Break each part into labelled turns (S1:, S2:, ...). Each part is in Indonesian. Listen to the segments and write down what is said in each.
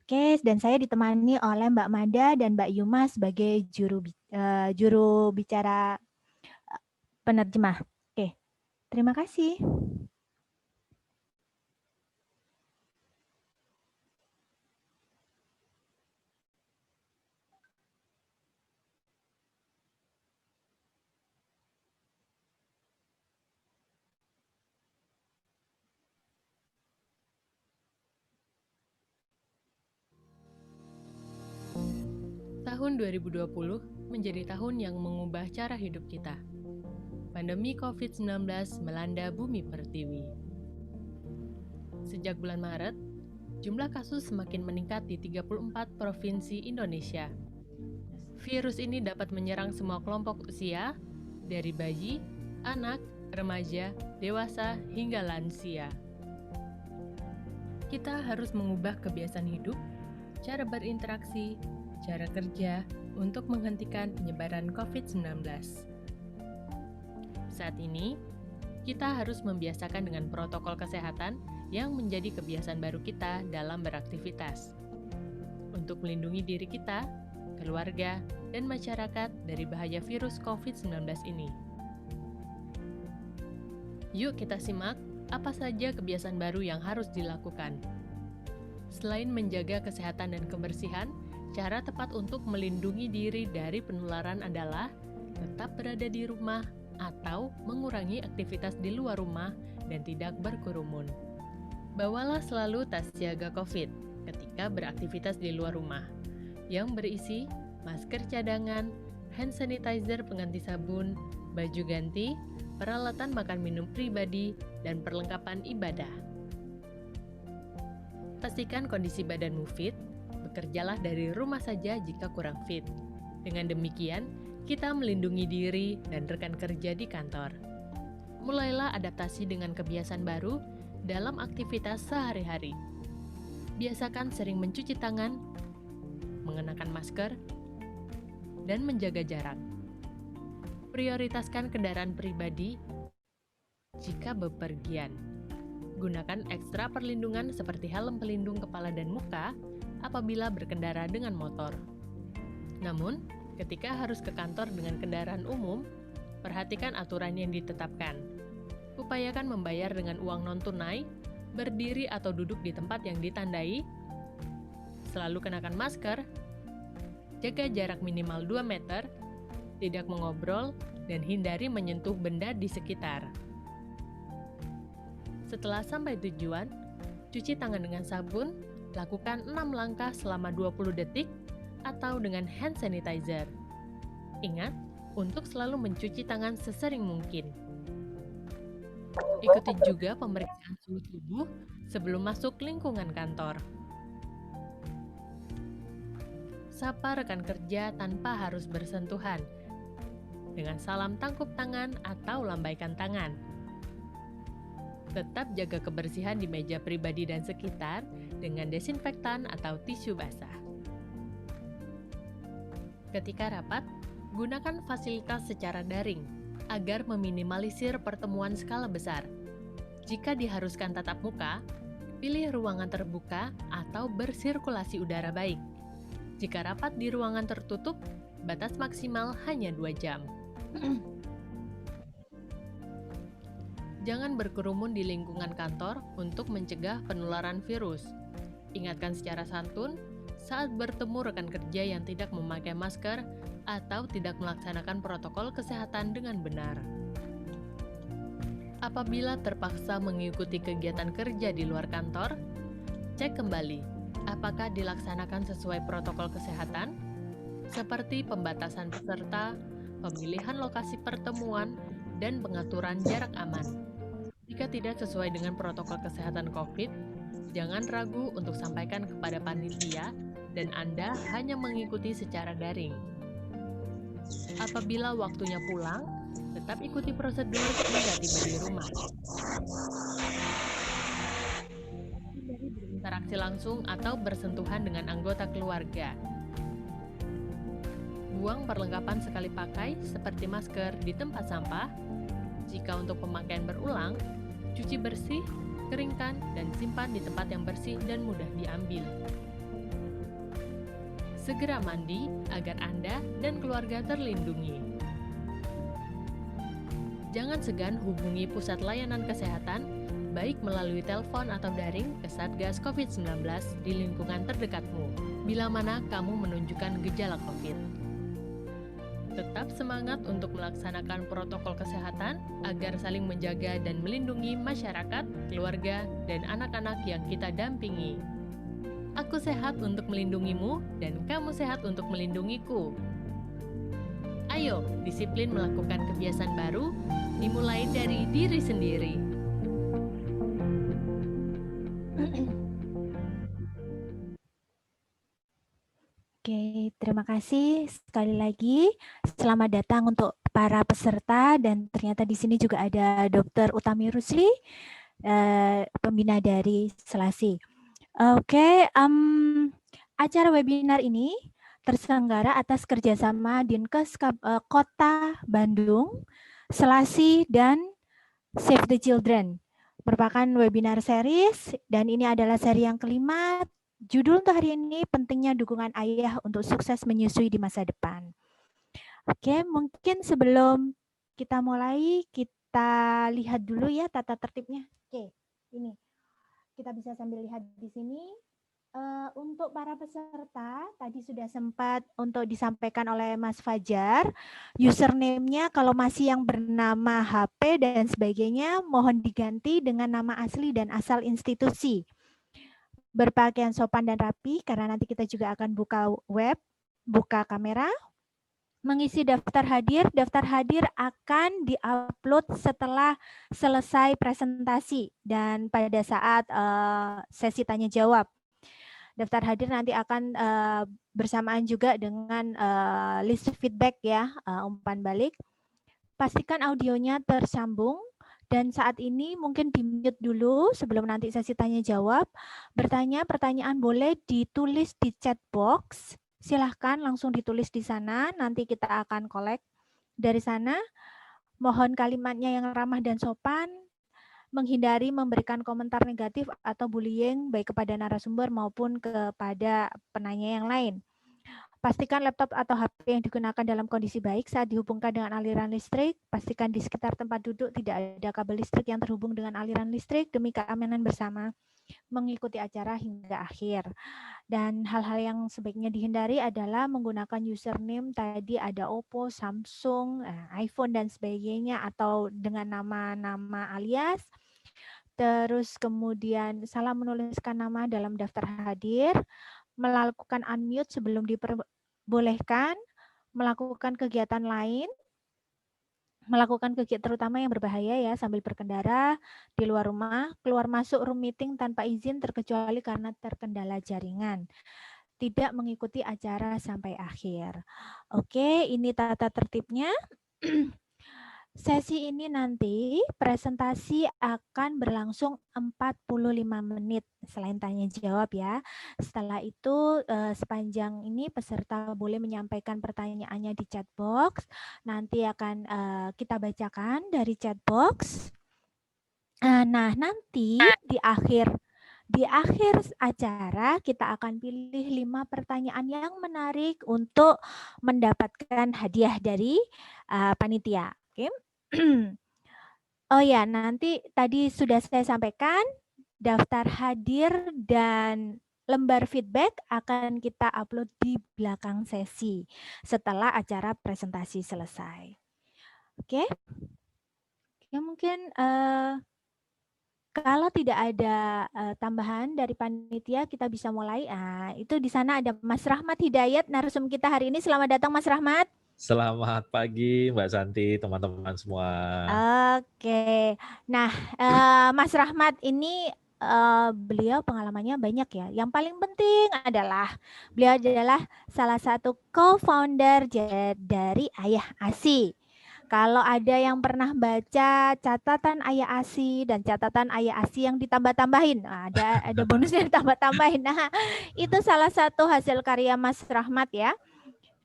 S1: Oke, dan saya ditemani oleh Mbak Mada dan Mbak Yuma sebagai juru bicara penerjemah. Oke, terima kasih.
S2: Tahun 2020 menjadi tahun yang mengubah cara hidup kita. Pandemi COVID-19 melanda bumi pertiwi. Sejak bulan Maret, jumlah kasus semakin meningkat di 34 provinsi Indonesia. Virus ini dapat menyerang semua kelompok usia, dari bayi, anak, remaja, dewasa, hingga lansia. Kita harus mengubah kebiasaan hidup, cara berinteraksi, cara kerja, untuk menghentikan penyebaran COVID-19. Saat ini, kita harus membiasakan dengan protokol kesehatan yang menjadi kebiasaan baru kita dalam beraktivitas. Untuk melindungi diri kita, keluarga, dan masyarakat dari bahaya virus COVID-19 ini. Yuk kita simak apa saja kebiasaan baru yang harus dilakukan. Selain menjaga kesehatan dan kebersihan, cara tepat untuk melindungi diri dari penularan adalah tetap berada di rumah atau mengurangi aktivitas di luar rumah dan tidak berkerumun. Bawalah selalu tas siaga COVID ketika beraktivitas di luar rumah, yang berisi masker cadangan, hand sanitizer pengganti sabun, baju ganti, peralatan makan minum pribadi, dan perlengkapan ibadah. Pastikan kondisi badanmu fit, bekerjalah dari rumah saja jika kurang fit. Dengan demikian, kita melindungi diri dan rekan kerja di kantor. Mulailah adaptasi dengan kebiasaan baru dalam aktivitas sehari-hari. Biasakan sering mencuci tangan, mengenakan masker, dan menjaga jarak. Prioritaskan kendaraan pribadi jika bepergian. Gunakan ekstra perlindungan seperti helm pelindung kepala dan muka apabila berkendara dengan motor. Namun, ketika harus ke kantor dengan kendaraan umum, perhatikan aturan yang ditetapkan. Upayakan membayar dengan uang non-tunai, berdiri atau duduk di tempat yang ditandai, selalu kenakan masker, jaga jarak minimal 2 meter, tidak mengobrol, dan hindari menyentuh benda di sekitar. Setelah sampai tujuan, cuci tangan dengan sabun, lakukan 6 langkah selama 20 detik, atau dengan hand sanitizer. Ingat, untuk selalu mencuci tangan sesering mungkin. Ikuti juga pemeriksaan suhu tubuh sebelum masuk lingkungan kantor. Sapa rekan kerja tanpa harus bersentuhan, dengan salam tangkup tangan atau lambaikan tangan. Tetap jaga kebersihan di meja pribadi dan sekitar dengan desinfektan atau tisu basah. Ketika rapat, gunakan fasilitas secara daring agar meminimalisir pertemuan skala besar. Jika diharuskan tatap muka, pilih ruangan terbuka atau bersirkulasi udara baik. Jika rapat di ruangan tertutup, batas maksimal hanya 2 jam. Jangan berkerumun di lingkungan kantor untuk mencegah penularan virus. Ingatkan secara santun saat bertemu rekan kerja yang tidak memakai masker atau tidak melaksanakan protokol kesehatan dengan benar. Apabila terpaksa mengikuti kegiatan kerja di luar kantor, cek kembali apakah dilaksanakan sesuai protokol kesehatan, seperti pembatasan peserta, pemilihan lokasi pertemuan, dan pengaturan jarak aman. Jika tidak sesuai dengan protokol kesehatan COVID, jangan ragu untuk sampaikan kepada panitia dan Anda hanya mengikuti secara daring. Apabila waktunya pulang, tetap ikuti prosedur hingga tiba di rumah. Hindari berinteraksi langsung atau bersentuhan dengan anggota keluarga. Buang perlengkapan sekali pakai seperti masker di tempat sampah. Jika untuk pemakaian berulang, cuci bersih, keringkan, dan simpan di tempat yang bersih dan mudah diambil. Segera mandi agar Anda dan keluarga terlindungi. Jangan segan hubungi Pusat Layanan Kesehatan, baik melalui telepon atau daring ke Satgas COVID-19 di lingkungan terdekatmu, bila mana kamu menunjukkan gejala COVID. Tetap semangat untuk melaksanakan protokol kesehatan agar saling menjaga dan melindungi masyarakat, keluarga, dan anak-anak yang kita dampingi. Aku sehat untuk melindungimu, dan kamu sehat untuk melindungiku. Ayo, disiplin melakukan kebiasaan baru, dimulai dari diri sendiri.
S1: Oke, terima kasih sekali lagi. Selamat datang untuk para peserta, dan ternyata di sini juga ada Dr. Utami Rusli, pembina dari Selasi. Oke, acara webinar ini terselenggara atas kerjasama Dinkes Kota Bandung, Selasi, dan Save the Children. Merupakan webinar series, dan ini adalah seri yang kelima. Judul untuk hari ini, pentingnya dukungan ayah untuk sukses menyusui di masa depan. Oke, mungkin sebelum kita mulai, kita lihat dulu ya tata tertibnya. Oke, ini. Kita bisa sambil lihat di sini. Untuk para peserta, tadi sudah sempat untuk disampaikan oleh Mas Fajar, username-nya kalau masih yang bernama HP dan sebagainya, mohon diganti dengan nama asli dan asal institusi. Berpakaian sopan dan rapi, karena nanti kita juga akan buka web, buka kamera. Mengisi daftar hadir akan diupload setelah selesai presentasi dan pada saat sesi tanya jawab. Daftar hadir nanti akan bersamaan juga dengan list feedback ya, umpan balik. Pastikan audionya tersambung, dan saat ini mungkin di-mute dulu sebelum nanti sesi tanya jawab. Bertanya pertanyaan boleh ditulis di chat box. Silahkan langsung ditulis di sana, nanti kita akan collect dari sana. Mohon kalimatnya yang ramah dan sopan, menghindari memberikan komentar negatif atau bullying baik kepada narasumber maupun kepada penanya yang lain. Pastikan laptop atau HP yang digunakan dalam kondisi baik saat dihubungkan dengan aliran listrik. Pastikan di sekitar tempat duduk tidak ada kabel listrik yang terhubung dengan aliran listrik demi keamanan bersama mengikuti acara hingga akhir. Dan hal-hal yang sebaiknya dihindari adalah menggunakan username tadi ada Oppo, Samsung, iPhone dan sebagainya, atau dengan nama-nama alias. Terus kemudian salah menuliskan nama dalam daftar hadir, melakukan unmute sebelum diperbolehkan, melakukan kegiatan lain, melakukan kegiatan terutama yang berbahaya ya, sambil berkendara di luar rumah, keluar masuk room meeting tanpa izin terkecuali karena terkendala jaringan. Tidak mengikuti acara sampai akhir. Oke, ini tata tertibnya. Sesi ini nanti presentasi akan berlangsung 45 menit selain tanya jawab ya. Setelah itu sepanjang ini peserta boleh menyampaikan pertanyaannya di chat box. Nanti akan kita bacakan dari chat box. Nah, nanti di akhir acara kita akan pilih 5 pertanyaan yang menarik untuk mendapatkan hadiah dari panitia. Oke. Oh ya, nanti tadi sudah saya sampaikan daftar hadir dan lembar feedback akan kita upload di belakang sesi setelah acara presentasi selesai. Oke. Ya, mungkin kalau tidak ada tambahan dari panitia, kita bisa mulai. Itu di sana ada Mas Rahmat Hidayat, narasumber kita hari ini. Selamat datang Mas Rahmat.
S3: Selamat pagi Mbak Santi, teman-teman semua.
S1: Oke, nah Mas Rahmat ini beliau pengalamannya banyak ya. Yang paling penting adalah beliau adalah salah satu co-founder dari Ayah ASI. Kalau ada yang pernah baca catatan Ayah ASI dan catatan Ayah ASI yang ditambah-tambahin, ada bonusnya ditambah-tambahin. Nah, itu salah satu hasil karya Mas Rahmat ya.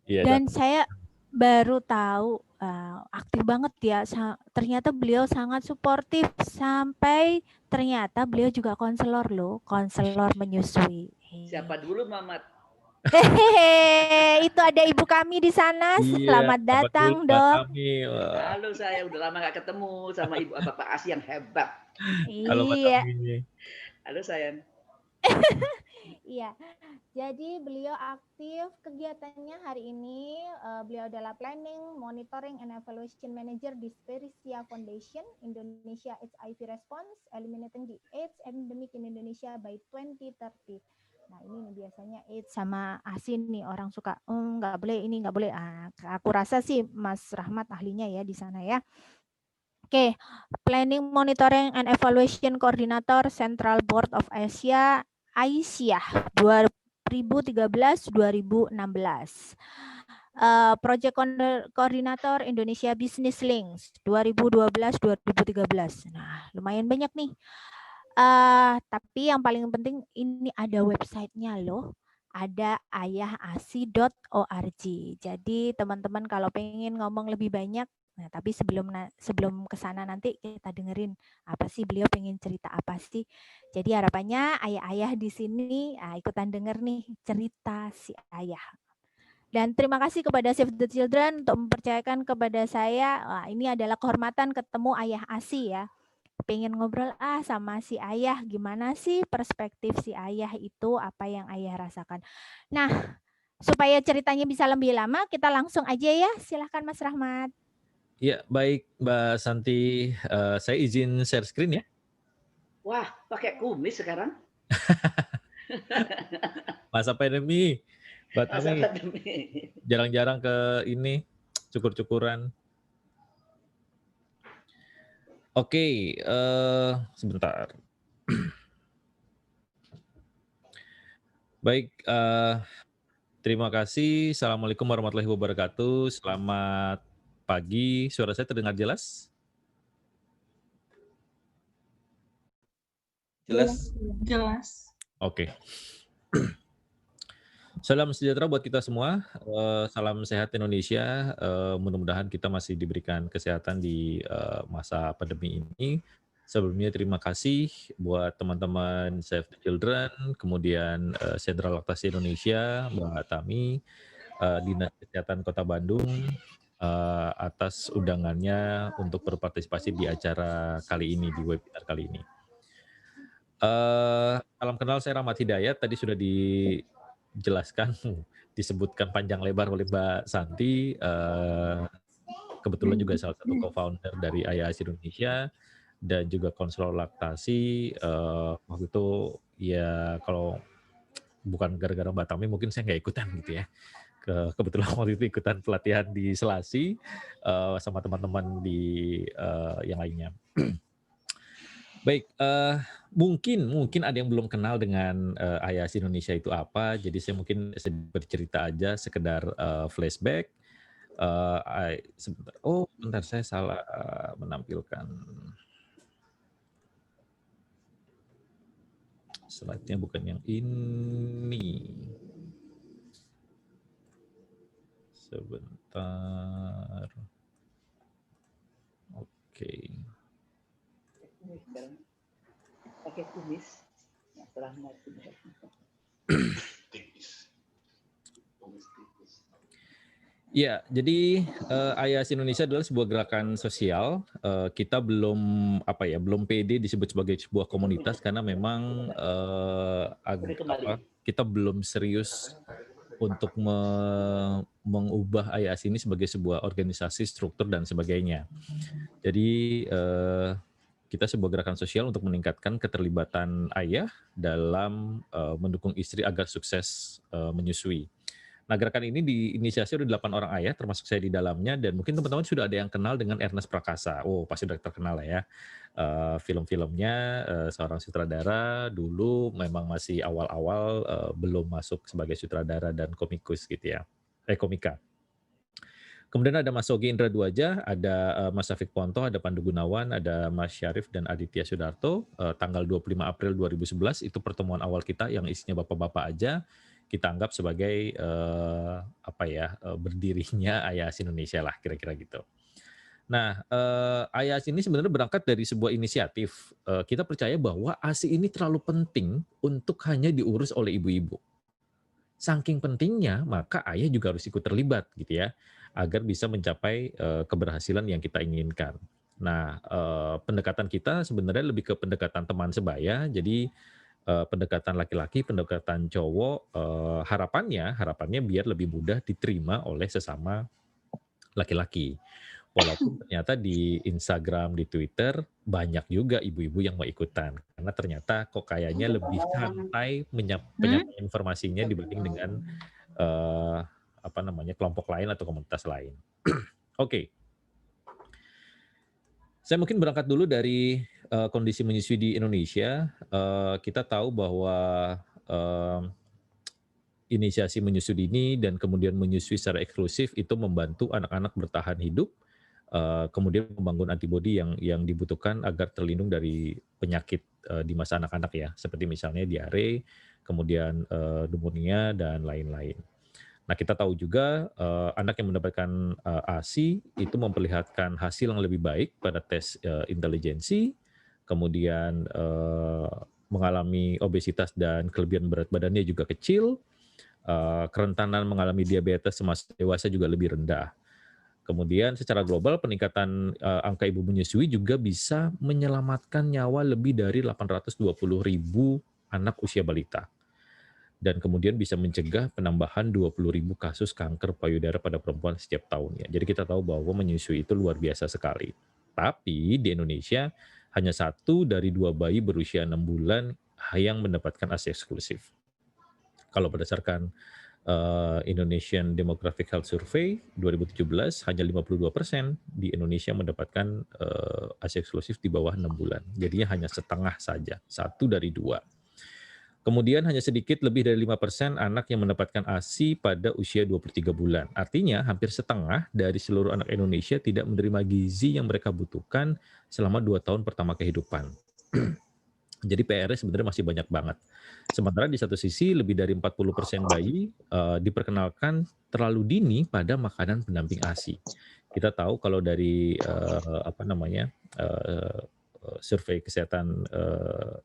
S3: Iya,
S1: dan saya baru tahu aktif banget ya. Ternyata beliau sangat suportif sampai ternyata beliau juga konselor loh, konselor menyusui.
S4: Siapa dulu Mamat?
S1: Hehehe, itu ada ibu kami di sana.
S3: Iya,
S1: Selamat
S3: selamat dulu
S1: datang,
S3: Mbak
S1: Dok.
S3: Tami. Wah,
S4: Halo, saya udah lama nggak ketemu sama Ibu Bapak Asi yang hebat.
S3: halo Mbak
S1: Iya,
S3: Tami.
S4: Halo sayang.
S1: iya. Jadi beliau aktif kegiatannya hari ini. Beliau adalah Planning, Monitoring, and Evaluation Manager di Spheresia Foundation Indonesia HIV Response, Eliminating the AIDS Endemic in Indonesia by 2030. Nah ini nih biasanya AIDS sama asin nih orang suka nggak boleh ini nggak boleh. Aku rasa sih Mas Rahmat ahlinya ya di sana ya. Oke, Planning, Monitoring, and Evaluation Coordinator Central Board of Asia, Aisyah 2013-2016. Project Koordinator Indonesia Business Links 2012-2013. Nah, lumayan banyak nih. Tapi yang paling penting ini ada websitenya loh. Ada ayahasi.org. Jadi teman-teman kalau pengen ngomong lebih banyak, nah tapi sebelum ke sana nanti kita dengerin apa sih beliau pengen cerita apa sih. Jadi harapannya ayah-ayah di sini ikutan denger nih cerita si ayah. Dan terima kasih kepada Save the Children untuk mempercayakan kepada saya. Ini adalah kehormatan ketemu ayah ASI ya. Pengen ngobrol sama si ayah, gimana sih perspektif si ayah itu, apa yang ayah rasakan. Nah, supaya ceritanya bisa lebih lama, kita langsung aja ya. Silahkan Mas Rahmat.
S3: Ya, baik Mbak Santi. Saya izin share screen ya.
S4: Wah, pakai kumis sekarang.
S3: Masa pandemi. Mbak
S4: Masa
S3: Tami
S4: pandemi.
S3: jarang-jarang ke ini, cukur-cukuran. Oke, sebentar. Baik, terima kasih. Assalamualaikum warahmatullahi wabarakatuh. Selamat pagi. Suara saya terdengar jelas?
S5: Jelas.
S6: Jelas.
S3: Oke. Salam sejahtera buat kita semua. Salam sehat Indonesia. Mudah-mudahan kita masih diberikan kesehatan di masa pandemi ini. Sebelumnya terima kasih buat teman-teman Save the Children, kemudian Sentra Laktasi Indonesia, Mbak Tami, Dinas Kesehatan Kota Bandung, atas undangannya untuk berpartisipasi di acara kali ini, di webinar kali ini. Salam kenal, saya Rahmat Hidayat. Tadi sudah dijelaskan, disebutkan panjang lebar oleh Mbak Santi. Kebetulan juga salah satu co-founder dari AYAS Indonesia dan juga konselor laktasi. Waktu itu ya kalau bukan gara-gara Mbak Tami mungkin saya nggak ikutan gitu ya. Kebetulan waktu itu ikutan pelatihan di Selasi sama teman-teman di yang lainnya. Baik, mungkin ada yang belum kenal dengan AYAS Indonesia itu apa, jadi saya mungkin sedikit bercerita aja, sekedar flashback. Sebentar, bentar saya salah menampilkan. Slide-nya bukan yang ini. Sebentar. Oke.
S4: Pakai kumis. Setelah
S3: Ya, jadi AYAS Indonesia adalah sebuah gerakan sosial. Kita belum pede disebut sebagai sebuah komunitas karena memang kita belum serius untuk mengubah AYAS ini sebagai sebuah organisasi, struktur dan sebagainya. Jadi kita sebuah gerakan sosial untuk meningkatkan keterlibatan ayah dalam mendukung istri agar sukses menyusui. Nah, gerakan ini diinisiasi oleh 8 orang ayah, termasuk saya di dalamnya, dan mungkin teman-teman sudah ada yang kenal dengan Ernest Prakasa. Pasti sudah terkenal lah ya. Film-filmnya seorang sutradara, dulu memang masih awal-awal belum masuk sebagai sutradara dan komikus gitu ya. Komika. Kemudian ada Mas Sogi Indra Duaja, ada Mas Syafiq Ponto, ada Pandu Gunawan, ada Mas Syarif dan Aditya Sudarto. Tanggal 25 April 2011 itu pertemuan awal kita yang isinya bapak-bapak aja. Kita anggap sebagai berdirinya AYAS Indonesia lah kira-kira gitu. Nah, AYAS ini sebenarnya berangkat dari sebuah inisiatif. Kita percaya bahwa ASI ini terlalu penting untuk hanya diurus oleh ibu-ibu. Saking pentingnya, maka ayah juga harus ikut terlibat gitu ya, agar bisa mencapai keberhasilan yang kita inginkan. Nah, pendekatan kita sebenarnya lebih ke pendekatan teman sebaya. Jadi pendekatan laki-laki, pendekatan cowok, harapannya biar lebih mudah diterima oleh sesama laki-laki. Walaupun ternyata di Instagram, di Twitter, banyak juga ibu-ibu yang mau ikutan. Karena ternyata kok kayaknya lebih santai penyampaian informasinya dibanding dengan eee, kelompok lain atau komunitas lain. Oke. Saya mungkin berangkat dulu dari kondisi menyusui di Indonesia. Kita tahu bahwa eee, inisiasi menyusui dini dan kemudian menyusui secara eksklusif itu membantu anak-anak bertahan hidup, kemudian membangun antibodi yang dibutuhkan agar terlindung dari penyakit di masa anak-anak ya, seperti misalnya diare, kemudian pneumonia dan lain-lain. Nah, kita tahu juga anak yang mendapatkan ASI itu memperlihatkan hasil yang lebih baik pada tes intelijensi, kemudian mengalami obesitas dan kelebihan berat badannya juga kecil, kerentanan mengalami diabetes semasa dewasa juga lebih rendah. Kemudian secara global peningkatan angka ibu menyusui juga bisa menyelamatkan nyawa lebih dari 820.000 anak usia balita. Dan kemudian bisa mencegah penambahan 20.000 kasus kanker payudara pada perempuan setiap tahunnya. Jadi kita tahu bahwa menyusui itu luar biasa sekali. Tapi di Indonesia hanya 1 dari 2 bayi berusia 6 bulan yang mendapatkan ASI eksklusif. Kalau berdasarkan Indonesian Demographic Health Survey 2017, hanya 52% di Indonesia mendapatkan ASI eksklusif di bawah 6 bulan. Jadinya hanya setengah saja, 1 dari 2. Kemudian hanya sedikit lebih dari 5% anak yang mendapatkan ASI pada usia 23 bulan. Artinya hampir setengah dari seluruh anak Indonesia tidak menerima gizi yang mereka butuhkan selama 2 tahun pertama kehidupan. Jadi PR-nya sebenarnya masih banyak banget. Sementara di satu sisi lebih dari 40% bayi diperkenalkan terlalu dini pada makanan pendamping ASI. Kita tahu kalau dari survei kesehatan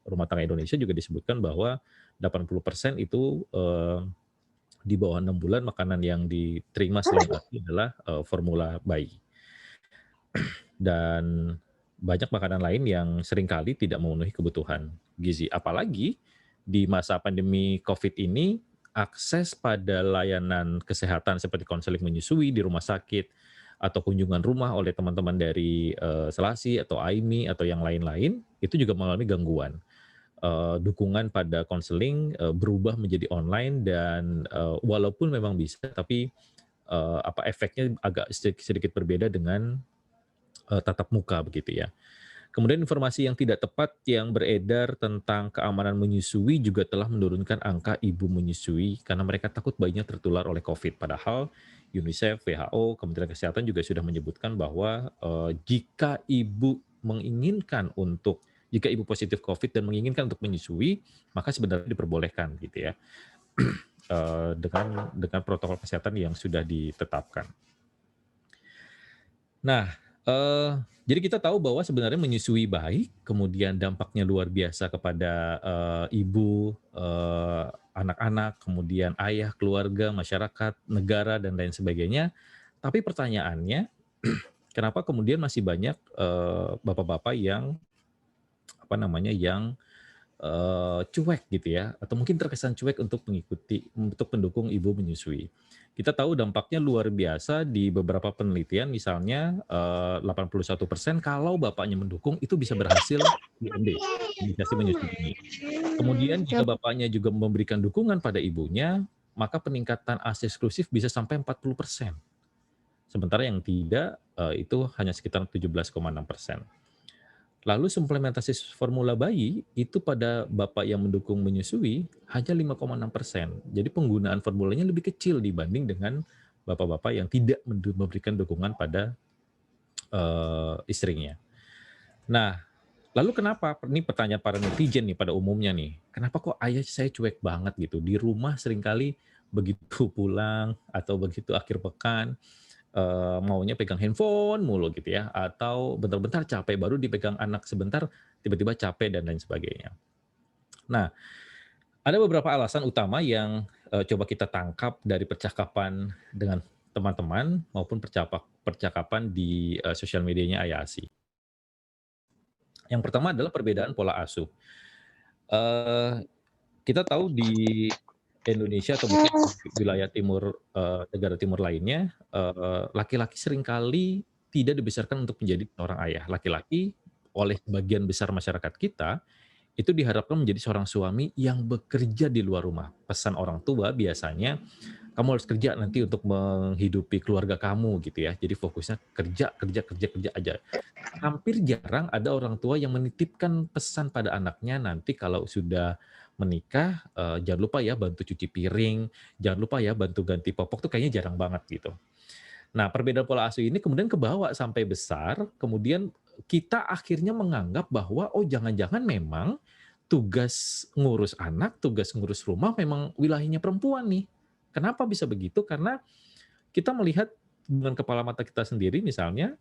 S3: rumah tangga Indonesia juga disebutkan bahwa 80% itu di bawah 6 bulan makanan yang diterima selain ASI adalah formula bayi. Dan banyak makanan lain yang seringkali tidak memenuhi kebutuhan gizi. Apalagi di masa pandemi COVID ini, akses pada layanan kesehatan seperti konseling menyusui di rumah sakit, atau kunjungan rumah oleh teman-teman dari Selasi atau AIMI atau yang lain-lain, itu juga mengalami gangguan. Dukungan pada konseling berubah menjadi online dan walaupun memang bisa, tapi efeknya agak sedikit berbeda dengan tatap muka begitu ya. Kemudian informasi yang tidak tepat yang beredar tentang keamanan menyusui juga telah menurunkan angka ibu menyusui karena mereka takut bayinya tertular oleh COVID. Padahal UNICEF, WHO, Kementerian Kesehatan juga sudah menyebutkan bahwa jika ibu positif COVID dan menginginkan untuk menyusui, maka sebenarnya diperbolehkan gitu ya, dengan protokol kesehatan yang sudah ditetapkan. Nah, jadi kita tahu bahwa sebenarnya menyusui baik, kemudian dampaknya luar biasa kepada ibu, anak-anak, kemudian ayah, keluarga, masyarakat, negara, dan lain sebagainya. Tapi pertanyaannya, kenapa kemudian masih banyak bapak-bapak yang cuek gitu ya, atau mungkin terkesan cuek untuk mendukung ibu menyusui. Kita tahu dampaknya luar biasa di beberapa penelitian, misalnya 81% kalau bapaknya mendukung itu bisa berhasil IMD, inisiasi menyusui dini. Kemudian jika bapaknya juga memberikan dukungan pada ibunya, maka peningkatan ASI eksklusif bisa sampai 40%. Sementara yang tidak itu hanya sekitar 17,6%. Lalu suplementasi formula bayi itu pada bapak yang mendukung menyusui hanya 5,6%. Jadi penggunaan formulanya lebih kecil dibanding dengan bapak-bapak yang tidak memberikan dukungan pada istrinya. Nah, lalu kenapa? Ini pertanyaan para netizen nih pada umumnya nih. Kenapa kok ayah saya cuek banget gitu? Di rumah seringkali begitu pulang atau begitu akhir pekan maunya pegang handphone mulu gitu ya, atau bentar-bentar capek baru dipegang anak sebentar tiba-tiba capek dan lain sebagainya. Nah, ada beberapa alasan utama yang coba kita tangkap dari percakapan dengan teman-teman maupun percakapan di sosial medianya Ayah Asih. Yang pertama adalah perbedaan pola asuh. Eee, kita tahu di Indonesia atau mungkin di wilayah timur, negara timur lainnya, laki-laki seringkali tidak dibesarkan untuk menjadi seorang ayah. Laki-laki oleh sebagian besar masyarakat kita, itu diharapkan menjadi seorang suami yang bekerja di luar rumah. Pesan orang tua biasanya, "Kamu harus kerja nanti untuk menghidupi keluarga kamu," gitu ya. Jadi fokusnya kerja kerja kerja kerja aja. Hampir jarang ada orang tua yang menitipkan pesan pada anaknya nanti kalau sudah menikah, jangan lupa ya bantu cuci piring, jangan lupa ya bantu ganti popok, tuh kayaknya jarang banget gitu. Nah, perbedaan pola asuh ini kemudian kebawa sampai besar, kemudian kita akhirnya menganggap bahwa, oh jangan-jangan memang tugas ngurus anak, tugas ngurus rumah memang wilayahnya perempuan nih. Kenapa bisa begitu? Karena kita melihat dengan kepala mata kita sendiri misalnya,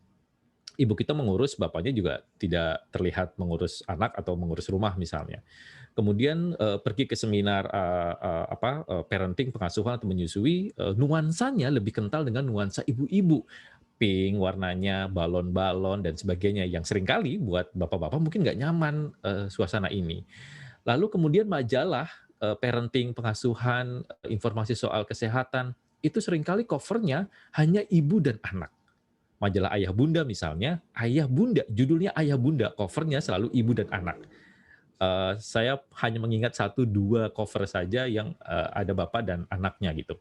S3: ibu kita mengurus, bapaknya juga tidak terlihat mengurus anak atau mengurus rumah misalnya. Kemudian, pergi ke seminar, parenting, pengasuhan atau menyusui, nuansanya lebih kental dengan nuansa ibu-ibu. Pink warnanya, balon-balon dan sebagainya yang seringkali buat bapak-bapak mungkin nggak nyaman, suasana ini. Lalu kemudian majalah, parenting, pengasuhan, informasi soal kesehatan, itu seringkali cover-nya hanya ibu dan anak. Majalah Ayah Bunda misalnya, Ayah Bunda, judulnya Ayah Bunda, cover-nya selalu ibu dan anak. Saya hanya mengingat 1, 2 cover saja yang, ada bapak dan anaknya gitu.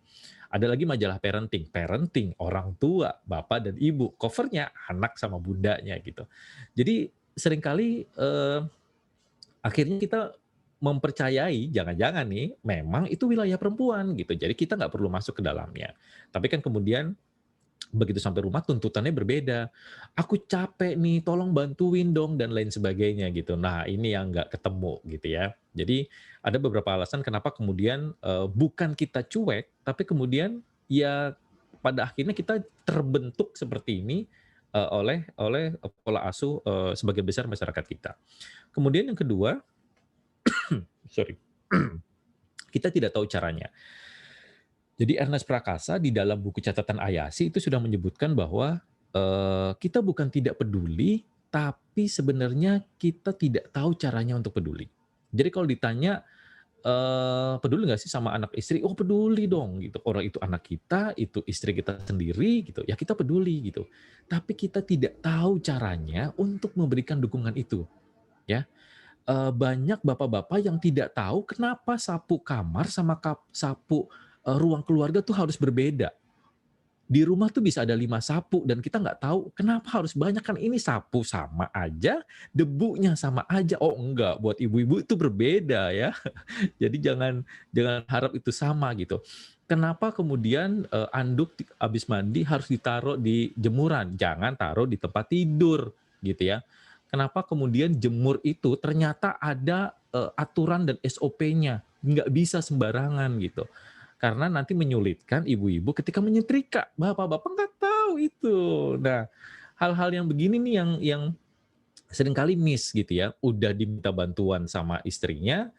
S3: Ada lagi majalah parenting, parenting, orang tua, bapak dan ibu, cover-nya anak sama bundanya gitu. Jadi seringkali, akhirnya kita mempercayai, jangan-jangan nih, memang itu wilayah perempuan gitu, jadi kita nggak perlu masuk ke dalamnya. Tapi kan kemudian begitu sampai rumah tuntutannya berbeda. "Aku capek nih, tolong bantuin dong," dan lain sebagainya gitu. Nah, ini yang nggak ketemu gitu ya. Jadi ada beberapa alasan kenapa kemudian, bukan kita cuek, tapi kemudian ya pada akhirnya kita terbentuk seperti ini, oleh oleh pola asuh, sebagian besar masyarakat kita. Kemudian yang kedua, sorry, kita tidak tahu caranya. Jadi Ernest Prakasa di dalam buku catatan Ayasi itu sudah menyebutkan bahwa, kita bukan tidak peduli, tapi sebenarnya kita tidak tahu caranya untuk peduli. Jadi kalau ditanya, "Peduli nggak sih sama anak istri?" "Oh peduli dong," gitu. Orang itu anak kita, itu istri kita sendiri gitu, ya kita peduli gitu. Tapi kita tidak tahu caranya untuk memberikan dukungan itu, ya. Banyak bapak-bapak yang tidak tahu kenapa sapu kamar sama sapu, ruang keluarga tuh harus berbeda. Di rumah tuh bisa ada 5 sapu dan kita nggak tahu kenapa harus banyak, kan ini sapu sama aja, debunya sama aja. Oh enggak, buat ibu-ibu itu berbeda ya. Jadi jangan jangan harap itu sama gitu. Kenapa kemudian, anduk habis mandi harus ditaruh di jemuran, jangan taruh di tempat tidur gitu ya. Kenapa kemudian jemur itu ternyata ada, aturan dan SOP-nya, nggak bisa sembarangan gitu. Karena nanti menyulitkan ibu-ibu ketika menyetrika, bapak-bapak nggak tahu itu. Nah, hal-hal yang begini nih yang seringkali miss gitu ya, udah diminta bantuan sama istrinya,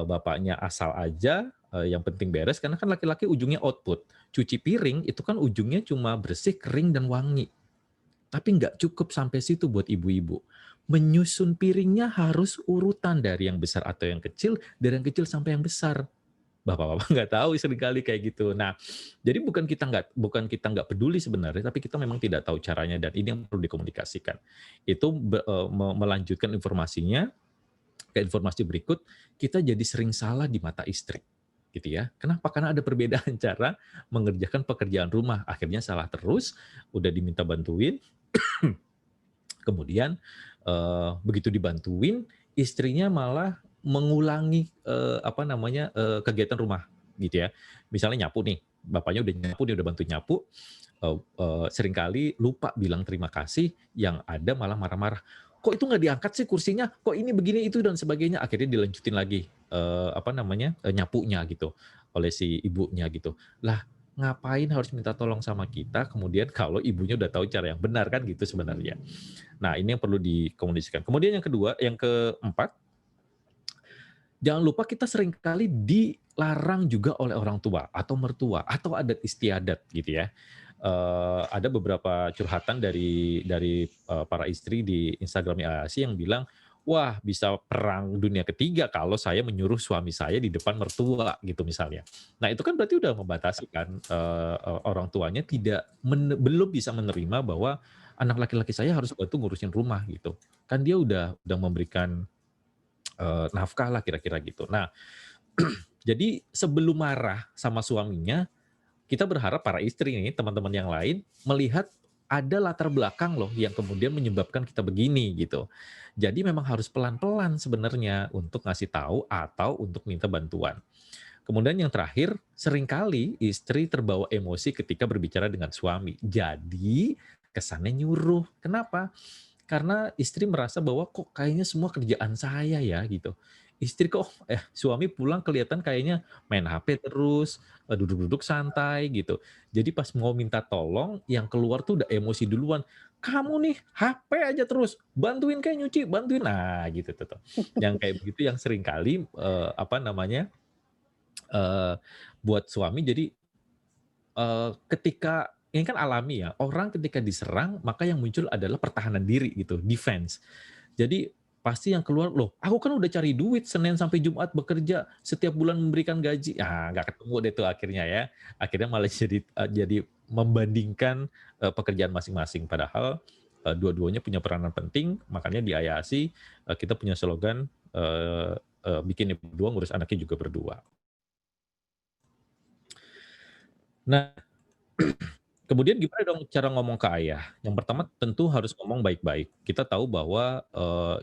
S3: bapaknya asal aja, yang penting beres, karena kan laki-laki ujungnya output. Cuci piring itu kan ujungnya cuma bersih, kering, dan wangi. Tapi nggak cukup sampai situ buat ibu-ibu. Menyusun piringnya harus urutan dari yang besar atau yang kecil, dari yang kecil sampai yang besar. Bapak-bapak nggak tahu seringkali kayak gitu. Nah, jadi bukan kita nggak peduli sebenarnya, tapi kita memang tidak tahu caranya dan ini yang perlu dikomunikasikan. Itu melanjutkan informasinya ke informasi berikut, kita jadi sering salah di mata istri, gitu ya. Kenapa? Karena ada perbedaan cara mengerjakan pekerjaan rumah, akhirnya salah terus, udah diminta bantuin, kemudian, begitu dibantuin, istrinya malah mengulangi, kegiatan rumah, gitu ya. Misalnya nyapu nih, bapaknya udah nyapu, dia udah bantu nyapu, seringkali lupa bilang terima kasih, yang ada malah marah-marah. "Kok itu nggak diangkat sih kursinya? Kok ini begini itu?" Dan sebagainya. Akhirnya dilanjutin lagi, nyapunya gitu, oleh si ibunya gitu. Lah, ngapain harus minta tolong sama kita, kemudian kalau ibunya udah tahu cara yang benar, kan gitu sebenarnya. Nah, ini yang perlu dikomunikasikan. Kemudian yang keempat, jangan lupa kita seringkali dilarang juga oleh orang tua atau mertua atau adat istiadat gitu ya. Ada beberapa curhatan dari para istri di Instagram-nya AASI yang bilang, "Wah, bisa perang dunia ketiga kalau saya menyuruh suami saya di depan mertua," gitu misalnya. Nah, itu kan berarti udah membatasi kan, orang tuanya belum bisa menerima bahwa anak laki-laki saya harus bantu ngurusin rumah gitu. Kan dia udah memberikan, nafkah lah kira-kira gitu. Nah, jadi sebelum marah sama suaminya, kita berharap para istri nih, teman-teman yang lain, melihat ada latar belakang loh yang kemudian menyebabkan kita begini gitu. Jadi memang harus pelan-pelan sebenarnya untuk ngasih tahu atau untuk minta bantuan. Kemudian yang terakhir, seringkali istri terbawa emosi ketika berbicara dengan suami. Jadi kesannya nyuruh. Kenapa? Karena istri merasa bahwa kok kayaknya semua kerjaan saya ya gitu. Istri kok suami pulang kelihatan kayaknya main HP terus, duduk-duduk santai gitu. Jadi pas mau minta tolong yang keluar tuh udah emosi duluan. "Kamu nih HP aja terus, bantuin kayak nyuci, bantuin." Nah gitu tuh. Yang kayak begitu yang sering kali, apa namanya, eee, buat suami jadi ketika ini kan alami ya, orang ketika diserang maka yang muncul adalah pertahanan diri gitu, defense. Jadi pasti yang keluar, "Loh, aku kan udah cari duit Senin sampai Jumat bekerja, setiap bulan memberikan gaji." Ah, nggak ketemu deh tuh akhirnya ya. Akhirnya malah jadi membandingkan, pekerjaan masing-masing. Padahal, dua-duanya punya peranan penting, makanya di IASI, kita punya slogan, eee eee, "Bikin ibu berdua, ngurus anaknya juga berdua." Nah, kemudian gimana dong cara ngomong ke ayah? Yang pertama tentu harus ngomong baik-baik. Kita tahu bahwa,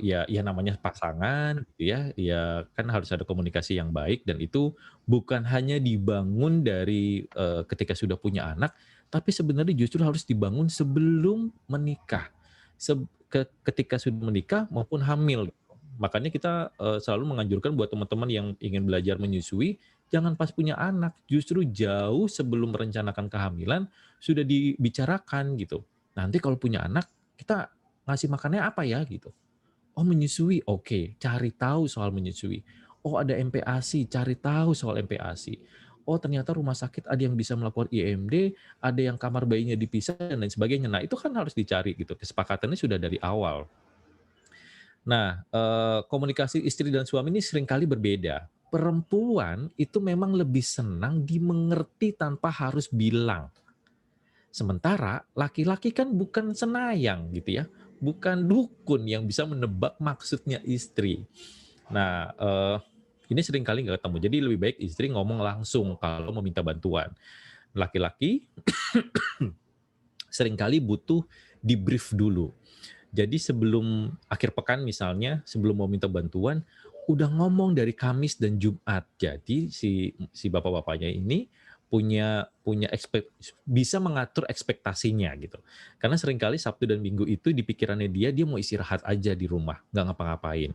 S3: ya namanya pasangan gitu ya, ya kan harus ada komunikasi yang baik dan itu bukan hanya dibangun dari, ketika sudah punya anak, tapi sebenarnya justru harus dibangun sebelum menikah. Ketika sudah menikah maupun hamil. Makanya kita, selalu menganjurkan buat teman-teman yang ingin belajar menyusui, jangan pas punya anak, justru jauh sebelum merencanakan kehamilan sudah dibicarakan gitu. Nanti kalau punya anak, kita ngasih makannya apa ya gitu. Oh menyusui, oke, cari tahu soal menyusui. Oh ada MPASI, cari tahu soal MPASI. Oh ternyata rumah sakit ada yang bisa melakukan IMD, ada yang kamar bayinya dipisah dan lain sebagainya. Nah itu kan harus dicari gitu, kesepakatannya sudah dari awal. Nah, komunikasi istri dan suami ini seringkali berbeda. Perempuan itu memang lebih senang dimengerti tanpa harus bilang. Sementara laki-laki kan bukan senayang gitu ya, bukan dukun yang bisa menebak maksudnya istri. Nah, ini seringkali nggak ketemu. Jadi lebih baik istri ngomong langsung kalau meminta bantuan. Laki-laki seringkali butuh di-brief dulu. Jadi sebelum akhir pekan misalnya, sebelum mau minta bantuan, udah ngomong dari Kamis dan Jumat. Jadi si bapak-bapaknya ini punya punya bisa mengatur ekspektasinya gitu. Karena seringkali Sabtu dan Minggu itu di pikirannya dia mau istirahat aja di rumah, nggak ngapa-ngapain.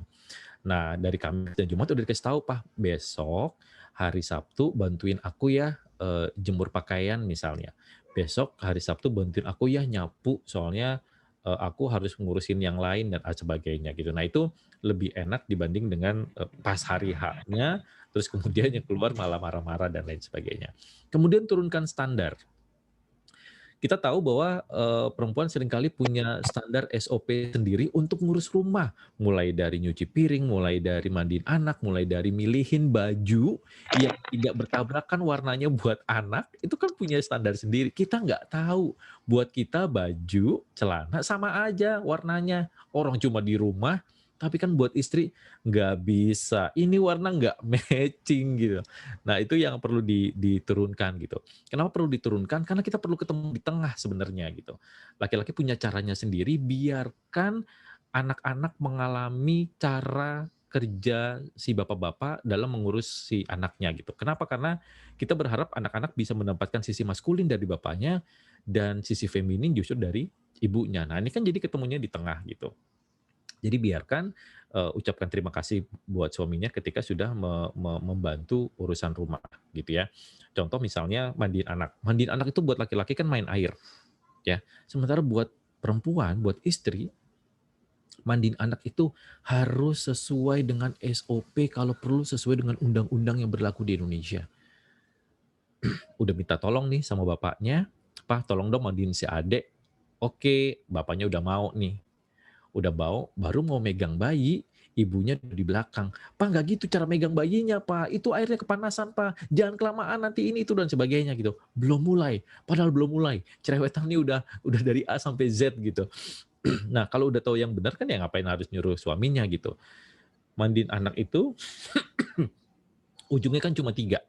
S3: Nah, dari Kamis dan Jumat udah dikasih tahu, "Pak, besok hari Sabtu bantuin aku ya, jemur pakaian," misalnya. "Besok hari Sabtu bantuin aku ya nyapu, soalnya, aku harus ngurusin yang lain," dan sebagainya gitu. Nah, itu lebih enak dibanding dengan, pas hari H-nya, terus kemudian yang keluar malah marah-marah dan lain sebagainya. Kemudian turunkan standar. Kita tahu bahwa, perempuan seringkali punya standar SOP sendiri untuk ngurus rumah, mulai dari nyuci piring, mulai dari mandiin anak, mulai dari milihin baju yang tidak bertabrakan warnanya buat anak, itu kan punya standar sendiri. Kita nggak tahu, buat kita baju, celana sama aja warnanya. Orang cuma di rumah, tapi kan buat istri nggak bisa, ini warna nggak matching gitu. Nah itu yang perlu diturunkan gitu. Kenapa perlu diturunkan? Karena kita perlu ketemu di tengah sebenarnya gitu. Laki-laki punya caranya sendiri, biarkan anak-anak mengalami cara kerja si bapak-bapak dalam mengurus si anaknya gitu. Kenapa? Karena kita berharap anak-anak bisa mendapatkan sisi maskulin dari bapaknya dan sisi feminin justru dari ibunya. Nah, ini kan jadi ketemunya di tengah gitu. Jadi biarkan, ucapkan terima kasih buat suaminya ketika sudah membantu urusan rumah gitu ya. Contoh misalnya mandiin anak itu buat laki-laki kan main air ya, sementara buat perempuan, buat istri, mandiin anak itu harus sesuai dengan SOP, kalau perlu sesuai dengan undang-undang yang berlaku di Indonesia. Udah minta tolong nih sama bapaknya, "Pak, tolong dong mandiin si adek." Oke, bapaknya udah mau nih. Udah mau, baru mau megang bayi, ibunya di belakang. "Pak, nggak gitu cara megang bayinya, Pak. Itu airnya kepanasan, Pak. Jangan kelamaan nanti ini, itu, dan sebagainya," gitu. Belum mulai, padahal belum mulai. Cerewetan nih udah dari A sampai Z gitu. Nah, kalau udah tahu yang benar kan ya ngapain harus nyuruh suaminya gitu. Mandiin anak itu ujungnya kan cuma 3.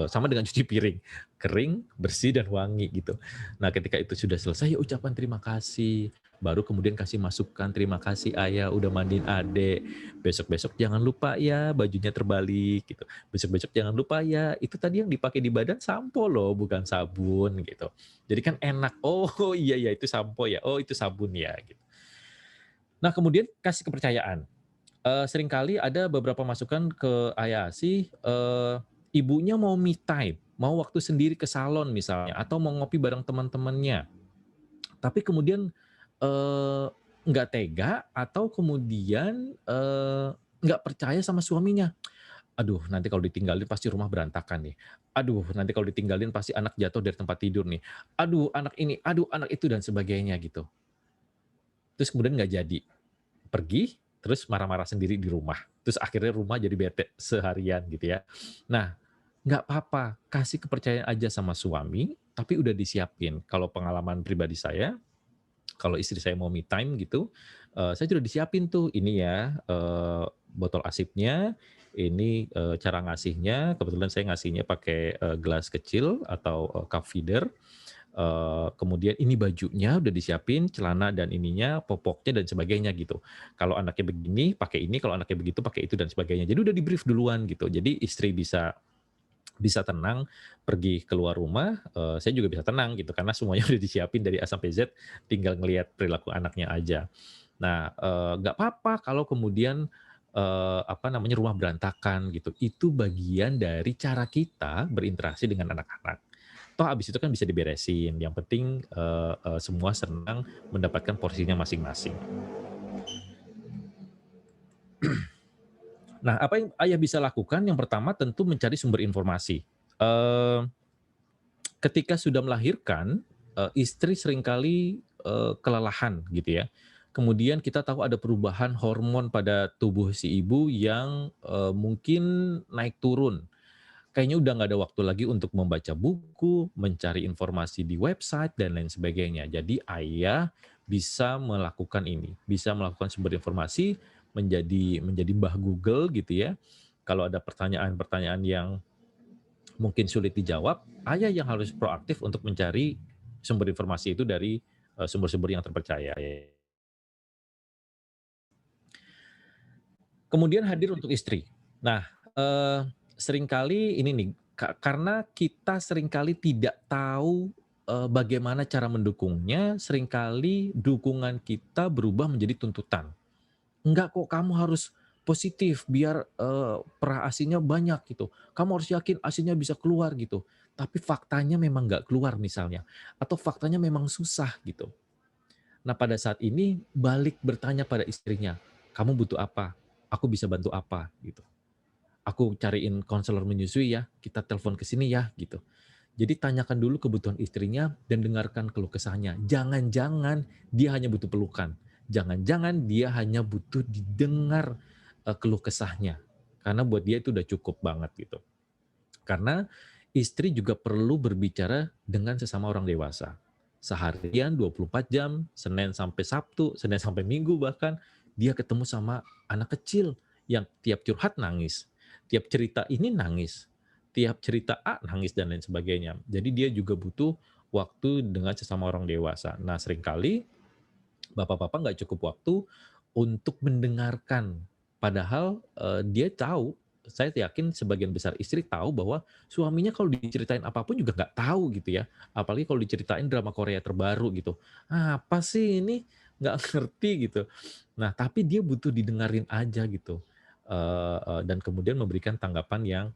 S3: Sama dengan cuci piring, kering, bersih, dan wangi gitu. Nah, ketika itu sudah selesai, ya ucapan terima kasih, baru kemudian kasih masukan, "Terima kasih ayah udah mandiin adek, besok-besok jangan lupa ya bajunya terbalik," gitu. "Besok-besok jangan lupa ya, itu tadi yang dipakai di badan sampo loh, bukan sabun," gitu. Jadi kan enak, "Oh iya ya itu sampo ya, oh itu sabun ya," gitu. Nah, kemudian kasih kepercayaan. Seringkali ada beberapa masukan ke ayah sih, ibunya mau me time, mau waktu sendiri ke salon misalnya, atau mau ngopi bareng teman-temannya. Tapi kemudian, eee, nggak tega atau kemudian, nggak percaya sama suaminya. "Aduh, nanti kalau ditinggalin pasti rumah berantakan nih. Aduh, nanti kalau ditinggalin pasti anak jatuh dari tempat tidur nih. Aduh, anak ini, aduh, anak itu," dan sebagainya gitu. Terus kemudian nggak jadi. Pergi, terus marah-marah sendiri di rumah. Terus akhirnya rumah jadi bete seharian gitu ya. Nah, nggak apa-apa, kasih kepercayaan aja sama suami, tapi udah disiapin. Kalau pengalaman pribadi saya, kalau istri saya mau me time gitu, saya sudah disiapin tuh, ini ya, botol asipnya, ini, cara ngasihnya, kebetulan saya ngasihnya pakai, gelas kecil atau, cup feeder. Kemudian ini bajunya udah disiapin, celana dan ininya, popoknya dan sebagainya gitu. Kalau anaknya begini, pakai ini, kalau anaknya begitu, pakai itu dan sebagainya. Jadi udah di-brief duluan gitu. Jadi istri bisa bisa tenang pergi keluar rumah, saya juga bisa tenang gitu karena semuanya udah disiapin dari A sampai Z, tinggal ngelihat perilaku anaknya aja. Nah, nggak apa-apa kalau kemudian, apa namanya, rumah berantakan gitu. Itu bagian dari cara kita berinteraksi dengan anak-anak. Toh abis itu kan bisa diberesin, yang penting, semua senang mendapatkan porsinya masing-masing. Nah, apa yang ayah bisa lakukan, yang pertama tentu mencari sumber informasi. Eee, Ketika sudah melahirkan, istri seringkali, kelelahan gitu ya. Kemudian kita tahu ada perubahan hormon pada tubuh si ibu yang, mungkin naik turun. Kayaknya udah nggak ada waktu lagi untuk membaca buku, mencari informasi di website, dan lain sebagainya. Jadi ayah bisa melakukan ini, bisa melakukan sumber informasi, menjadi mbah Google gitu ya. Kalau ada pertanyaan-pertanyaan yang mungkin sulit dijawab, ayah yang harus proaktif untuk mencari sumber informasi itu dari, sumber-sumber yang terpercaya. Kemudian hadir untuk istri. Nah, seringkali ini nih, karena kita seringkali tidak tahu, bagaimana cara mendukungnya, seringkali dukungan kita berubah menjadi tuntutan. "Enggak kok, kamu harus positif biar, perah ASINya banyak," gitu. "Kamu harus yakin ASINnya bisa keluar," gitu. Tapi faktanya memang nggak keluar misalnya, atau faktanya memang susah gitu. Nah, pada saat ini balik bertanya pada istrinya, "Kamu butuh apa? Aku bisa bantu apa?" Gitu. "Aku cariin konselor menyusui ya, kita telepon ke sini ya," gitu. Jadi tanyakan dulu kebutuhan istrinya dan dengarkan keluh kesahnya. Jangan-jangan dia hanya butuh pelukan. Jangan-jangan dia hanya butuh didengar, keluh kesahnya. Karena buat dia itu udah cukup banget gitu. Karena istri juga perlu berbicara dengan sesama orang dewasa. Seharian 24 jam, Senin sampai Sabtu, Senin sampai Minggu bahkan, dia ketemu sama anak kecil yang tiap curhat nangis, tiap cerita ini nangis, tiap cerita A nangis dan lain sebagainya. Jadi dia juga butuh waktu dengan sesama orang dewasa. Nah, seringkali bapak-bapak nggak cukup waktu untuk mendengarkan. Padahal, dia tahu, saya yakin sebagian besar istri tahu bahwa suaminya kalau diceritain apapun juga nggak tahu gitu ya. Apalagi kalau diceritain drama Korea terbaru gitu. "Apa sih ini? Nggak ngerti," gitu. Nah, tapi dia butuh didengarin aja gitu, dan kemudian memberikan tanggapan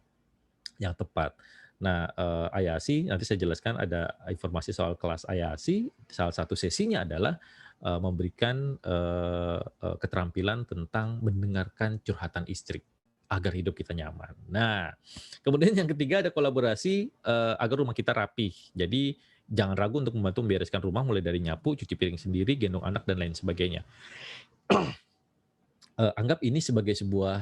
S3: yang tepat. Nah, Ayasi nanti saya jelaskan ada informasi soal kelas Ayasi, salah satu sesinya adalah memberikan keterampilan tentang mendengarkan curhatan istri agar hidup kita nyaman. Nah, kemudian yang ketiga ada kolaborasi agar rumah kita rapih. Jadi jangan ragu untuk membantu membereskan rumah mulai dari nyapu, cuci piring sendiri, gendong anak dan lain sebagainya. Anggap ini sebagai sebuah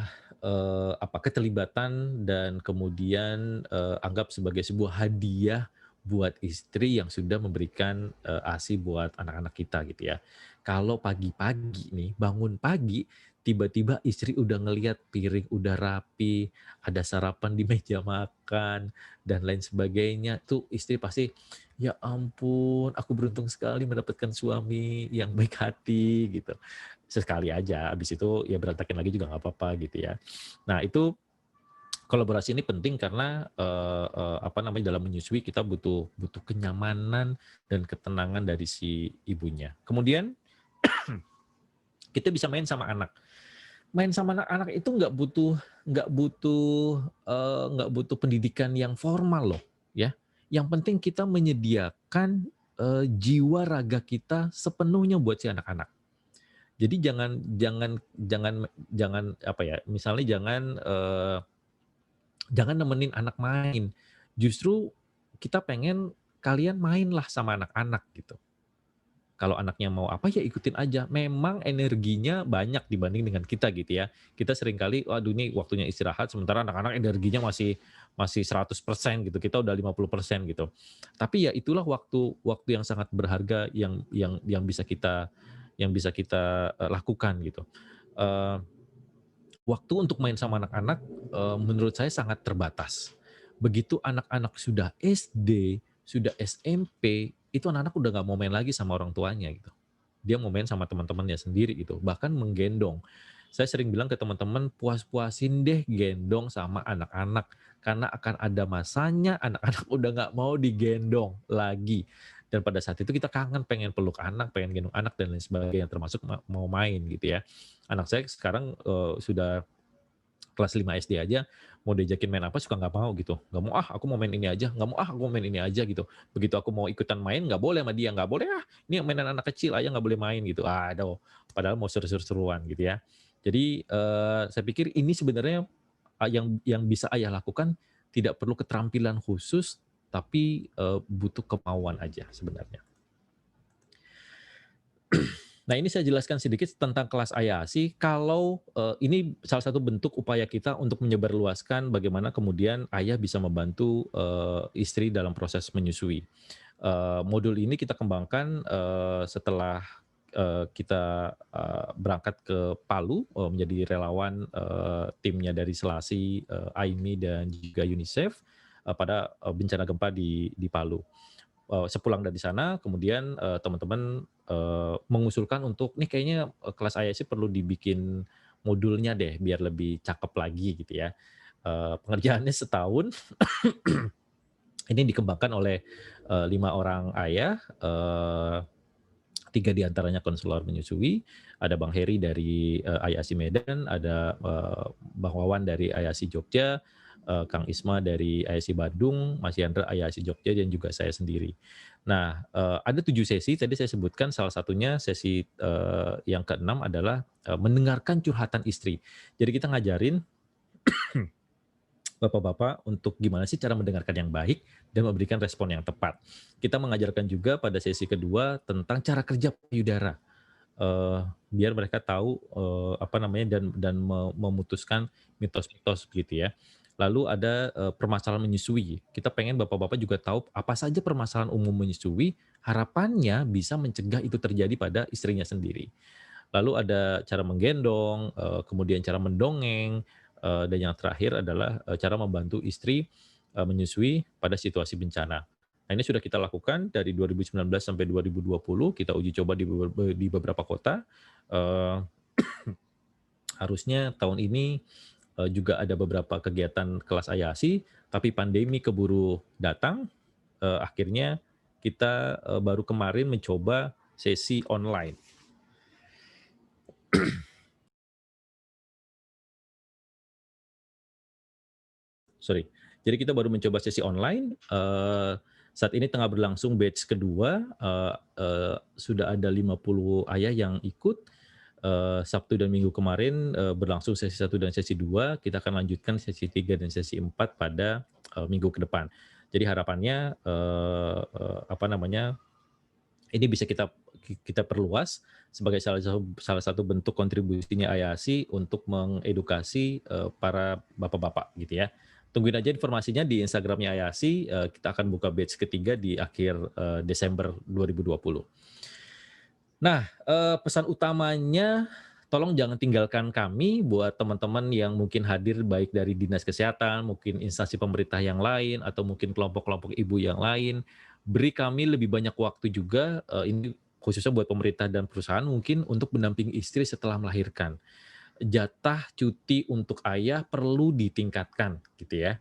S3: keterlibatan dan kemudian anggap sebagai sebuah hadiah buat istri yang sudah memberikan ASI buat anak-anak kita gitu ya. Kalau pagi-pagi nih, bangun pagi, tiba-tiba istri udah ngelihat piring udah rapi, ada sarapan di meja makan dan lain sebagainya, tuh istri pasti, "Ya ampun, aku beruntung sekali mendapatkan suami yang baik hati," gitu. Sekali aja, habis itu ya berantakin lagi juga nggak apa-apa gitu ya. Nah itu kolaborasi ini penting karena dalam menyusui kita butuh butuh kenyamanan dan ketenangan dari si ibunya. Kemudian kita bisa main sama anak. Main sama anak-anak itu nggak butuh pendidikan yang formal loh, ya. Yang penting kita menyediakan jiwa raga kita sepenuhnya buat si anak-anak. Jadi jangan jangan jangan jangan misalnya jangan nemenin anak main. Justru kita pengen kalian mainlah sama anak-anak gitu. Kalau anaknya mau apa ya ikutin aja. Memang energinya banyak dibanding dengan kita gitu ya. Kita seringkali waduh ini waktunya istirahat sementara anak-anak energinya masih masih 100% gitu. Kita udah 50% gitu. Tapi ya itulah waktu waktu yang sangat berharga yang bisa kita lakukan gitu. Eee, Waktu untuk main sama anak-anak menurut saya sangat terbatas. Begitu anak-anak sudah SD, sudah SMP, itu anak-anak udah nggak mau main lagi sama orang tuanya gitu. Dia mau main sama teman-temannya sendiri gitu, bahkan menggendong. Saya sering bilang ke teman-teman, puas-puasin deh gendong sama anak-anak, karena akan ada masanya anak-anak udah nggak mau digendong lagi. Dan pada saat itu kita kangen pengen peluk anak, pengen gendong anak dan lain sebagainya, termasuk mau main gitu ya. Anak saya sekarang sudah kelas 5 SD aja, mau diajakin main apa suka nggak mau gitu. Nggak mau ah, aku mau main ini aja, nggak mau ah, aku mau main ini aja gitu. Begitu aku mau ikutan main, nggak boleh sama dia, nggak boleh ah, ini mainan anak kecil aja nggak boleh main gitu. Aduh, padahal mau seru-seruan gitu ya. Jadi saya pikir ini sebenarnya yang bisa ayah lakukan tidak perlu keterampilan khusus, tapi butuh kemauan aja sebenarnya. Nah, ini saya jelaskan sedikit tentang kelas AYASI. Kalau ini salah satu bentuk upaya kita untuk menyebarluaskan bagaimana kemudian ayah bisa membantu istri dalam proses menyusui. Modul ini kita kembangkan setelah kita berangkat ke Palu menjadi relawan timnya dari Selasi, AIMI dan juga UNICEF pada bencana gempa di Palu. Sepulang dari sana kemudian teman-teman mengusulkan untuk nih kayaknya kelas IIC perlu dibikin modulnya deh biar lebih cakep lagi gitu ya. Pengerjaannya setahun. Ini dikembangkan oleh 5 orang ayah, 3 diantaranya konselor menyusui, ada Bang Heri dari IASI Medan, ada Bang Wawan dari IASI Jogja, Kang Isma dari IASI Bandung, Mas Yandra IASI Jogja, dan juga saya sendiri. Nah, ada 7 sesi, tadi saya sebutkan salah satunya sesi yang ke-6 adalah mendengarkan curhatan istri. Jadi kita ngajarin bapak-bapak untuk gimana sih cara mendengarkan yang baik dan memberikan respon yang tepat. Kita mengajarkan juga pada sesi kedua tentang cara kerja payudara, biar mereka tahu dan memutuskan mitos-mitos begitu ya. Lalu ada permasalahan menyusui. Kita pengen bapak-bapak juga tahu apa saja permasalahan umum menyusui, harapannya bisa mencegah itu terjadi pada istrinya sendiri. Lalu ada cara menggendong, kemudian cara mendongeng, dan yang terakhir adalah cara membantu istri menyusui pada situasi bencana. Nah, ini sudah kita lakukan dari 2019 sampai 2020, kita uji coba di beberapa kota. Harusnya tahun ini juga ada beberapa kegiatan kelas AYASI, tapi pandemi keburu datang, akhirnya kita baru kemarin mencoba sesi online. Sorry. Jadi kita baru mencoba sesi online, Saat ini tengah berlangsung batch kedua, sudah ada 50 ayah yang ikut. Sabtu dan Minggu kemarin berlangsung sesi 1 dan sesi 2. Kita akan lanjutkan sesi 3 dan sesi 4 pada minggu ke depan. Jadi harapannya ini bisa kita perluas sebagai salah satu bentuk kontribusinya IASI untuk mengedukasi para bapak-bapak gitu ya. Tungguin aja informasinya di Instagramnya IASI. Kita akan buka batch ketiga di akhir Desember 2020. Nah, pesan utamanya tolong jangan tinggalkan kami buat teman-teman yang mungkin hadir baik dari Dinas Kesehatan, mungkin instansi pemerintah yang lain, atau mungkin kelompok-kelompok ibu yang lain. Beri kami lebih banyak waktu juga, ini khususnya buat pemerintah dan perusahaan mungkin untuk mendampingi istri setelah melahirkan. Jatah cuti untuk ayah perlu ditingkatkan gitu ya.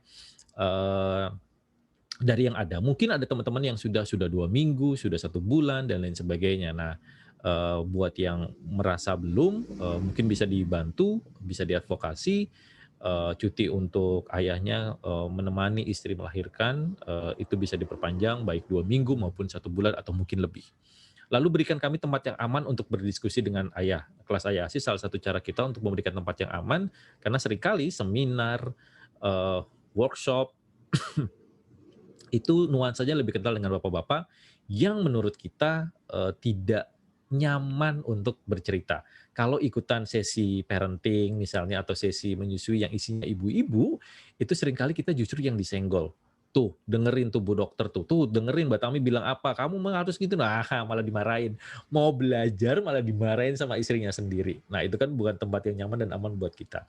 S3: Dari yang ada, mungkin ada teman-teman yang sudah 2 minggu, sudah 1 bulan, dan lain sebagainya. Nah, buat yang merasa belum, mungkin bisa dibantu, bisa diadvokasi, cuti untuk ayahnya menemani istri melahirkan, itu bisa diperpanjang baik 2 minggu maupun 1 bulan atau mungkin lebih. Lalu berikan kami tempat yang aman untuk berdiskusi dengan ayah. Kelas IASI salah satu cara kita untuk memberikan tempat yang aman, karena seringkali seminar, workshop, itu nuansanya lebih kental dengan bapak-bapak yang menurut kita tidak nyaman untuk bercerita. Kalau ikutan sesi parenting misalnya atau sesi menyusui yang isinya ibu-ibu, itu seringkali kita justru yang disenggol. Tuh, dengerin tuh Bu Dokter tuh dengerin Mbak Tami bilang apa, kamu mah harus gitu, nah malah dimarahin. Mau belajar malah dimarahin sama istrinya sendiri. Nah itu kan bukan tempat yang nyaman dan aman buat kita.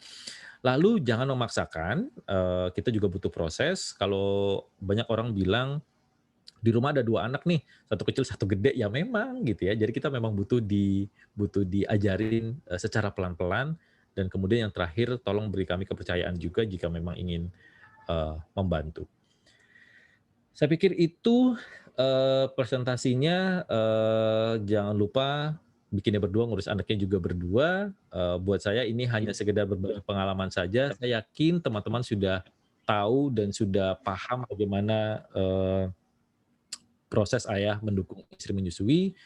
S3: Lalu jangan memaksakan, kita juga butuh proses. Kalau banyak orang bilang, di rumah ada 2 anak nih, 1 kecil 1 gede, ya memang gitu ya. Jadi kita memang butuh diajarin secara pelan-pelan, dan kemudian yang terakhir tolong beri kami kepercayaan juga jika memang ingin membantu. Saya pikir itu presentasinya, jangan lupa bikinnya berdua, ngurus anaknya juga berdua. Buat saya ini hanya sekedar berbagi pengalaman saja. Saya yakin teman-teman sudah tahu dan sudah paham bagaimana proses ayah mendukung istri menyusui.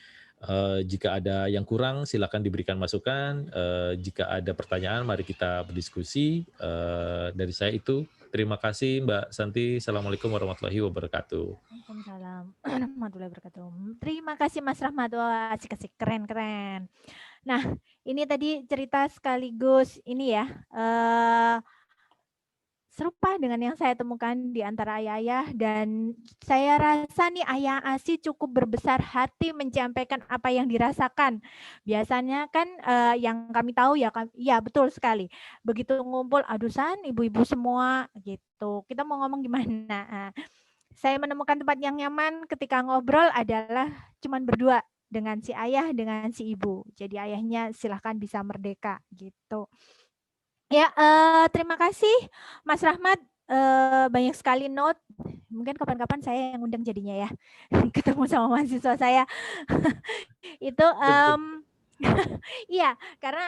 S3: Jika ada yang kurang silakan diberikan masukan. Jika ada pertanyaan mari kita berdiskusi. Dari saya itu. Terima kasih Mbak Santi. Assalamualaikum warahmatullahi wabarakatuh.
S1: Waalaikumsalam warahmatullahi wabarakatuh. Terima kasih Mas Rahmat, wah asik-asik, keren-keren. Nah, ini tadi cerita sekaligus ini ya, serupa dengan yang saya temukan di antara ayah-ayah, dan saya rasa nih ayah ASI cukup berbesar hati menyampaikan apa yang dirasakan. Biasanya kan yang kami tahu ya, ya betul sekali. Begitu ngumpul, adusan ibu-ibu semua gitu. Kita mau ngomong gimana? Saya menemukan tempat yang nyaman ketika ngobrol adalah cuman berdua dengan si ayah dengan si ibu. Jadi ayahnya silahkan bisa merdeka gitu. Ya, terima kasih Mas Rahmat, banyak sekali note. Mungkin kapan-kapan saya yang undang jadinya ya, ketemu sama mahasiswa saya. Itu, iya, karena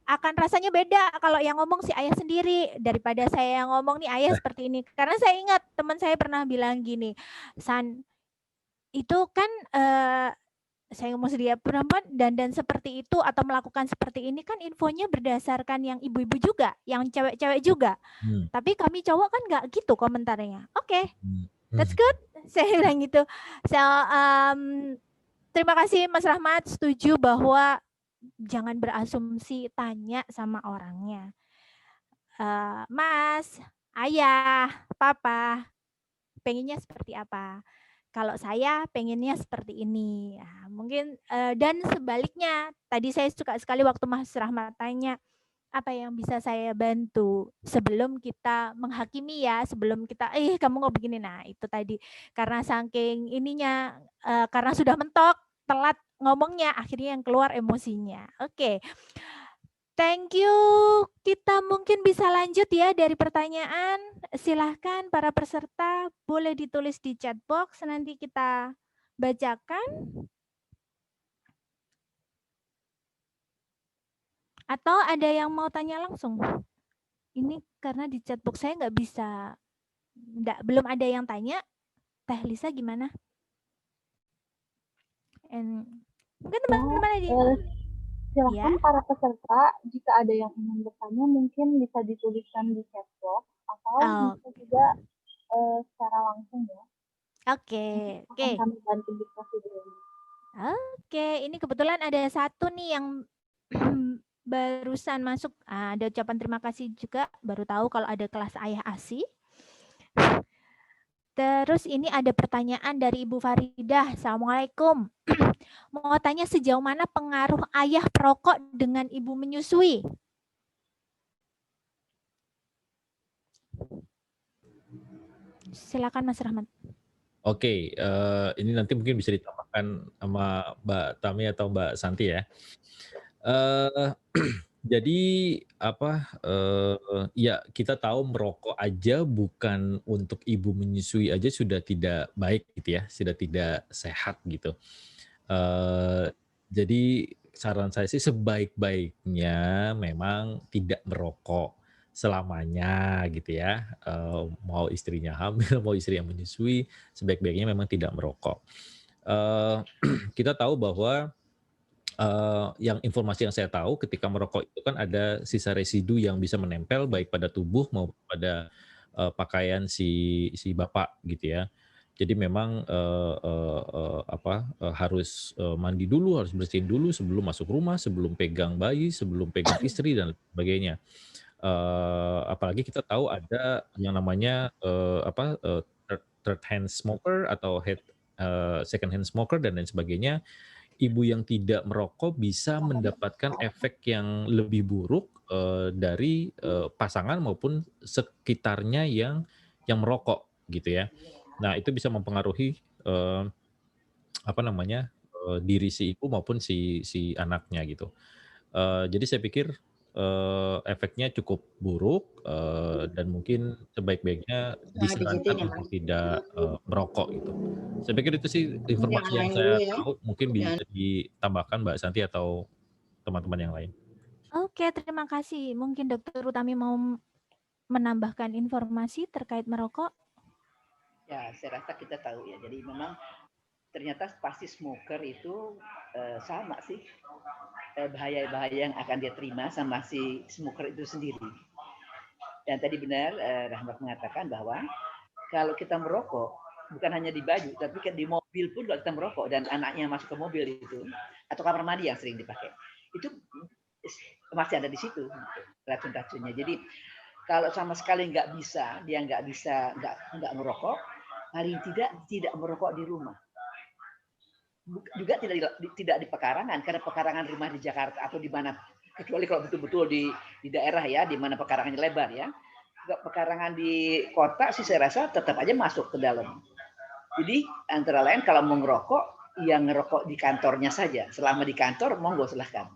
S1: akan rasanya beda kalau yang ngomong si ayah sendiri daripada saya yang ngomong nih ayah seperti ini. Karena saya ingat teman saya pernah bilang gini, San, itu kan saya ngomong dia perempuan dan seperti itu atau melakukan seperti ini kan infonya berdasarkan yang ibu-ibu juga, yang cewek-cewek juga. Tapi kami cowok kan nggak gitu komentarnya. Oke, that's good. Saya bilang gitu. So, terima kasih Mas Rahmat, setuju bahwa jangan berasumsi, tanya sama orangnya. Mas, ayah, papa, pengennya seperti apa? Kalau saya pengennya seperti ini. Nah, mungkin dan sebaliknya, tadi saya suka sekali waktu Mas Rahmat tanya, apa yang bisa saya bantu sebelum kita menghakimi ya, sebelum kita, kamu nggak begini. Nah, itu tadi, karena saking ininya, karena sudah mentok, telat ngomongnya, akhirnya yang keluar emosinya. Oke. Thank you. Kita mungkin bisa lanjut ya dari pertanyaan. Silahkan para peserta boleh ditulis di chat box, nanti kita bacakan. Atau ada yang mau tanya langsung? Ini karena di chat box saya nggak bisa, belum ada yang tanya. Teh Lisa gimana? Mungkin teman-teman ada
S5: Silakan
S1: Ya.
S5: para peserta, jika ada yang ingin bertanya mungkin bisa dituliskan di chat box atau bisa juga secara langsung ya.
S1: Oke.
S5: Akan kami bantu di prosedur ini.
S1: Oke, ini kebetulan ada satu nih yang barusan masuk. Ada ucapan terima kasih juga, baru tahu kalau ada kelas Ayah ASI. Terus ini ada pertanyaan dari Ibu Faridah. Assalamualaikum. Mau tanya sejauh mana pengaruh ayah perokok dengan ibu menyusui? Silakan Mas Rahmat.
S3: Oke, ini nanti mungkin bisa ditambahkan sama Mbak Tami atau Mbak Santi ya. Jadi ya kita tahu merokok aja bukan untuk ibu menyusui aja sudah tidak baik gitu ya, sudah tidak sehat gitu. Jadi saran saya sih sebaik-baiknya memang tidak merokok selamanya gitu ya. Mau istrinya hamil, mau istri yang menyusui, sebaik-baiknya memang tidak merokok. Kita tahu bahwa yang informasi yang saya tahu ketika merokok itu kan ada sisa residu yang bisa menempel baik pada tubuh maupun pada pakaian si bapak gitu ya. Jadi memang harus mandi dulu, harus bersihin dulu sebelum masuk rumah, sebelum pegang bayi, sebelum pegang istri dan sebagainya. Apalagi kita tahu ada yang namanya third hand smoker atau second hand smoker dan lain sebagainya. Ibu yang tidak merokok bisa mendapatkan efek yang lebih buruk dari pasangan maupun sekitarnya yang merokok gitu ya. Nah itu bisa mempengaruhi diri si ibu maupun si anaknya gitu. Jadi saya pikir efeknya cukup buruk dan mungkin sebaik-baiknya disarankan untuk tidak merokok gitu. Saya pikir itu sih informasi yang saya tahu, mungkin bisa ditambahkan Mbak Santi atau teman-teman yang lain.
S1: Oke, terima kasih. Mungkin Dokter Utami mau menambahkan informasi terkait merokok?
S4: Ya, saya rasa kita tahu ya. Jadi memang ternyata pasti smoker itu sama sih bahaya-bahaya yang akan dia terima sama si smoker itu sendiri. Dan tadi benar Rahmat mengatakan bahwa kalau kita merokok bukan hanya di baju, tapi kan di mobil pun kalau kita merokok dan anaknya masuk ke mobil itu atau kamar mandi yang sering dipakai, itu masih ada di situ racun-racunnya. Jadi kalau sama sekali nggak bisa nggak merokok, paling tidak merokok di rumah. Juga tidak di pekarangan, karena pekarangan rumah di Jakarta atau di mana, kecuali kalau betul-betul di daerah ya, di mana pekarangannya lebar ya. Pekarangan di kota sih saya rasa tetap aja masuk ke dalam. Jadi antara lain kalau mau ngerokok, yang ngerokok di kantornya saja. Selama di kantor, monggo silahkan.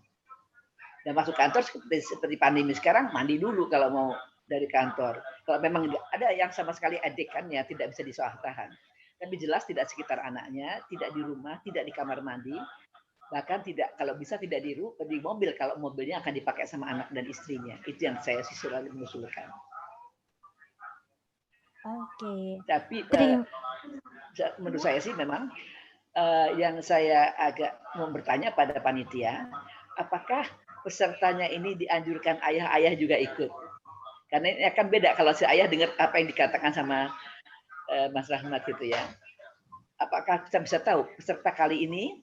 S4: Dan masuk kantor seperti pandemi sekarang, mandi dulu kalau mau dari kantor. Kalau memang ada yang sama sekali adik kan ya, tidak bisa disoal-tahan. Tapi jelas tidak sekitar anaknya, tidak di rumah, tidak di kamar mandi, bahkan tidak, kalau bisa tidak di mobil kalau mobilnya akan dipakai sama anak dan istrinya. Itu yang saya selalu mengusulkan.
S1: Oke.
S4: Tapi menurut saya sih memang yang saya agak mau bertanya pada panitia, apakah pesertanya ini dianjurkan ayah-ayah juga ikut? Karena ini akan beda kalau si ayah dengar apa yang dikatakan sama Mas Rahmat gitu ya. Apakah kita bisa tahu peserta kali ini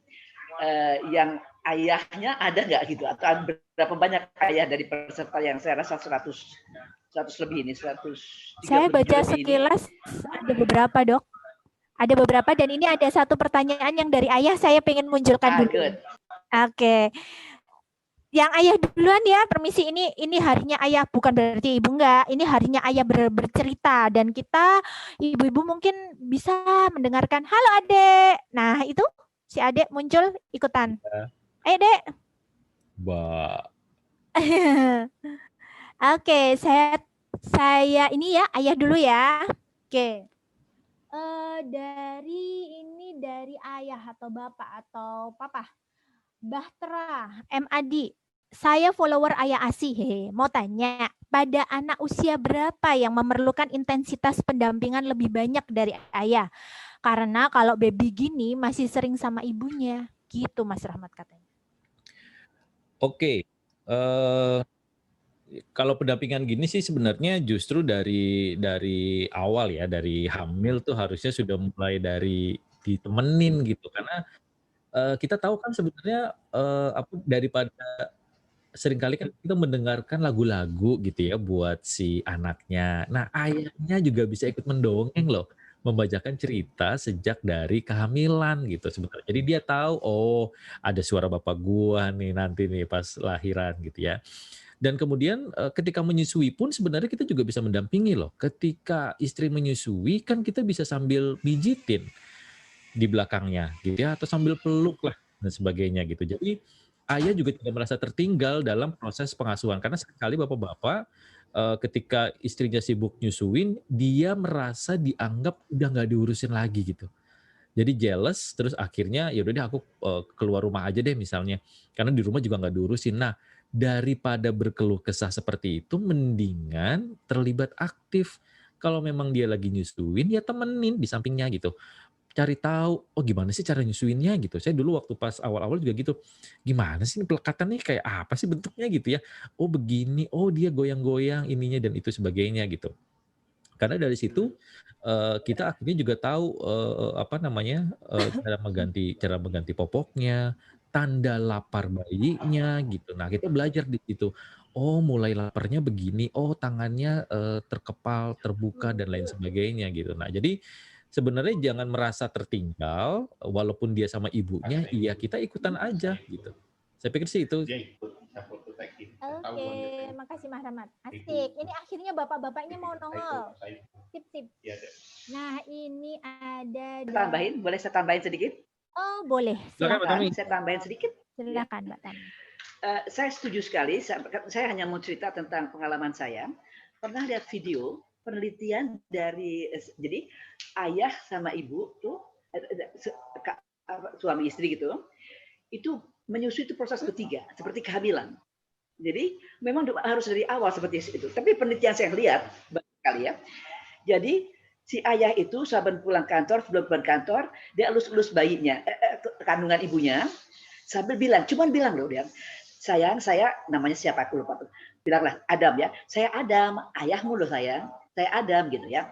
S4: yang ayahnya ada nggak gitu? Atau berapa banyak ayah dari peserta yang saya rasa 100 lebih ini, 100.
S1: Saya baca sekilas ada beberapa, Dok. Ada beberapa dan ini ada satu pertanyaan yang dari ayah saya pengen munculkan dulu. Oke. Yang ayah duluan ya, permisi, ini harinya ayah, bukan berarti ibu enggak. Ini harinya ayah bercerita dan kita ibu-ibu mungkin bisa mendengarkan. Halo Adek. Nah, itu si Adek muncul ikutan. Ayo, Dek.
S3: Mbak.
S1: Oke, saya ini ya, ayah dulu ya. Oke. Dari ayah atau bapak atau papa. Bahtera, MAD. Saya follower Ayah ASI. Mau tanya, pada anak usia berapa yang memerlukan intensitas pendampingan lebih banyak dari ayah? Karena kalau baby gini masih sering sama ibunya. Gitu Mas Rahmat katanya.
S3: Oke. Kalau pendampingan gini sih sebenarnya justru dari awal ya, dari hamil tuh harusnya sudah mulai dari ditemenin gitu. Karena, kita tahu kan sebenarnya, daripada seringkali kan kita mendengarkan lagu-lagu gitu ya buat si anaknya. Nah, ayahnya juga bisa ikut mendongeng loh, membacakan cerita sejak dari kehamilan gitu sebenarnya. Jadi dia tahu, oh ada suara bapak gua nih nanti nih pas lahiran gitu ya. Dan kemudian, ketika menyusui pun sebenarnya kita juga bisa mendampingi loh. Ketika istri menyusui kan kita bisa sambil pijitin di belakangnya gitu ya, atau sambil peluk lah dan sebagainya gitu. Jadi ayah juga tidak merasa tertinggal dalam proses pengasuhan karena seringkali bapak-bapak, ketika istrinya sibuk nyusuin, dia merasa dianggap udah nggak diurusin lagi gitu. Jadi jealous, terus akhirnya ya udah deh aku keluar rumah aja deh misalnya, karena di rumah juga nggak diurusin. Nah, daripada berkeluh kesah seperti itu, mendingan terlibat aktif. Kalau memang dia lagi nyusuin, ya temenin di sampingnya gitu. Cari tahu, oh gimana sih cara nyusuinnya gitu. Saya dulu waktu pas awal-awal juga gitu, gimana sih ini pelekatan nih kayak apa sih bentuknya gitu ya. Oh begini, oh dia goyang-goyang ininya dan itu sebagainya gitu. Karena dari situ, kita akhirnya juga tahu, apa namanya, cara mengganti popoknya, tanda lapar bayinya gitu. Nah, kita belajar di situ. Oh, mulai laparnya begini, oh tangannya, terkepal, terbuka dan lain sebagainya gitu. Nah, jadi sebenarnya jangan merasa tertinggal, walaupun dia sama ibunya, iya kita ikutan aja gitu. Saya pikir sih itu.
S1: Oke, makasih Mas Rahmat. Asik. Ini akhirnya bapak-bapaknya mau nongol. Sip, sip. Nah, ini ada...
S4: Boleh saya tambahin sedikit?
S1: Oh, boleh.
S4: Silakan. Saya tambahin sedikit.
S1: Silakan, Mbak Tami.
S4: Saya setuju sekali. Saya hanya mau cerita tentang pengalaman saya. Pernah lihat video penelitian dari, jadi ayah sama ibu tuh suami istri gitu, itu menyusui itu proses ketiga seperti kehamilan. Jadi memang harus dari awal seperti itu. Tapi penelitian saya lihat banyak kali ya. Jadi si ayah itu sebelum pulang kantor, dia elus-elus bayinya, kandungan ibunya, sambil cuman bilang loh dia, sayang, saya namanya siapa aku lupa tuh, bilanglah Adam ya, saya Adam, ayahmu loh sayang, saya Adam gitu ya.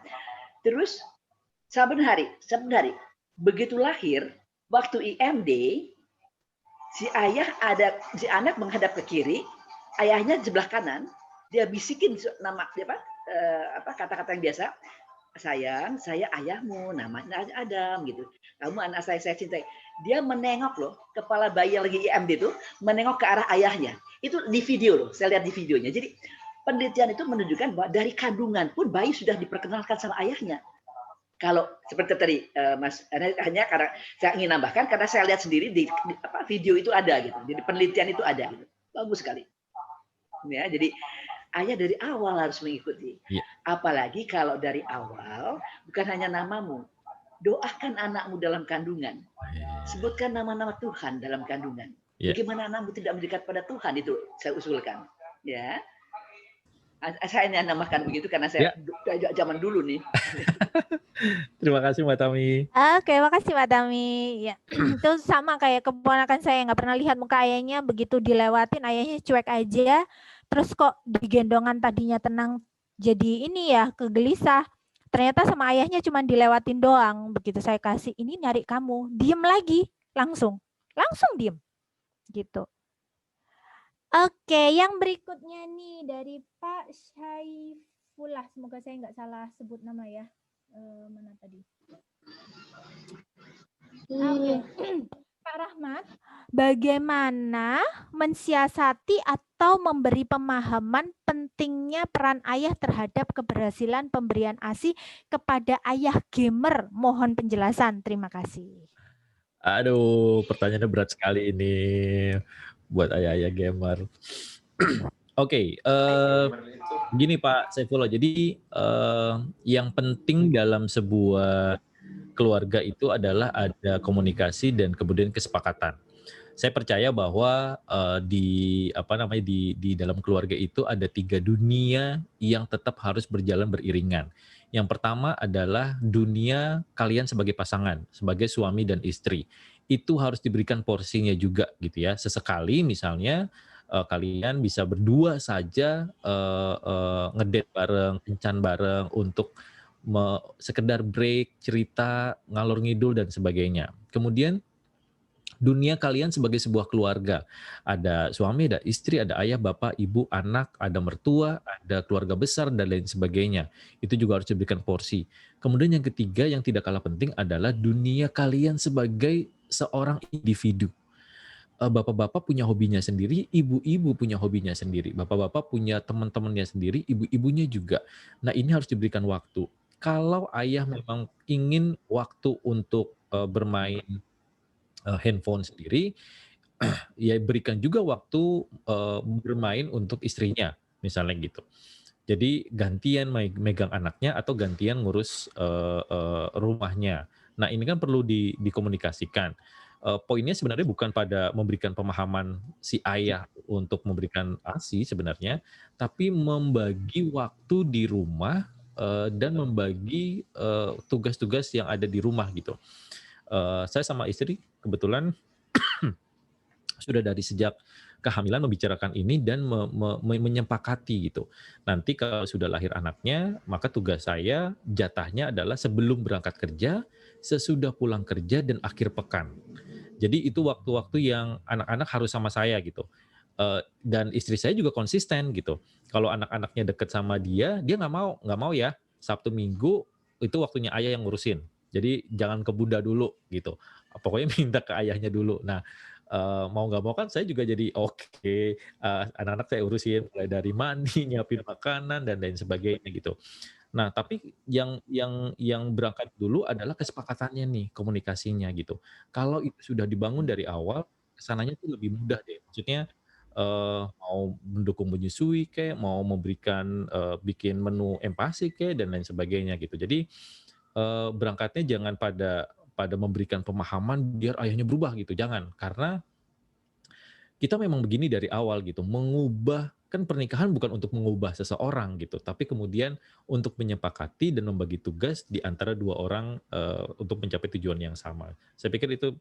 S4: Terus saben hari, begitu lahir, waktu IMD, si anak menghadap ke kiri, ayahnya di sebelah kanan, dia bisikin nama kata-kata yang biasa, sayang, saya ayahmu, namanya Adam gitu. Kamu anak saya cintai. Dia menengok loh, kepala bayi yang lagi IMD itu menengok ke arah ayahnya. Itu di video loh, saya lihat di videonya. Jadi penelitian itu menunjukkan bahwa dari kandungan pun bayi sudah diperkenalkan sama ayahnya. Kalau seperti tadi Mas, hanya karena saya ingin nambahkan karena saya lihat sendiri di video itu ada gitu. Jadi penelitian itu ada gitu. Bagus sekali. Ya, jadi ayah dari awal harus mengikuti. Ya. Apalagi kalau dari awal bukan hanya namamu. Doakan anakmu dalam kandungan. Sebutkan nama-nama Tuhan dalam kandungan. Ya. Bagaimana anakmu tidak mendekat pada Tuhan, itu saya usulkan. Ya. Saya hanya nambahkan begitu karena saya zaman dulu nih.
S3: Terima kasih Mbak Tami.
S1: Oke, makasih Mbak Tami. Ya, itu sama kayak keponakan saya, nggak pernah lihat muka ayahnya, begitu dilewatin ayahnya cuek aja. Terus kok digendongan tadinya tenang jadi ini ya kegelisah. Ternyata sama ayahnya cuma dilewatin doang. Begitu saya kasih ini nyari kamu, diem lagi, langsung diem, gitu. Oke, yang berikutnya nih dari Pak Syaifullah. Semoga saya nggak salah sebut nama ya. Mana tadi? Oke. Pak Rahmat, bagaimana mensiasati atau memberi pemahaman pentingnya peran ayah terhadap keberhasilan pemberian ASI kepada ayah gamer? Mohon penjelasan. Terima kasih.
S3: Aduh, pertanyaannya berat sekali ini buat ayah-ayah gamer. Oke, gini Pak Saifullah. Jadi yang penting dalam sebuah keluarga itu adalah ada komunikasi dan kemudian kesepakatan. Saya percaya bahwa di dalam keluarga itu ada 3 dunia yang tetap harus berjalan beriringan. Yang pertama adalah dunia kalian sebagai pasangan, sebagai suami dan istri. Itu harus diberikan porsinya juga gitu ya. Sesekali misalnya kalian bisa berdua saja ngedate bareng, kencan bareng untuk sekedar break, cerita, ngalor ngidul dan sebagainya. Kemudian dunia kalian sebagai sebuah keluarga. Ada suami, ada istri, ada ayah, bapak, ibu, anak, ada mertua, ada keluarga besar, dan lain sebagainya. Itu juga harus diberikan porsi. Kemudian yang ketiga yang tidak kalah penting adalah dunia kalian sebagai seorang individu. Bapak-bapak punya hobinya sendiri, ibu-ibu punya hobinya sendiri. Bapak-bapak punya teman-temannya sendiri, ibu-ibunya juga. Nah, ini harus diberikan waktu. Kalau ayah memang ingin waktu untuk bermain handphone sendiri, ya berikan juga waktu bermain untuk istrinya, misalnya gitu. Jadi gantian megang anaknya atau gantian ngurus rumahnya. Nah ini kan perlu dikomunikasikan. Poinnya sebenarnya bukan pada memberikan pemahaman si ayah untuk memberikan ASI sebenarnya, tapi membagi waktu di rumah dan membagi tugas-tugas yang ada di rumah gitu. Saya sama istri kebetulan sudah dari sejak kehamilan membicarakan ini dan menyepakati gitu. Nanti kalau sudah lahir anaknya, maka tugas saya jatahnya adalah sebelum berangkat kerja, sesudah pulang kerja dan akhir pekan. Jadi itu waktu-waktu yang anak-anak harus sama saya gitu. Dan istri saya juga konsisten gitu. Kalau anak-anaknya deket sama dia nggak mau ya Sabtu Minggu itu waktunya ayah yang ngurusin. Jadi jangan ke bunda dulu gitu. Pokoknya minta ke ayahnya dulu. Nah, mau nggak mau kan saya juga jadi oke, anak-anak saya urusin mulai dari mandi, nyiapin makanan dan lain sebagainya gitu. Nah, tapi yang berangkat dulu adalah kesepakatannya nih, komunikasinya gitu. Kalau itu sudah dibangun dari awal, kesananya tuh lebih mudah deh. Maksudnya mau mendukung menyusui kek, mau memberikan bikin menu empasi kek dan lain sebagainya gitu. Jadi berangkatnya jangan pada memberikan pemahaman biar ayahnya berubah gitu, jangan. Karena kita memang begini dari awal gitu, mengubah kan pernikahan bukan untuk mengubah seseorang gitu, tapi kemudian untuk menyepakati dan membagi tugas di antara dua orang untuk mencapai tujuan yang sama. Saya pikir itu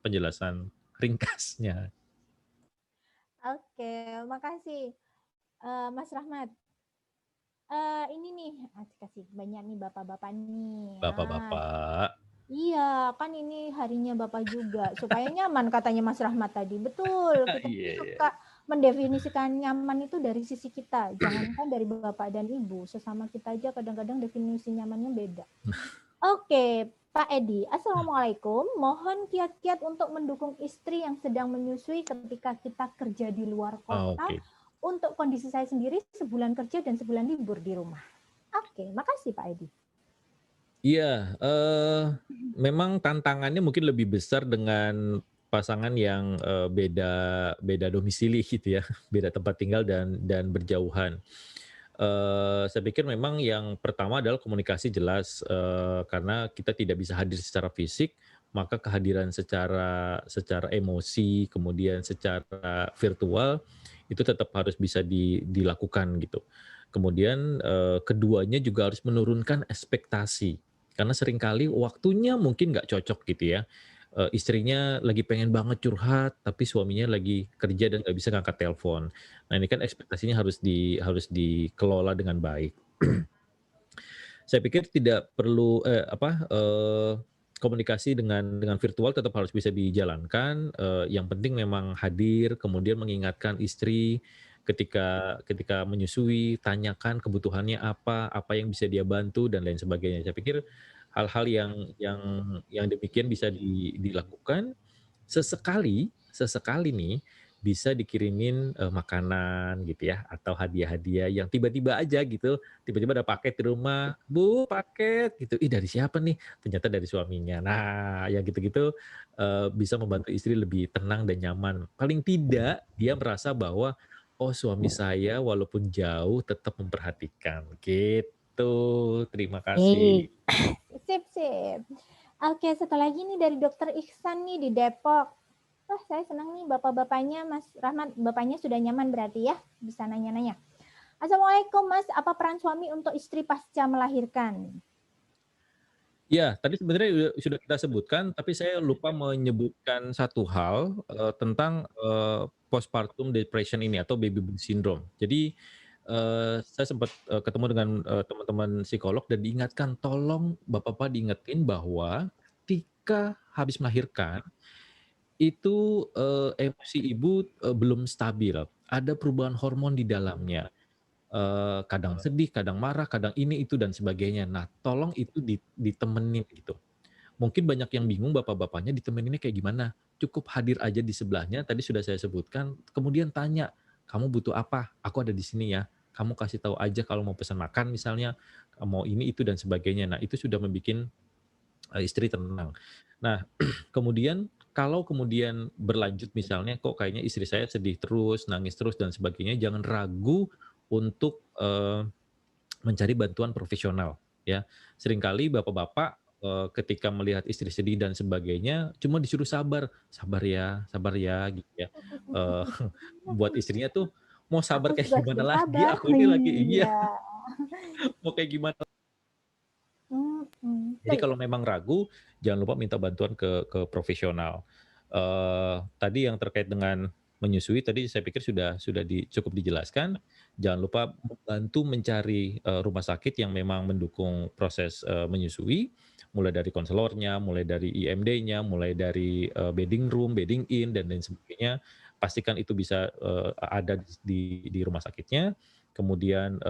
S3: penjelasan ringkasnya.
S1: Oke, makasih Mas Rahmat. Ini nih, kasih banyak nih bapak-bapak nih.
S3: Bapak-bapak.
S1: Iya, kan ini harinya Bapak juga, supaya nyaman katanya Mas Rahmat tadi. Betul, kita
S3: Iya,
S1: suka mendefinisikan nyaman itu dari sisi kita, jangankan dari Bapak dan Ibu, sesama kita aja kadang-kadang definisi nyamannya beda. Oke, Pak Edi, Assalamualaikum. Mohon kiat-kiat untuk mendukung istri yang sedang menyusui ketika kita kerja di luar kota. Untuk kondisi saya sendiri, sebulan kerja dan sebulan libur di rumah. Oke, makasih Pak Edi.
S3: Iya, memang tantangannya mungkin lebih besar dengan pasangan yang beda domisili gitu ya, beda tempat tinggal dan berjauhan. Saya pikir memang yang pertama adalah komunikasi jelas, karena kita tidak bisa hadir secara fisik, maka kehadiran secara emosi, kemudian secara virtual itu tetap harus bisa dilakukan gitu. Kemudian keduanya juga harus menurunkan ekspektasi. Karena seringkali waktunya mungkin nggak cocok gitu ya. Istrinya lagi pengen banget curhat, tapi suaminya lagi kerja dan nggak bisa ngangkat telepon. Nah ini kan ekspektasinya harus dikelola dengan baik. Saya pikir tidak perlu komunikasi dengan virtual tetap harus bisa dijalankan. Yang penting memang hadir, kemudian mengingatkan istri ketika menyusui, tanyakan kebutuhannya apa yang bisa dia bantu dan lain sebagainya. Saya pikir hal-hal yang demikian bisa dilakukan sesekali nih bisa dikirimin makanan gitu ya atau hadiah-hadiah yang tiba-tiba aja gitu, tiba-tiba ada paket di rumah, "Bu, paket," gitu. "Ih, dari siapa nih?" Ternyata dari suaminya. Nah, yang gitu-gitu bisa membantu istri lebih tenang dan nyaman. Paling tidak dia merasa bahwa, "Oh, suami saya walaupun jauh tetap memperhatikan." Gitu. Terima kasih.
S1: Sip. Oke, satu lagi nih dari Dokter Ihsan nih di Depok. Wah, saya senang nih bapak-bapaknya, Mas Rahmat, bapaknya sudah nyaman berarti ya, bisa nanya-nanya. Assalamualaikum Mas, apa peran suami untuk istri pasca melahirkan?
S3: Ya, tadi sebenarnya sudah kita sebutkan, tapi saya lupa menyebutkan satu hal tentang postpartum depression ini atau baby blues syndrome. Jadi saya sempat ketemu dengan teman-teman psikolog dan diingatkan, tolong bapak-bapak diingetin bahwa ketika habis melahirkan itu emosi ibu belum stabil, ada perubahan hormon di dalamnya. Kadang sedih, kadang marah, kadang ini itu dan sebagainya. Nah, tolong itu ditemenin gitu. Mungkin banyak yang bingung bapak-bapaknya ditemeninnya kayak gimana. Cukup hadir aja di sebelahnya, tadi sudah saya sebutkan. Kemudian tanya, kamu butuh apa? Aku ada di sini ya. Kamu kasih tahu aja kalau mau pesan makan misalnya, mau ini itu dan sebagainya. Nah, itu sudah membuat istri tenang. Nah, kemudian kalau kemudian berlanjut misalnya kok kayaknya istri saya sedih terus, nangis terus dan sebagainya, jangan ragu untuk mencari bantuan profesional ya. Seringkali bapak-bapak ketika melihat istri sedih dan sebagainya cuma disuruh sabar ya gitu ya. Buat istrinya tuh mau sabar
S1: Aku
S3: kayak
S1: juga
S3: gimana
S1: sudah
S3: lagi,
S1: sabar.
S3: aku ini lagi iya
S1: Iya.
S3: mau kayak gimana. Jadi
S1: Baik.
S3: kalau memang ragu jangan lupa minta bantuan ke profesional. Tadi yang terkait dengan menyusui tadi saya pikir sudah cukup dijelaskan. Jangan lupa membantu mencari rumah sakit yang memang mendukung proses menyusui, mulai dari konselornya, mulai dari IMD-nya, mulai dari bedding room, bedding in dan lain sebagainya. Pastikan itu bisa ada di rumah sakitnya. Kemudian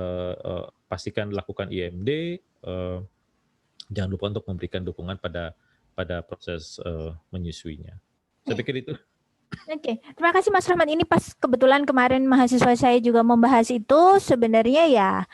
S3: pastikan lakukan IMD. Jangan lupa untuk memberikan dukungan pada proses menyusuinya. Saya pikir itu.
S1: Oke, terima kasih Mas Rahmat. Ini pas kebetulan kemarin mahasiswa saya juga membahas itu. Sebenarnya ya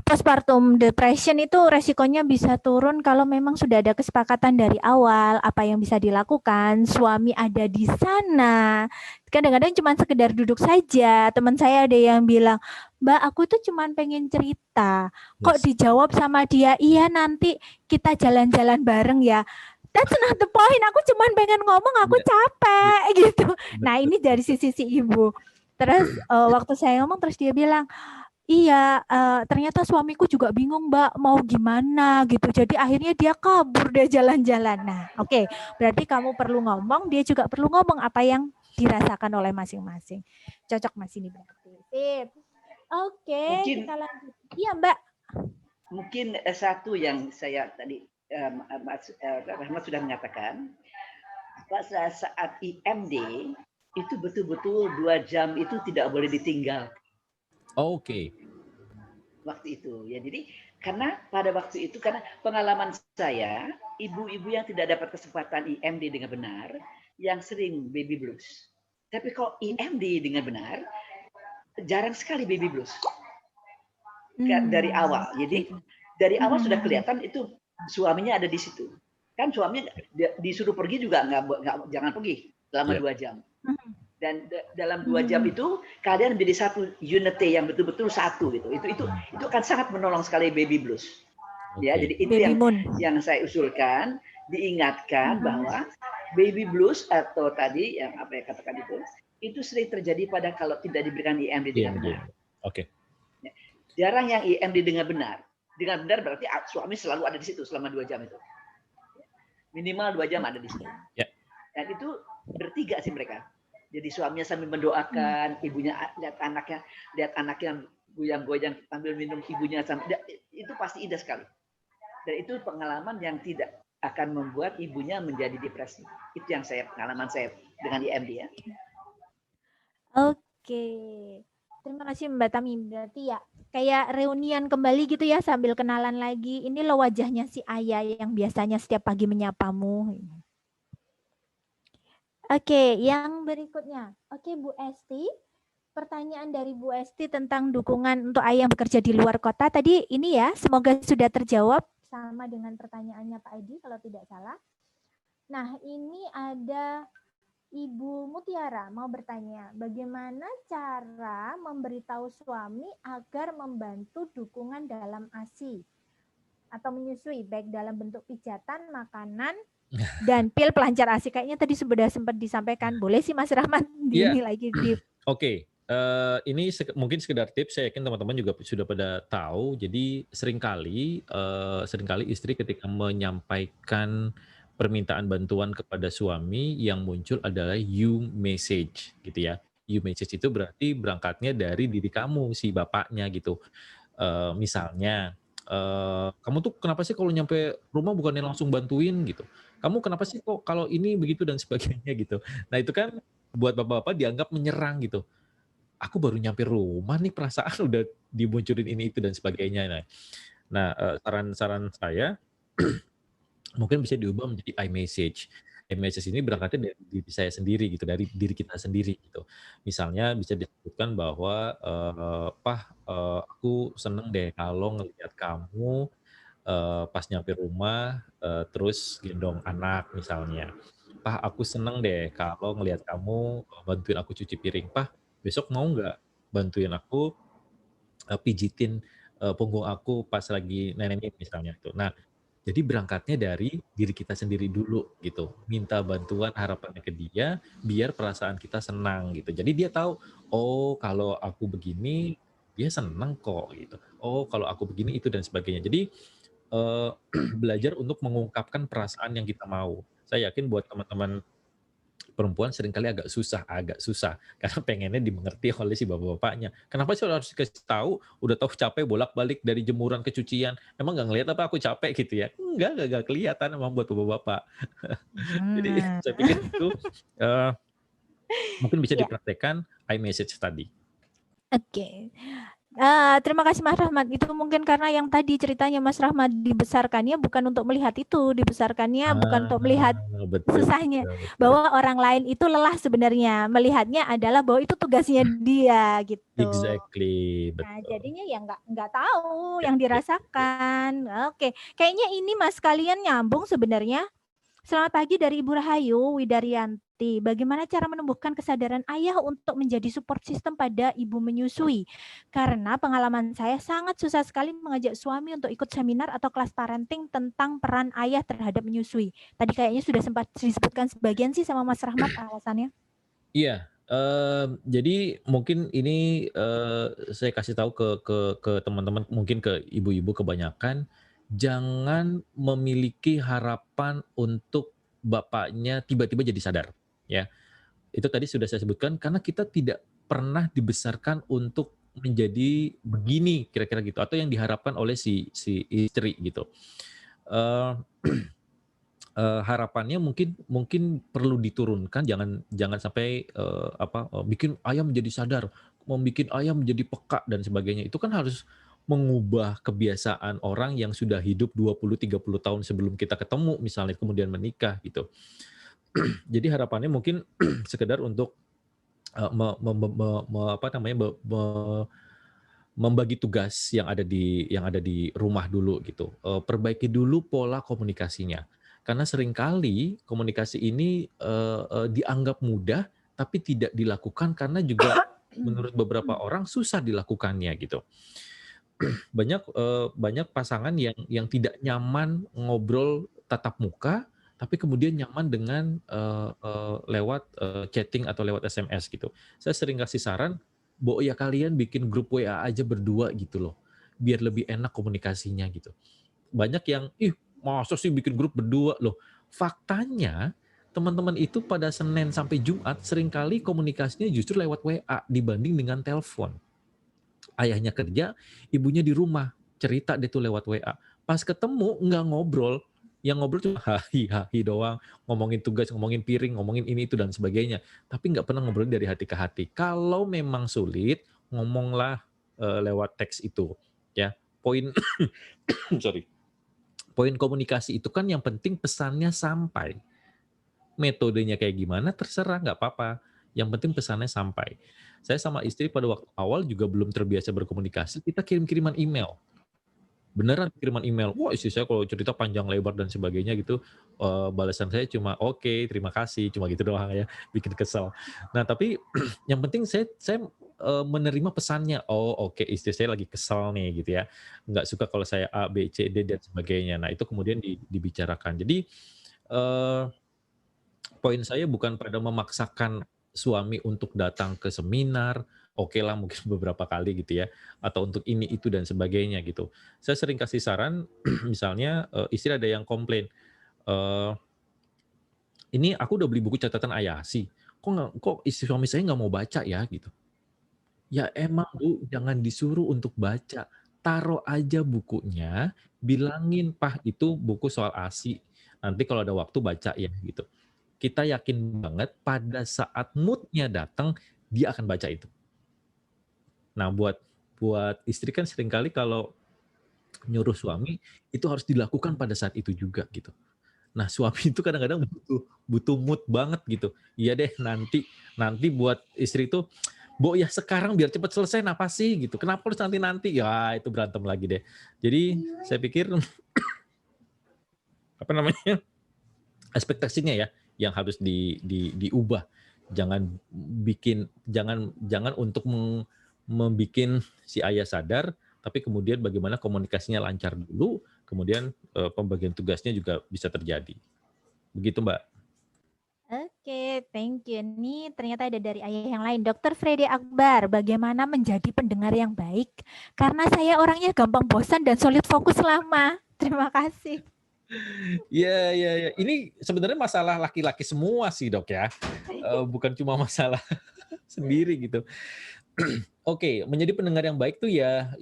S1: postpartum depression itu resikonya bisa turun kalau memang sudah ada kesepakatan dari awal apa yang bisa dilakukan, suami ada di sana. Kadang-kadang cuma sekedar duduk saja. Teman saya ada yang bilang, Mbak, aku tuh cuma pengen cerita. Kok
S3: Yes.
S1: dijawab sama dia, iya nanti kita jalan-jalan bareng ya. That's not the point. Aku cuma pengen ngomong, aku capek gitu. Nah, ini dari sisi si ibu. Terus waktu saya ngomong, terus dia bilang, iya, ternyata suamiku juga bingung Mbak, mau gimana gitu. Jadi akhirnya dia kabur, dia jalan-jalan. Nah, oke, berarti kamu perlu ngomong, dia juga perlu ngomong apa yang dirasakan oleh masing-masing. Cocok Mas ini berarti. Sip. Oke,
S4: Mungkin-
S1: kita lanjut. Iya Mbak.
S4: Mungkin satu yang saya tadi Mas Rahmat sudah mengatakan, pada saat IMD itu betul-betul 2 jam itu tidak boleh ditinggal.
S3: Oke.
S4: Waktu itu ya, jadi karena pada waktu itu, karena pengalaman saya, ibu-ibu yang tidak dapat kesempatan IMD dengan benar yang sering baby blues. Tapi kalau IMD dengan benar jarang sekali baby blues dari awal. Jadi dari awal sudah kelihatan itu suaminya ada di situ. Kan suaminya disuruh pergi juga nggak jangan pergi selama 2 jam. Dan dalam 2 jam itu kalian menjadi satu unity yang betul-betul satu gitu. Itu akan sangat menolong sekali baby blues. Ya, jadi itu yang saya usulkan, diingatkan bahwa baby blues atau tadi yang apa ya katakan itu sering terjadi pada kalau tidak diberikan IMD dengan benar.
S3: Oke.
S4: Jarang yang IMD dengan benar. Dengan benar berarti suami selalu ada di situ selama 2 jam itu. Minimal 2 jam ada di situ.
S3: Ya.
S4: Dan itu bertiga sih mereka. Jadi suaminya sambil mendoakan, ibunya lihat anaknya goyang-goyang sambil minum ibunya itu pasti indah sekali. Dan itu pengalaman yang tidak akan membuat ibunya menjadi depresi. Itu yang pengalaman saya dengan IMD ya.
S1: Oke. Terima kasih Mbak Tami. Berarti ya kayak reunian kembali gitu ya sambil kenalan lagi. Ini loh wajahnya si Ayah yang biasanya setiap pagi menyapamu. Oke, yang berikutnya. Oke, Bu Esti. Pertanyaan dari Bu Esti tentang dukungan untuk ayah yang bekerja di luar kota. Tadi ini ya, semoga sudah terjawab sama dengan pertanyaannya Pak Edi kalau tidak salah. Nah, ini ada Ibu Mutiara mau bertanya, bagaimana cara memberitahu suami agar membantu dukungan dalam ASI atau menyusui, baik dalam bentuk pijatan, makanan, dan pil pelancar ASI. Kayaknya tadi sudah sempat disampaikan. Boleh sih Mas Rahmat ini lagi di.
S3: Oke. Ini mungkin sekedar tips, saya yakin teman-teman juga sudah pada tahu. Jadi seringkali istri ketika menyampaikan permintaan bantuan kepada suami, yang muncul adalah you message gitu ya. You message itu berarti berangkatnya dari diri kamu, si bapaknya gitu. Misalnya, "Kamu tuh kenapa sih kalau nyampe rumah bukannya langsung bantuin?" Gitu. "Kamu kenapa sih kok kalau ini begitu?" Dan sebagainya gitu. Nah itu kan buat bapak-bapak dianggap menyerang gitu. Aku baru nyampe rumah nih perasaan udah dimunculin ini itu dan sebagainya. Saran-saran saya mungkin bisa diubah menjadi iMessage. iMessage ini berangkatnya dari diri saya sendiri gitu, dari diri kita sendiri gitu. Misalnya bisa disebutkan bahwa, aku seneng deh kalau ngelihat kamu, pas nyampe rumah, terus gendong anak misalnya. "Pah, aku seneng deh kalau ngelihat kamu, bantuin aku cuci piring. Pah, besok mau nggak bantuin aku, pijitin, punggung aku pas lagi nenek misalnya tuh." Nah, jadi berangkatnya dari diri kita sendiri dulu gitu, minta bantuan harapannya ke dia, biar perasaan kita senang gitu. Jadi dia tahu, "Oh kalau aku begini, dia seneng kok," gitu. "Oh kalau aku begini itu," dan sebagainya. Jadi, eee, belajar untuk mengungkapkan perasaan yang kita mau. Saya yakin buat teman-teman perempuan seringkali agak susah karena pengennya dimengerti oleh si bapak-bapaknya. "Kenapa sih harus dikasih tahu? Udah tahu capek bolak-balik dari jemuran ke cucian, emang nggak ngelihat apa aku capek?" Gitu ya. Nggak kelihatan emang buat bapak-bapak. Jadi
S1: Nah,
S3: saya pikir itu, eee, mungkin bisa
S1: ya,
S3: dipraktekkan iMessage tadi.
S1: oke. Terima kasih Mas Rahmat. Itu mungkin karena yang tadi ceritanya Mas Rahmat dibesarkannya bukan untuk melihat itu, dibesarkannya bukan untuk melihat
S3: Betul
S1: susahnya,
S3: betul betul.
S1: bahwa orang lain itu lelah sebenarnya. Melihatnya adalah bahwa itu tugasnya dia gitu.
S3: Exactly,
S1: Nah,
S3: betul.
S1: jadinya ya nggak tahu
S3: Ya
S1: yang
S3: ya ya.
S1: dirasakan. Oke, kayaknya ini Mas kalian nyambung sebenarnya. Selamat pagi dari Ibu Rahayu Widaryanti. Bagaimana cara menumbuhkan kesadaran ayah untuk menjadi support system pada ibu menyusui? Karena pengalaman saya sangat susah sekali mengajak suami untuk ikut seminar atau kelas parenting tentang peran ayah terhadap menyusui. Tadi kayaknya sudah sempat disebutkan sebagian sih sama Mas Rahmat alasannya.
S3: Iya, jadi mungkin ini, saya kasih tahu ke teman-teman, mungkin ke ibu-ibu kebanyakan, jangan memiliki harapan untuk bapaknya tiba-tiba jadi sadar, ya. Itu tadi sudah saya sebutkan, karena kita tidak pernah dibesarkan untuk menjadi begini, kira-kira gitu, atau yang diharapkan oleh si istri gitu. Eee harapannya mungkin mungkin perlu diturunkan, jangan jangan sampai, bikin ayah menjadi sadar, membikin ayah menjadi peka dan sebagainya. Itu kan harus mengubah kebiasaan orang yang sudah hidup 20, 30 tahun sebelum kita ketemu misalnya, kemudian menikah gitu. Jadi harapannya mungkin sekedar untuk, me me me me me apa namanya, membagi tugas yang ada di rumah dulu gitu, perbaiki dulu pola komunikasinya. Karena seringkali komunikasi ini, dianggap mudah, tapi tidak dilakukan karena juga menurut beberapa orang susah dilakukannya gitu. Banyak pasangan yang tidak nyaman ngobrol tatap muka, tapi kemudian nyaman dengan, lewat, chatting atau lewat SMS gitu. Saya sering kasih saran, ya kalian bikin grup WA aja berdua gitu loh, biar lebih enak komunikasinya gitu. Banyak yang, "Ih, masa sih bikin grup berdua?" Loh, faktanya teman-teman itu pada Senin sampai Jumat seringkali komunikasinya justru lewat WA dibanding dengan telepon. Ayahnya kerja, ibunya di rumah, cerita deh tuh lewat WA. Pas ketemu nggak ngobrol, yang ngobrol cuma hahi doang, ngomongin tugas, ngomongin piring, ngomongin ini itu dan sebagainya, tapi nggak pernah ngobrol dari hati ke hati. Kalau memang sulit, ngomonglah, lewat teks itu, ya. Poin sorry, poin komunikasi itu kan yang penting pesannya sampai. Metodenya kayak gimana terserah, nggak apa-apa, yang penting pesannya sampai. Saya sama istri pada waktu awal juga belum terbiasa berkomunikasi, kita kirim-kiriman email. Beneran kiriman email. Wah, istri saya kalau cerita panjang lebar dan sebagainya gitu, balasan saya cuma, "Oke, terima kasih," cuma gitu doang ya, bikin kesel. Nah, tapi yang penting saya, menerima pesannya, "Oh, oke, istri saya lagi kesel nih," gitu ya. Nggak suka kalau saya A, B, C, D, dan sebagainya. Nah, itu kemudian dibicarakan. Jadi, eee poin saya bukan pada memaksakan suami untuk datang ke seminar, oke lah mungkin beberapa kali gitu ya, atau untuk ini, itu, dan sebagainya gitu. Saya sering kasih saran, misalnya istri ada yang komplain, eee, "Ini aku udah beli buku catatan Ayasi, kok istri suami saya nggak mau baca ya?" Gitu. Ya emang Bu, jangan disuruh untuk baca, taruh aja bukunya, bilangin, "Pah, itu buku soal ASI, nanti kalau ada waktu baca ya," gitu. Kita yakin banget pada saat mood-nya datang, dia akan baca itu. Nah, buat buat istri kan seringkali kalau nyuruh suami, itu harus dilakukan pada saat itu juga gitu. Nah, suami itu kadang-kadang butuh butuh mood banget gitu. Iya deh, nanti nanti buat istri itu, "Bo, ya sekarang biar cepat selesai, napa sih?" Gitu. "Kenapa harus nanti-nanti?" Ya, itu berantem lagi deh. Jadi saya pikir apa namanya, ekspektasinya ya yang harus diubah. Jangan jangan jangan untuk membikin si ayah sadar, tapi kemudian bagaimana komunikasinya lancar dulu, kemudian, pembagian tugasnya juga bisa terjadi. Begitu, Mbak.
S1: Oke, thank you. Ini ternyata ada dari ayah yang lain. Dr. Freddy Akbar, bagaimana menjadi pendengar yang baik? Karena saya orangnya gampang bosan dan sulit fokus lama. Terima kasih.
S3: Iya iya iya. Ini sebenarnya masalah laki-laki semua sih, Dok, ya. Bukan cuma masalah sendiri gitu. Oke, menjadi pendengar yang baik tuh ya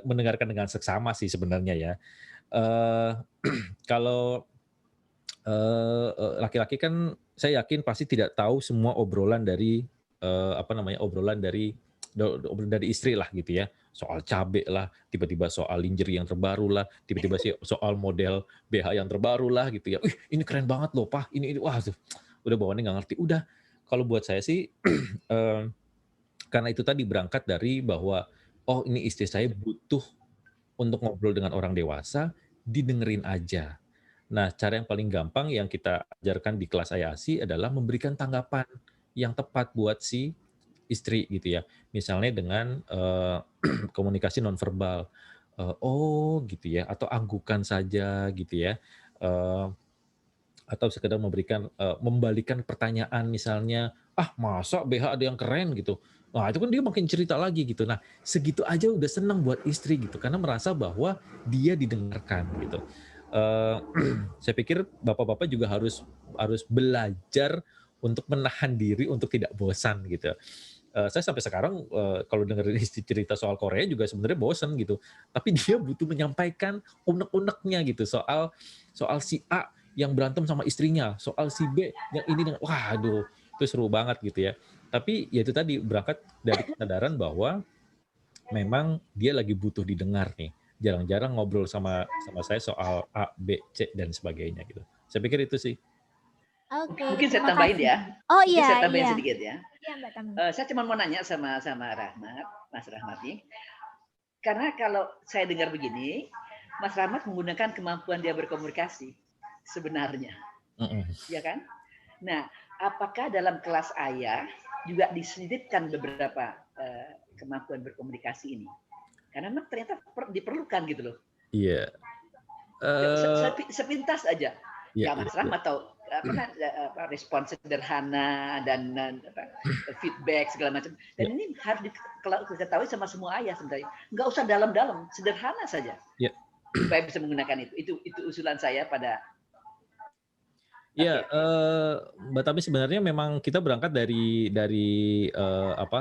S3: mendengarkan dengan seksama sih sebenarnya ya. Eee, kalau, laki-laki kan saya yakin pasti tidak tahu semua obrolan dari, apa namanya, obrolan dari istri lah gitu ya. Soal cabe lah, tiba-tiba soal lingerie yang terbaru lah, tiba-tiba soal model BH yang terbaru lah gitu ya. "Ih, ini keren banget loh, Pak, ini." Wah, tuh, udah bawaannya nggak ngerti. Udah, kalau buat saya sih, eee, karena itu tadi berangkat dari bahwa, oh ini istri saya butuh untuk ngobrol dengan orang dewasa, didengerin aja. Nah, cara yang paling gampang yang kita ajarkan di kelas AYASI adalah memberikan tanggapan yang tepat buat si istri gitu ya. Misalnya dengan komunikasi nonverbal, "Oh," gitu ya, atau anggukan saja gitu ya, eee, atau sekedar membalikan pertanyaan misalnya, "Ah, masa BH ada yang keren?" Gitu. Nah, itu kan dia makin cerita lagi gitu. Nah, segitu aja udah senang buat istri gitu, karena merasa bahwa dia didengarkan gitu. Eee, saya pikir bapak-bapak juga harus harus belajar untuk menahan diri untuk tidak bosan gitu. Saya sampai sekarang, kalau dengerin istri cerita soal Korea juga sebenarnya bosen gitu, tapi dia butuh menyampaikan unek-uneknya gitu soal soal si A yang berantem sama istrinya, soal si B yang ini dengan waduh, itu seru banget gitu ya. Tapi ya itu tadi berangkat dari kesadaran bahwa memang dia lagi butuh didengar nih. Jarang-jarang ngobrol sama sama saya soal A, B, C dan sebagainya gitu. Saya pikir itu sih.
S1: Oke,
S4: Mungkin saya
S1: terima
S4: tambahin
S1: kasih.
S4: ya.
S1: Oh
S4: Mungkin saya
S1: iya,
S4: tambahin
S1: iya.
S4: sedikit ya.
S1: Iya, Mbak Tami.
S4: Saya cuma mau nanya sama Rahmat, Mas Rahmat nih. Karena kalau saya dengar begini, Mas Rahmat menggunakan kemampuan dia berkomunikasi sebenarnya, ya kan? Nah, apakah dalam kelas ayah juga diselipkan beberapa kemampuan berkomunikasi ini? Karena memang ternyata diperlukan gitu loh.
S3: Iya.
S4: Sepintas aja.
S3: Iya,
S4: Ya Mas Rahmat tahu respon sederhana dan feedback segala macam. Dan ini harus diketahui sama semua ayah sebenarnya. Nggak usah dalam-dalam, sederhana saja.
S3: Ya.
S4: Supaya bisa menggunakan itu. Itu usulan saya pada.
S3: Iya, Mbak Tami sebenarnya memang kita berangkat dari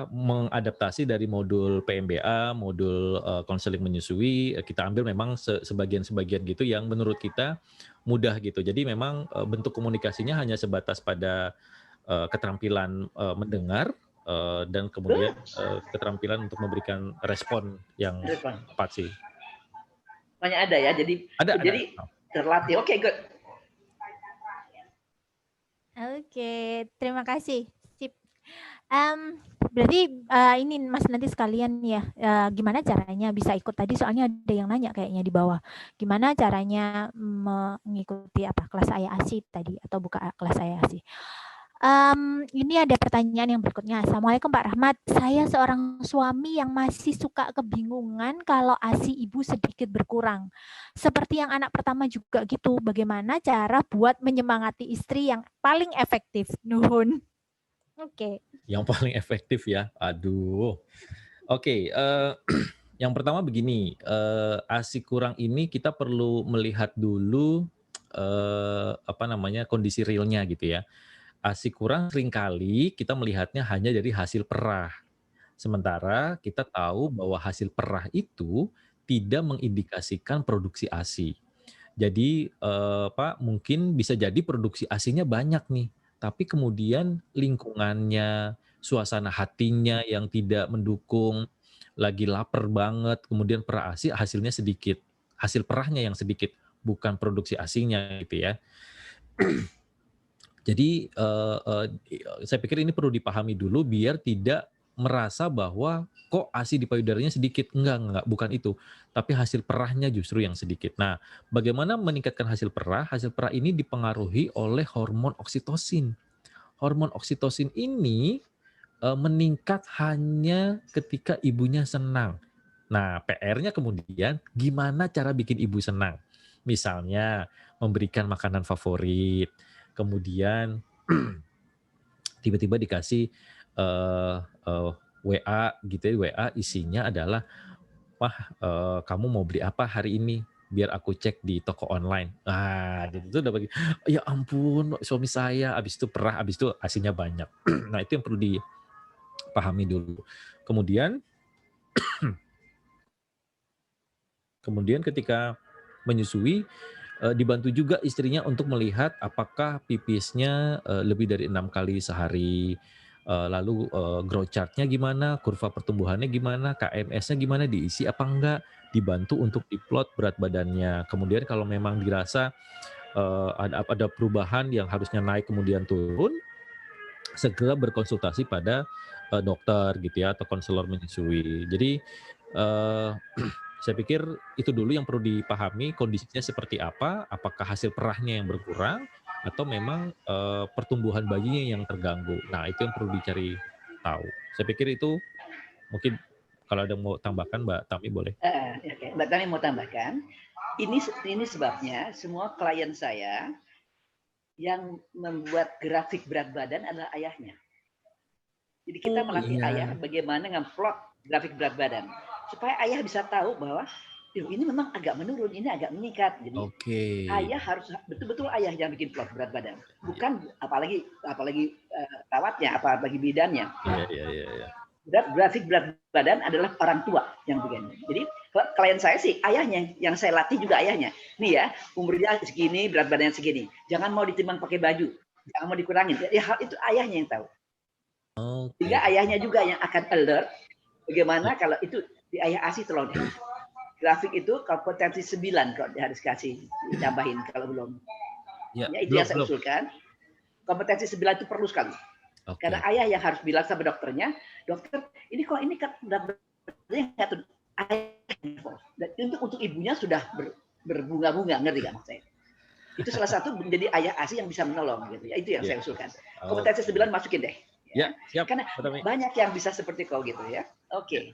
S3: mengadaptasi dari modul PMBA, modul konseling menyusui, kita ambil memang sebagian-sebagian gitu yang menurut kita mudah gitu. Jadi memang bentuk komunikasinya hanya sebatas pada keterampilan mendengar dan kemudian keterampilan untuk memberikan respon yang tepat sih.
S4: Banyak ada ya, jadi terlatih. Oke, good.
S1: Oke, terima kasih. Sip. Berarti ini Mas nanti sekalian ya, gimana caranya bisa ikut tadi soalnya ada yang nanya kayaknya di bawah. Gimana caranya mengikuti kelas AYASI tadi atau buka kelas AYASI. Ini ada pertanyaan yang berikutnya. Assalamualaikum Pak Rahmat. Saya seorang suami yang masih suka kebingungan kalau ASI ibu sedikit berkurang. Seperti yang anak pertama juga gitu. Bagaimana cara buat menyemangati istri yang paling efektif? Nuhun. Oke.
S3: Yang paling efektif ya. Aduh. Oke, yang pertama begini, ASI kurang ini kita perlu melihat dulu, apa namanya, kondisi realnya gitu ya. ASI kurang seringkali kita melihatnya hanya dari hasil perah. Sementara kita tahu bahwa hasil perah itu tidak mengindikasikan produksi ASI. Jadi, Pak, mungkin bisa jadi produksi ASI-nya banyak nih, tapi kemudian lingkungannya, suasana hatinya yang tidak mendukung, lagi lapar banget, kemudian perah ASI hasilnya sedikit. Hasil perahnya yang sedikit, bukan produksi ASI-nya gitu ya. Jadi, saya pikir ini perlu dipahami dulu biar tidak merasa bahwa kok ASI di payudaranya sedikit. Enggak, bukan itu. Tapi hasil perahnya justru yang sedikit. Nah, bagaimana meningkatkan hasil perah? Hasil perah ini dipengaruhi oleh hormon oksitosin. Hormon oksitosin ini meningkat hanya ketika ibunya senang. Nah, PR-nya kemudian gimana cara bikin ibu senang? Misalnya memberikan makanan favorit, kemudian tiba-tiba dikasih WA gitu ya, WA isinya adalah, "Wah, kamu mau beli apa hari ini? Biar aku cek di toko online." Nah, itu udah bagi, ya ampun suami saya, habis itu perah, habis itu ASINya banyak. Nah, itu yang perlu dipahami dulu. Kemudian ketika menyusui, dibantu juga istrinya untuk melihat apakah pipisnya, lebih dari 6 kali sehari, lalu, growth chart-nya gimana, kurva pertumbuhannya gimana, KMS-nya gimana, diisi apa enggak, dibantu untuk diplot berat badannya. Kemudian kalau memang dirasa, ada perubahan yang harusnya naik kemudian turun, segera berkonsultasi pada, dokter gitu ya atau konselor menyusui. Jadi, eee, saya pikir itu dulu yang perlu dipahami kondisinya seperti apa, apakah hasil perahnya yang berkurang atau memang, pertumbuhan bayinya yang terganggu. Nah, itu yang perlu dicari tahu. Saya pikir itu mungkin kalau ada yang mau tambahkan Mbak Tami boleh.
S4: Oke. Mbak Tami mau tambahkan, ini sebabnya semua klien saya yang membuat grafik berat badan adalah ayahnya. Jadi kita melatih ayah bagaimana nge-plot grafik berat badan supaya ayah bisa tahu bahwa ini memang agak menurun, ini agak meningkat. Jadi ayah harus betul-betul ayah yang bikin plot berat badan, bukan apalagi perawatnya, apalagi bidannya.
S3: Iya.
S4: Grafik berat badan adalah orang tua yang bikin. Jadi klien saya sih ayahnya, yang saya latih juga ayahnya. Nih ya, umurnya segini, berat badannya segini. Jangan mau ditimbang pakai baju, jangan mau dikurangin. Ya, itu ayahnya yang tahu. Sehingga ayahnya juga yang akan alert bagaimana kalau itu di ayah ASI tolong deh. Grafik itu kompetensi 9 kalau harus kasih ditambahin kalau belum. Ya, itu yang saya usulkan. Kompetensi 9 itu perlu sekali. Karena ayah yang harus bilang sama dokternya, dokter, ini kok ini kan berat badannya nggak tuh. Untuk ibunya sudah berbunga-bunga, ngerti nggak maksudnya? Itu salah satu menjadi ayah ASI yang bisa menolong gitu. Ya, itu yang saya usulkan. Kompetensi 9 masukin deh.
S3: Ya, siap.
S4: Karena banyak yang bisa seperti kau gitu ya. Oke,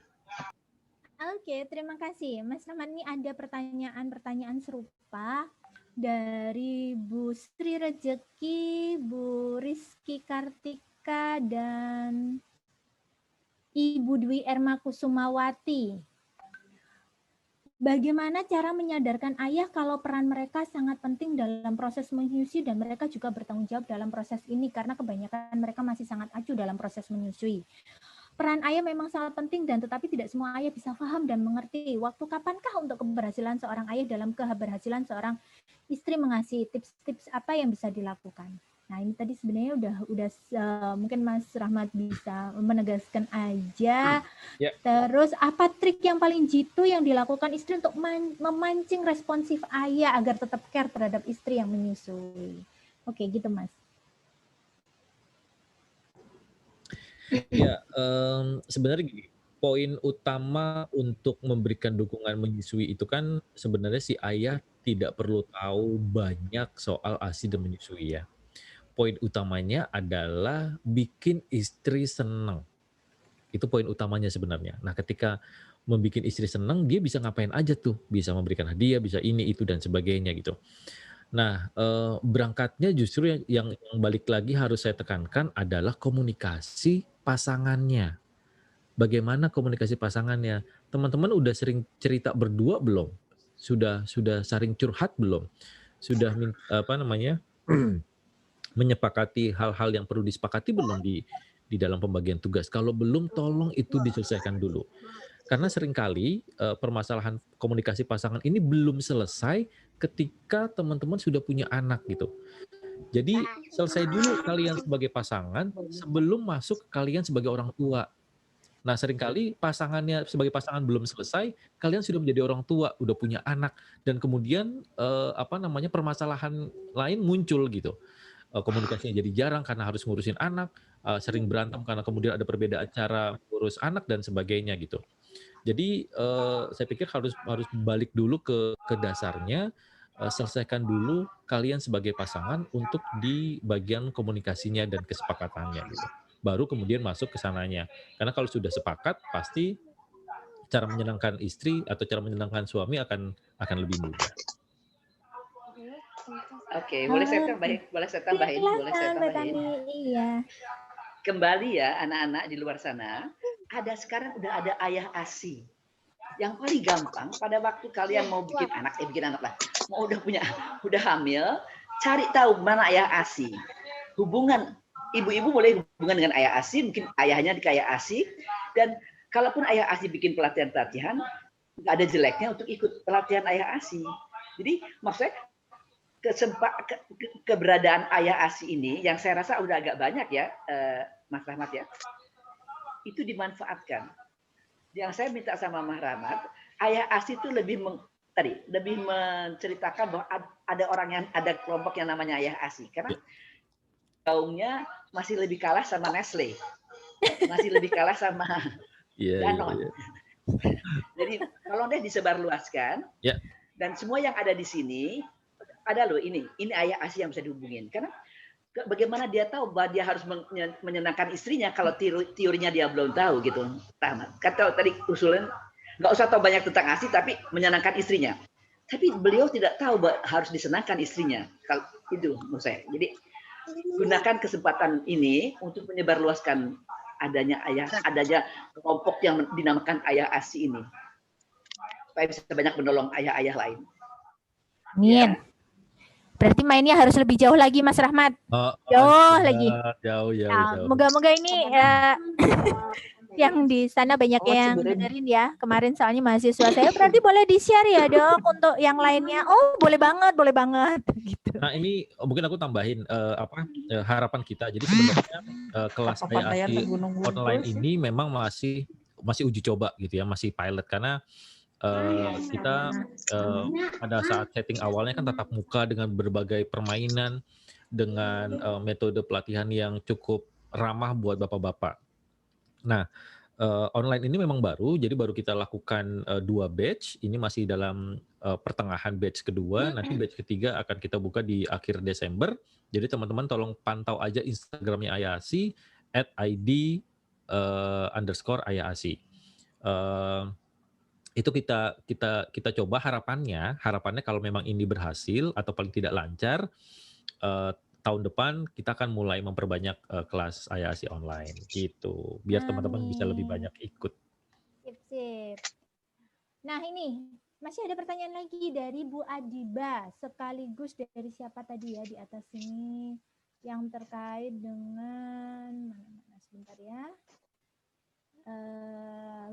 S1: terima kasih. Mas Rahman, ini ada pertanyaan serupa dari Bu Sri Rejeki, Bu Rizky Kartika, dan Ibu Dwi Erma Kusumawati. Bagaimana cara menyadarkan ayah kalau peran mereka sangat penting dalam proses menyusui dan mereka juga bertanggung jawab dalam proses ini karena kebanyakan mereka masih sangat acuh dalam proses menyusui. Peran ayah memang sangat penting dan tetapi tidak semua ayah bisa paham dan mengerti. Waktu kapankah untuk keberhasilan seorang ayah dalam keberhasilan seorang istri mengasih tips-tips apa yang bisa dilakukan? Nah, ini tadi sebenarnya udah mungkin Mas Rahmat bisa menegaskan aja. Terus apa trik yang paling jitu yang dilakukan istri untuk memancing responsif ayah agar tetap care terhadap istri yang menyusui? Oke, gitu Mas.
S3: Ya, sebenarnya gini, poin utama untuk memberikan dukungan menyusui itu kan sebenarnya si ayah tidak perlu tahu banyak soal ASI dan menyusui ya. Poin utamanya adalah bikin istri senang. Itu poin utamanya sebenarnya. Nah, ketika membuat istri senang, dia bisa ngapain aja tuh. Bisa memberikan hadiah, bisa ini, itu, dan sebagainya gitu. Nah, berangkatnya justru yang balik lagi harus saya tekankan adalah komunikasi pasangannya. Bagaimana komunikasi pasangannya? Teman-teman udah sering cerita berdua belum? Sudah sering curhat belum? Sudah menyepakati hal-hal yang perlu disepakati belum di dalam pembagian tugas? Kalau belum, tolong itu diselesaikan dulu. Karena seringkali permasalahan komunikasi pasangan ini belum selesai ketika teman-teman sudah punya anak gitu. Jadi selesai dulu kalian sebagai pasangan sebelum masuk ke kalian sebagai orang tua. Nah, seringkali pasangannya sebagai pasangan belum selesai, kalian sudah menjadi orang tua, udah punya anak, dan kemudian permasalahan lain muncul gitu. Komunikasinya jadi jarang karena harus ngurusin anak, sering berantem karena kemudian ada perbedaan cara ngurus anak dan sebagainya gitu. Jadi saya pikir harus balik dulu ke dasarnya, selesaikan dulu kalian sebagai pasangan untuk di bagian komunikasinya dan kesepakatannya gitu. Baru kemudian masuk ke sananya. Karena kalau sudah sepakat pasti cara menyenangkan istri atau cara menyenangkan suami akan lebih mudah.
S4: Oke, boleh saya tambahin?
S1: Silakan, iya.
S4: Kembali ya anak-anak di luar sana, sekarang udah ada ayah ASI. Yang paling gampang pada waktu kalian mau bikin anak lah, mau udah hamil, cari tahu mana ayah ASI. Hubungan ibu-ibu boleh hubungan dengan ayah ASI, mungkin ayahnya di ayah ASI, dan kalaupun ayah ASI bikin pelatihan, nggak ada jeleknya untuk ikut pelatihan ayah ASI. Jadi maksudnya keberadaan ayah ASI ini yang saya rasa udah agak banyak ya, Mas Rahmat ya, itu dimanfaatkan. Yang saya minta sama Mas Rahmat, ayah ASI itu lebih menceritakan bahwa ada kelompok yang namanya ayah ASI, karena kaumnya masih lebih kalah sama Nestle, masih lebih kalah sama Danone. Jadi tolong deh disebarluaskan, dan semua yang ada di sini ada loh, ini ayah ASI yang bisa dihubungin. Karena bagaimana dia tahu bahwa dia harus menyenangkan istrinya kalau teorinya dia belum tahu gitu. Kata tadi usulan nggak usah tahu banyak tentang ASI tapi menyenangkan istrinya. Tapi beliau tidak tahu bahwa harus disenangkan istrinya. Kalau itu menurut saya. Jadi gunakan kesempatan ini untuk menyebarluaskan adanya kelompok yang dinamakan ayah ASI ini. Supaya bisa banyak menolong ayah-ayah lain.
S1: Amin. Ya. Berarti mainnya harus lebih jauh lagi, Mas Rahmat. Jauh lagi.
S3: Jauh.
S1: Moga-moga ini yang di sana banyak yang dengerin ya. Kemarin soalnya mahasiswa saya berarti boleh di-share ya, Dok, untuk yang lainnya. Oh, boleh banget gitu.
S3: Nah, ini mungkin aku tambahin harapan kita. Jadi sebenarnya kelas ASI online ini memang masih uji coba gitu ya, masih pilot karena kita pada saat setting awalnya kan tatap muka dengan berbagai permainan, dengan metode pelatihan yang cukup ramah buat bapak-bapak. Nah, online ini memang baru, jadi baru kita lakukan 2 batch, ini masih dalam pertengahan batch kedua, nanti batch ketiga akan kita buka di akhir Desember. Jadi teman-teman tolong pantau aja Instagramnya AYAASI @id_AYAASI. Itu kita coba harapannya kalau memang ini berhasil atau paling tidak lancar, tahun depan kita akan mulai memperbanyak kelas AYAASI online gitu, biar teman-teman bisa lebih banyak ikut.
S1: Sip. Nah ini masih ada pertanyaan lagi dari Bu Adiba, sekaligus dari siapa tadi ya di atas ini yang terkait dengan sebentar ya.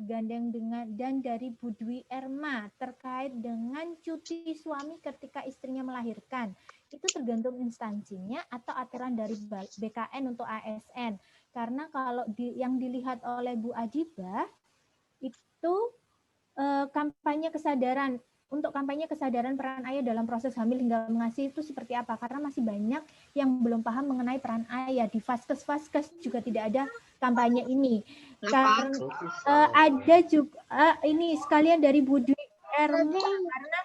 S1: Gandeng dan dari Bu Dwi Erma terkait dengan cuti suami ketika istrinya melahirkan, itu tergantung instansinya atau aturan dari BKN untuk ASN. Karena kalau yang dilihat oleh Bu Adiba itu kampanye kesadaran peran ayah dalam proses hamil hingga mengasuh itu seperti apa, karena masih banyak yang belum paham mengenai peran ayah. Di Vaskes juga tidak ada kampanye ini. Karena ada juga ini sekalian dari Bu Dwi Erma, karena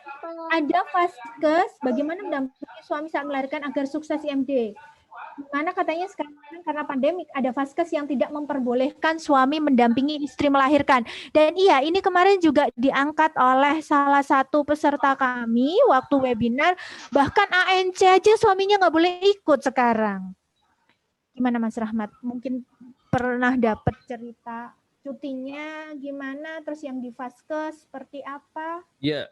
S1: ada Vaskes bagaimana mendampingi suami saat melahirkan agar sukses IMD. Mana katanya sekarang karena pandemik ada vaskes yang tidak memperbolehkan suami mendampingi istri melahirkan. Dan iya, ini kemarin juga diangkat oleh salah satu peserta kami waktu webinar, bahkan ANC aja suaminya nggak boleh ikut sekarang. Gimana Mas Rahmat? Mungkin pernah dapat cerita cutinya gimana, terus yang di vaskes seperti apa?
S3: Ya,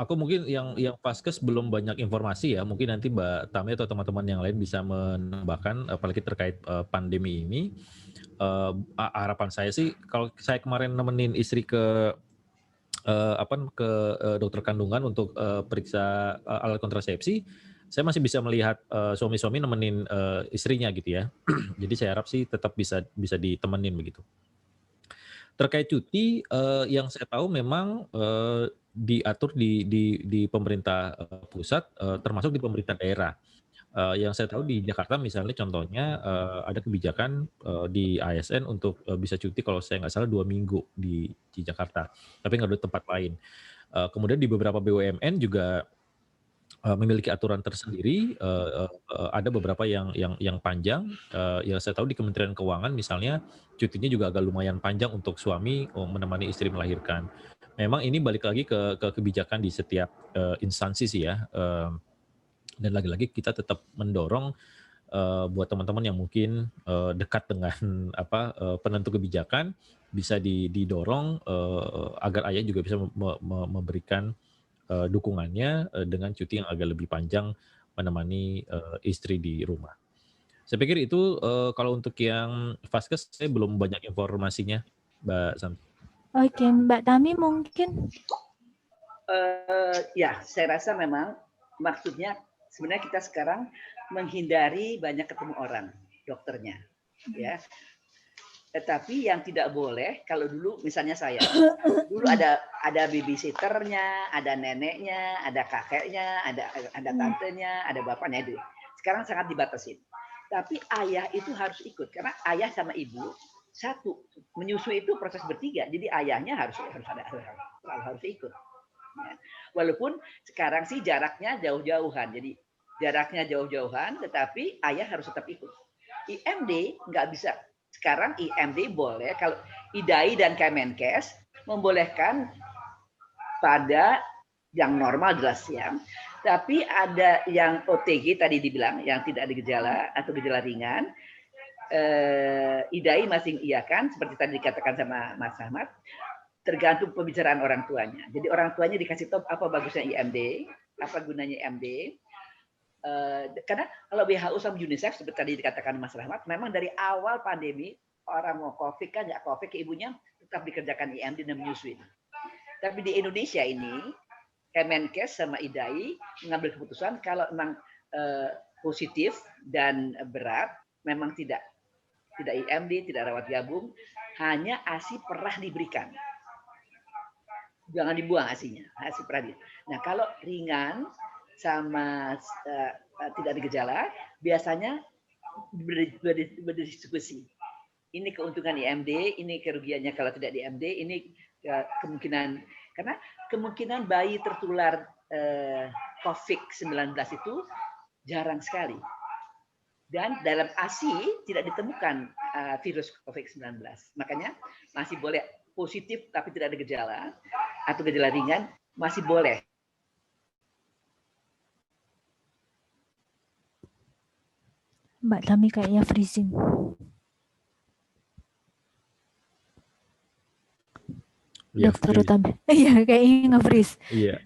S3: aku mungkin yang vaskes belum banyak informasi ya. Mungkin nanti Mbak Tami atau teman-teman yang lain bisa menambahkan, apalagi terkait pandemi ini. Harapan saya sih, kalau saya kemarin nemenin istri ke dokter kandungan untuk periksa alat kontrasepsi, saya masih bisa melihat suami-suami nemenin istrinya gitu ya. Jadi saya harap sih tetap bisa ditemenin begitu. Terkait cuti, yang saya tahu memang diatur di pemerintah pusat, termasuk di pemerintah daerah. Yang saya tahu di Jakarta misalnya contohnya ada kebijakan di ASN untuk bisa cuti kalau saya nggak salah 2 minggu di Jakarta, tapi nggak di tempat lain. Kemudian di beberapa BUMN juga memiliki aturan tersendiri, ada beberapa yang panjang, yang saya tahu di Kementerian Keuangan misalnya cutinya juga agak lumayan panjang untuk suami menemani istri melahirkan. Memang ini balik lagi ke kebijakan di setiap instansi sih ya, dan lagi-lagi kita tetap mendorong buat teman-teman yang mungkin dekat dengan penentu kebijakan bisa didorong agar ayah juga bisa memberikan dukungannya dengan cuti yang agak lebih panjang menemani istri di rumah. Saya pikir itu kalau untuk yang vaskes saya belum banyak informasinya, Mbak Santi.
S1: Oke, Mbak Tami mungkin.
S4: Ya, saya rasa memang maksudnya sebenarnya kita sekarang menghindari banyak ketemu orang dokternya, ya. Tetapi yang tidak boleh, kalau dulu misalnya saya, dulu ada babysitternya, ada neneknya, ada kakeknya, ada tantenya, ada bapaknya itu. Sekarang sangat dibatasin. Tapi ayah itu harus ikut karena ayah sama ibu satu menyusui itu proses bertiga. Jadi ayahnya harus ikut. Ya. Walaupun sekarang sih jaraknya jauh-jauhan. Jadi jaraknya jauh-jauhan, tetapi ayah harus tetap ikut. IMD nggak bisa. Sekarang IMD boleh kalau IDAI dan Kemenkes membolehkan pada yang normal jelas ya. Tapi ada yang OTG tadi dibilang yang tidak ada gejala atau gejala ringan, IDAI masih iakan seperti tadi dikatakan sama Mas Ahmad, tergantung pembicaraan orang tuanya. Jadi orang tuanya dikasih tahu apa bagusnya IMD, apa gunanya IMD. Karena kalau WHO sama UNICEF seperti tadi dikatakan Mas Rahmat, memang dari awal pandemi orang mau COVID kan nggak COVID ke ibunya tetap dikerjakan IMD dan menyusui. Tapi di Indonesia ini Kemenkes sama IDAI mengambil keputusan kalau memang positif dan berat memang tidak IMD, tidak rawat gabung, hanya ASI pernah diberikan. Jangan dibuang ASI-nya, ASI pernah. Nah kalau ringan sama tidak ada gejala, biasanya berdiskusi. Ini keuntungan IMD, ini kerugiannya kalau tidak di IMD, ini kemungkinan karena kemungkinan bayi tertular COVID-19 itu jarang sekali. Dan dalam ASI tidak ditemukan virus COVID-19. Makanya masih boleh positif tapi tidak ada gejala atau gejala ringan masih boleh.
S1: Mbak Tami kayaknya freezing.
S3: Ya,
S1: Dokter Utami. Iya, kayaknya nge-freeze.
S3: Iya.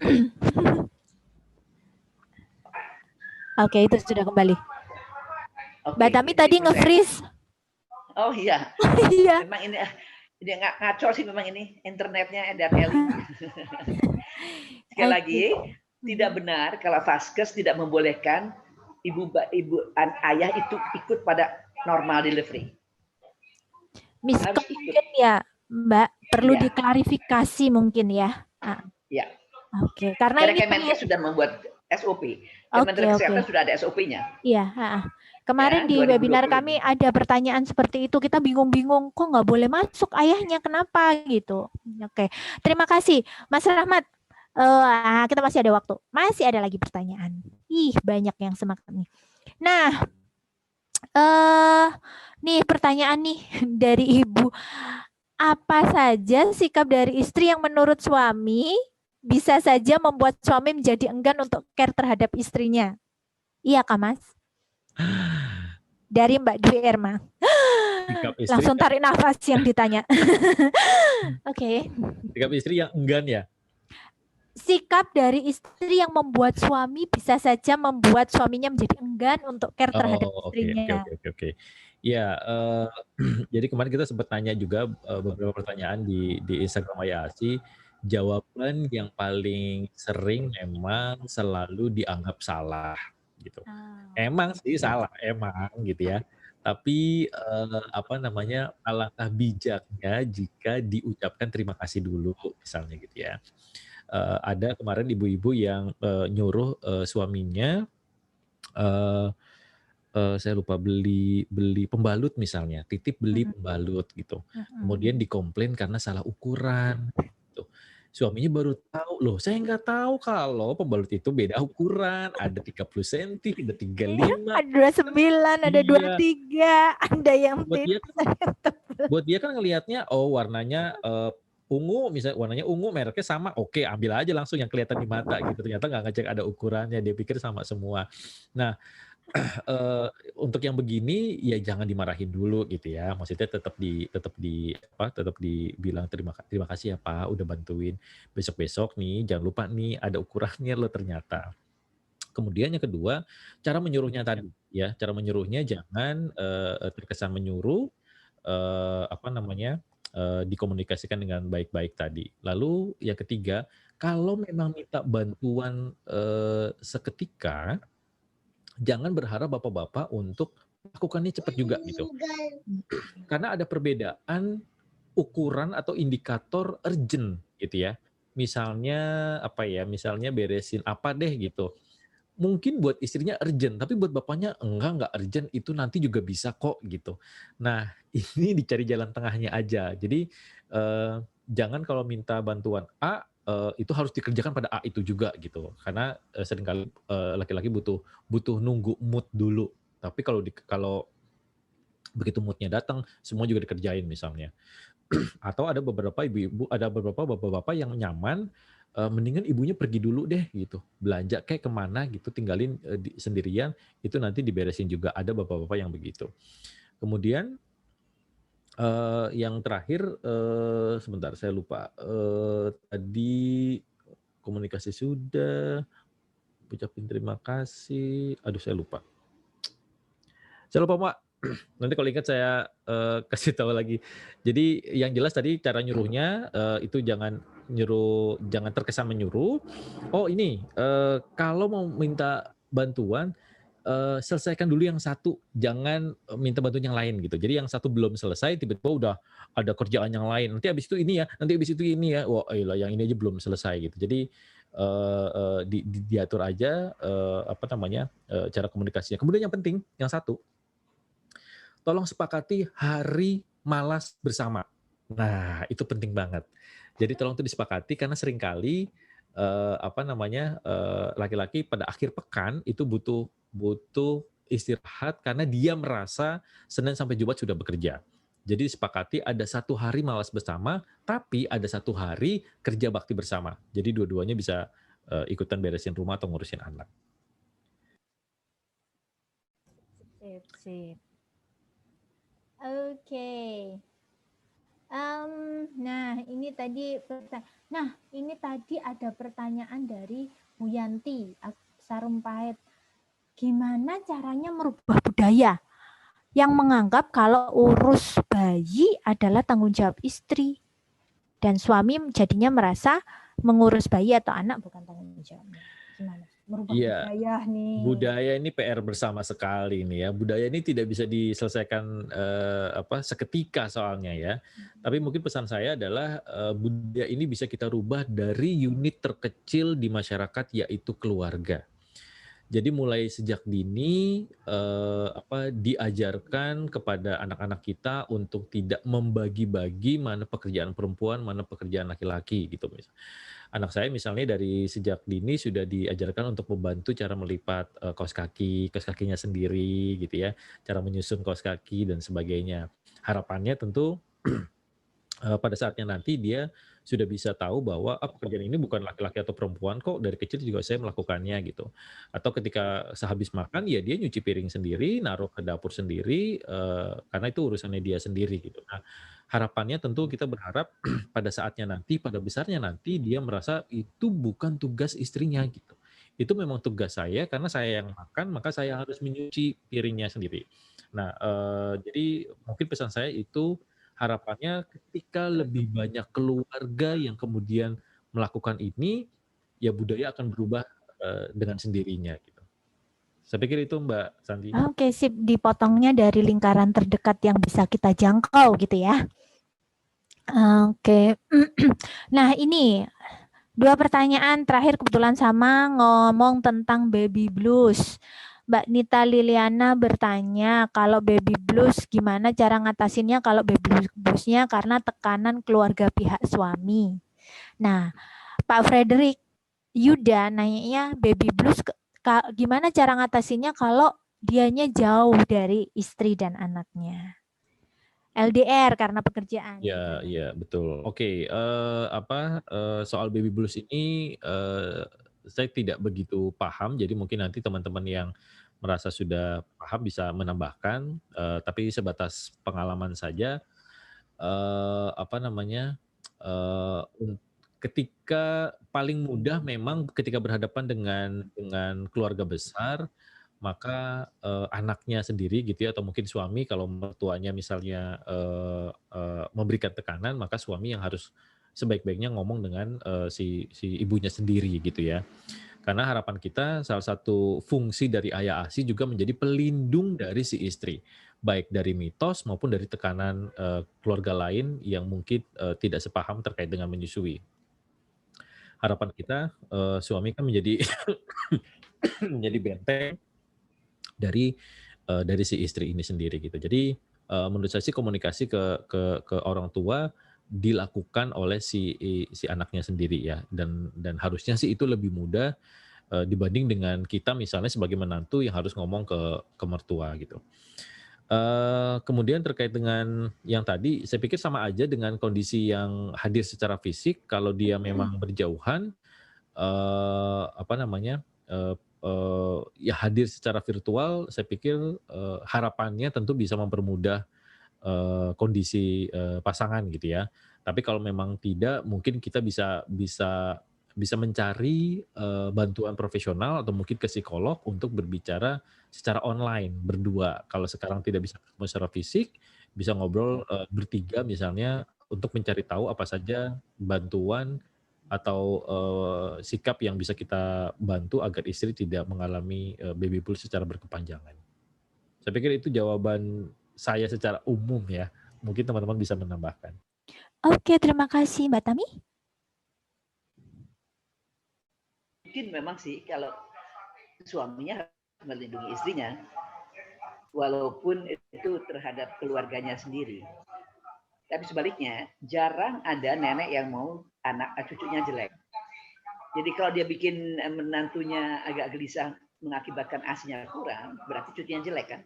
S1: Oke, itu sudah kembali. Mbak Tami tadi nge-freeze.
S4: Oh iya.
S1: Iya.
S4: Memang ini ngaco sih memang ini internetnya dan Eli. Sekali lagi, tidak benar kalau vaskes tidak membolehkan ibu ayah itu ikut pada normal delivery.
S1: Mungkin ya, Mbak, perlu diklarifikasi mungkin ya.
S4: Ya.
S1: Oke, karena ini
S4: Kemenkes sudah membuat SOP. Kementerian Kesehatan sudah ada SOP-nya.
S1: Iya, kemarin di webinar kami ada pertanyaan seperti itu, kita bingung-bingung kok nggak boleh masuk ayahnya, kenapa gitu. Oke, terima kasih Mas Rahmat. Kita masih ada waktu, masih ada lagi pertanyaan. Banyak yang semangat nih. Nah, Nih pertanyaan nih dari Ibu. Apa saja sikap dari istri yang menurut suami bisa saja membuat suami menjadi enggan untuk care terhadap istrinya? Iya, Kak Mas? Dari Mbak Dwi Erma.
S3: Sikap istri
S1: Langsung
S3: yang,
S1: tarik nafas yang ditanya. Oke.
S3: sikap istri yang enggan ya.
S1: Sikap dari istri yang membuat suami bisa saja membuat suaminya menjadi enggan untuk care terhadap
S3: Oh, oke,
S1: istrinya.
S3: oke. Ya, jadi kemarin kita sempat tanya juga beberapa pertanyaan di Instagram Ayasi. Jawaban yang paling sering memang selalu dianggap salah gitu. Emang sih salah, emang gitu ya. Tapi apa namanya, alangkah bijaknya jika diucapkan terima kasih dulu misalnya gitu ya. Ada kemarin ibu-ibu yang nyuruh suaminya saya lupa beli beli pembalut misalnya, titip beli pembalut gitu. Kemudian dikomplain karena salah ukuran gitu. Suaminya baru tahu, "Loh saya nggak tahu kalau pembalut itu beda ukuran, ada 30 senti, ada 35."
S1: Ada 29, ada
S3: Iya,
S1: 23, ada yang
S3: buat dia
S1: tipis, ada yang tebal.
S3: buat dia kan ngelihatnya, oh warnanya, ungu misalnya warnanya ungu mereknya sama, oke ambil aja langsung yang kelihatan di mata gitu, ternyata nggak ngecek ada ukurannya, dia pikir sama semua. Nah, untuk yang begini ya jangan dimarahin dulu gitu ya. Maksudnya tetap dibilang terima kasih ya Pak udah bantuin. Besok-besok nih jangan lupa nih ada ukurannya loh ternyata. Kemudian yang kedua, cara menyuruhnya tadi ya. Cara menyuruhnya jangan terkesan menyuruh apa namanya? Dikomunikasikan dengan baik-baik tadi. Lalu yang ketiga, kalau memang minta bantuan seketika, jangan berharap bapak-bapak untuk lakukannya cepat juga gitu. Karena ada perbedaan ukuran atau indikator urgent gitu ya. Misalnya apa ya, misalnya beresin apa deh gitu. Mungkin buat istrinya urgent, tapi buat bapaknya enggak urgent, itu nanti juga bisa kok gitu. Nah, ini dicari jalan tengahnya aja. Jadi jangan kalau minta bantuan A itu harus dikerjakan pada A itu juga gitu. Karena seringkali laki-laki butuh nunggu mood dulu. Tapi kalau begitu moodnya datang, semua juga dikerjain misalnya. Atau ada beberapa ibu-ibu, ada beberapa bapak-bapak yang nyaman, mendingan ibunya pergi dulu deh gitu, belanja kayak kemana gitu, tinggalin sendirian, itu nanti diberesin juga. Ada bapak-bapak yang begitu. Kemudian yang terakhir, sebentar saya lupa, tadi komunikasi sudah, ucapin terima kasih, aduh saya lupa. Saya lupa Pak, nanti kalau ingat saya kasih tahu lagi. Jadi yang jelas tadi cara nyuruhnya itu jangan terkesan menyuruh. Oh ini, kalau mau minta bantuan, selesaikan dulu yang satu, jangan minta bantuan yang lain gitu. Jadi yang satu belum selesai tiba-tiba udah ada kerjaan yang lain, nanti habis itu ini ya, nanti habis itu ini ya, wah elah yang ini aja belum selesai gitu. Jadi diatur aja apa namanya, cara komunikasinya. Kemudian yang penting, yang satu, tolong sepakati hari malas bersama. Nah, itu penting banget. Jadi tolong itu disepakati karena seringkali apa namanya, laki-laki pada akhir pekan itu butuh istirahat karena dia merasa Senin sampai Jumat sudah bekerja. Jadi disepakati ada satu hari malas bersama, tapi ada satu hari kerja bakti bersama. Jadi dua-duanya bisa ikutan beresin rumah atau ngurusin anak.
S1: Sip, sip. Oke. Nah, ini tadi ada pertanyaan dari Bu Yanti Sarumpait. Gimana caranya merubah budaya yang menganggap kalau urus bayi adalah tanggung jawab istri dan suami jadinya merasa mengurus bayi atau anak bukan tanggung jawabnya. Gimana? Merubah budaya nih.
S3: Budaya ini PR bersama sekali nih ya. Budaya ini tidak bisa diselesaikan seketika soalnya ya. Tapi mungkin pesan saya adalah budaya ini bisa kita rubah dari unit terkecil di masyarakat yaitu keluarga. Jadi mulai sejak dini diajarkan kepada anak-anak kita untuk tidak membagi-bagi mana pekerjaan perempuan, mana pekerjaan laki-laki gitu misalnya. Anak saya misalnya dari sejak dini sudah diajarkan untuk membantu cara melipat kaos kakinya sendiri gitu ya, cara menyusun kaos kaki dan sebagainya. Harapannya tentu pada saatnya nanti dia sudah bisa tahu bahwa pekerjaan ini bukan laki-laki atau perempuan kok, dari kecil juga saya melakukannya gitu. Atau ketika sehabis makan ya dia nyuci piring sendiri, naruh ke dapur sendiri, karena itu urusannya dia sendiri gitu. Nah, harapannya tentu kita berharap pada saatnya nanti, pada besarnya nanti dia merasa itu bukan tugas istrinya gitu. Itu memang tugas saya karena saya yang makan, maka saya harus menyuci piringnya sendiri. Nah, jadi mungkin pesan saya itu harapannya ketika lebih banyak keluarga yang kemudian melakukan ini, ya budaya akan berubah, dengan sendirinya gitu. Saya pikir itu Mbak Santi.
S1: Oke, sip. Dipotongnya dari lingkaran terdekat yang bisa kita jangkau gitu ya. Oke. Nah, ini 2 pertanyaan terakhir kebetulan sama ngomong tentang baby blues. Mbak Nita Liliana bertanya, kalau baby blues gimana cara ngatasinnya kalau baby bluesnya karena tekanan keluarga pihak suami. Nah, Pak Frederick Yuda nanyanya baby blues gimana cara ngatasinnya kalau dianya jauh dari istri dan anaknya. LDR karena pekerjaan.
S3: Ya, iya betul. Oke, soal baby blues ini, saya tidak begitu paham, jadi mungkin nanti teman-teman yang merasa sudah paham bisa menambahkan, tapi sebatas pengalaman saja, apa namanya, ketika paling mudah memang ketika berhadapan dengan keluarga besar, maka, anaknya sendiri gitu ya, atau mungkin suami kalau mertuanya misalnya, memberikan tekanan, maka suami yang harus sebaik-baiknya ngomong dengan, si ibunya sendiri gitu ya. Karena harapan kita salah satu fungsi dari ayah ASI juga menjadi pelindung dari si istri, baik dari mitos maupun dari tekanan, keluarga lain yang mungkin, tidak sepaham terkait dengan menyusui. Harapan kita, suami kan menjadi menjadi benteng dari si istri ini sendiri gitu. Jadi, menurut saya sih komunikasi ke orang tua dilakukan oleh si anaknya sendiri ya, dan harusnya sih itu lebih mudah, dibanding dengan kita misalnya sebagai menantu yang harus ngomong ke mertua gitu. Kemudian terkait dengan yang tadi, saya pikir sama aja dengan kondisi yang hadir secara fisik, kalau dia memang berjauhan, apa namanya, eee ya hadir secara virtual, saya pikir, harapannya tentu bisa mempermudah, kondisi, pasangan gitu ya. Tapi kalau memang tidak, mungkin kita bisa mencari, bantuan profesional atau mungkin ke psikolog untuk berbicara secara online, berdua. Kalau sekarang tidak bisa ketemu secara fisik, bisa ngobrol, bertiga misalnya untuk mencari tahu apa saja bantuan atau, sikap yang bisa kita bantu agar istri tidak mengalami, baby blues secara berkepanjangan. Saya pikir itu jawaban saya secara umum ya, mungkin teman-teman bisa menambahkan.
S1: Oke, terima kasih Mbak Tami.
S4: Mungkin memang sih kalau suaminya melindungi istrinya, walaupun itu terhadap keluarganya sendiri. Tapi sebaliknya, jarang ada nenek yang mau cucunya jelek. Jadi kalau dia bikin menantunya agak gelisah mengakibatkan asinya kurang, berarti cucunya jelek kan?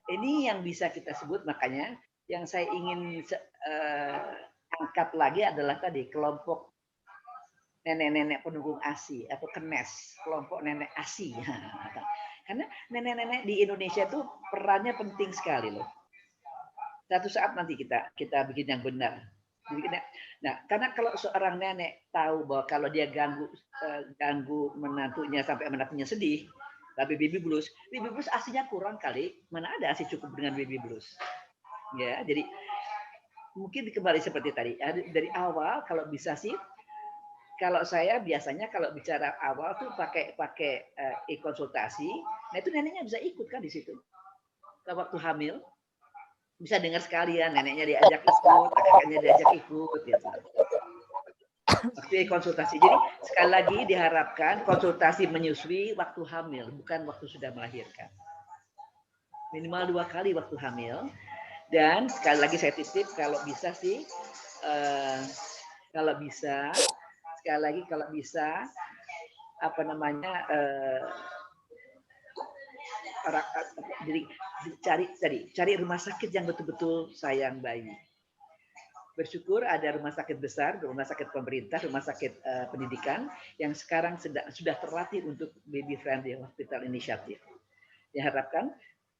S4: Ini yang bisa kita sebut, makanya yang saya ingin angkat lagi adalah tadi kelompok nenek-nenek pendukung ASI atau KENES, kelompok nenek ASI. Karena nenek-nenek di Indonesia itu perannya penting sekali loh. Satu saat nanti kita bikin yang benar. Nah, karena kalau seorang nenek tahu bahwa kalau dia ganggu menantunya sampai menantunya sedih, tapi baby blues asinya kurang kali. Mana ada asi cukup dengan baby blues? Ya, jadi mungkin kembali seperti tadi dari awal kalau bisa sih. Kalau saya biasanya kalau bicara awal tuh pakai e-konsultasi, nah itu neneknya bisa ikut kan di situ. Waktu hamil bisa dengar sekalian, neneknya diajak ikut, kakaknya diajak ikut gitu. Waktu konsultasi. Jadi sekali lagi diharapkan konsultasi menyusui waktu hamil, bukan waktu sudah melahirkan. Minimal 2 kali waktu hamil. Dan sekali lagi saya titip kalau bisa sih, kalau bisa sekali lagi kalau bisa jadi cari rumah sakit yang betul-betul sayang bayi. Bersyukur ada rumah sakit besar, rumah sakit pemerintah, rumah sakit pendidikan yang sekarang sudah terlatih untuk baby friendly hospital initiative. Diharapkan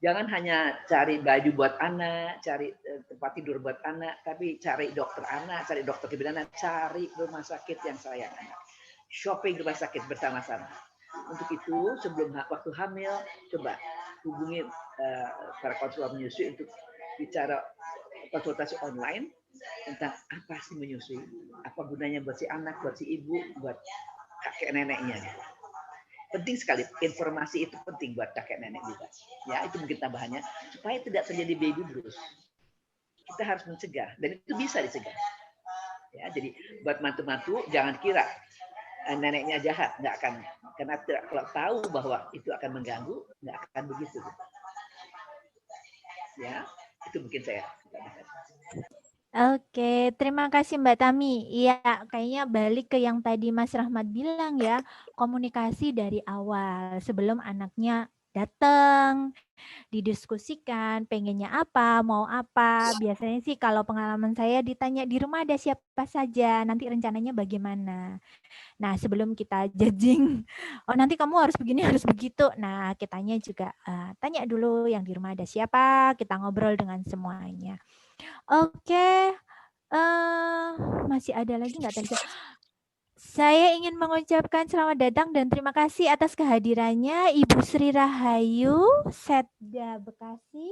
S4: jangan hanya cari baju buat anak, cari tempat tidur buat anak, tapi cari dokter anak, cari dokter kebidanan, cari rumah sakit yang sayang anak. Shopping rumah sakit bersama-sama. Untuk itu sebelum waktu hamil, coba hubungi para konsultan menyusui untuk bicara konsultasi online tentang apa sih menyusui, apa gunanya buat si anak, buat si ibu, buat kakek neneknya. Penting sekali, informasi itu penting buat kakek nenek juga. Ya, itu mungkin tambahannya supaya tidak terjadi baby blues. Kita harus mencegah dan itu bisa dicegah. Ya, jadi buat mantu-mantu jangan kira neneknya jahat, nggak akan, karena kalau tahu bahwa itu akan mengganggu, nggak akan begitu. Ya, itu mungkin saya.
S1: Oke, terima kasih Mbak Tami. Iya, kayaknya balik ke yang tadi Mas Rahmat bilang ya, komunikasi dari awal sebelum anaknya datang, didiskusikan, pengennya apa, mau apa. Biasanya sih kalau pengalaman saya ditanya di rumah ada siapa saja, nanti rencananya bagaimana. Nah, sebelum kita judging, oh nanti kamu harus begini, harus begitu. Nah, kitanya juga tanya dulu yang di rumah ada siapa, kita ngobrol dengan semuanya. Oke, masih ada lagi nggak tadi? Saya ingin mengucapkan selamat datang dan terima kasih atas kehadirannya Ibu Sri Rahayu, Setda Bekasi.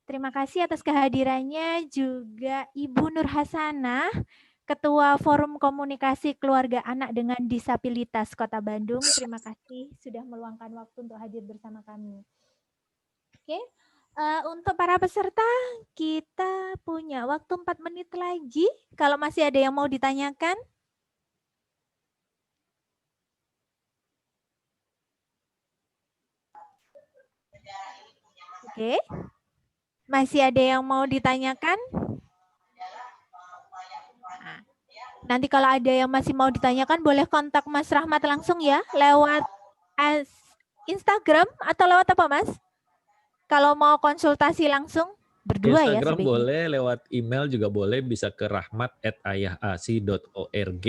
S1: Terima kasih atas kehadirannya juga Ibu Nur Hasanah, Ketua Forum Komunikasi Keluarga Anak dengan Disabilitas Kota Bandung. Terima kasih sudah meluangkan waktu untuk hadir bersama kami. Oke. Untuk para peserta, kita punya waktu 4 menit lagi. Kalau masih ada yang mau ditanyakan. Oke. Masih ada yang mau ditanyakan? Nah, nanti kalau ada yang masih mau ditanyakan, boleh kontak Mas Rahmat langsung ya, lewat Instagram atau lewat apa, Mas? Kalau mau konsultasi langsung berdua
S3: Instagram
S1: ya sebaiknya.
S3: boleh, lewat email juga boleh, bisa ke rahmat@ayahasi.org.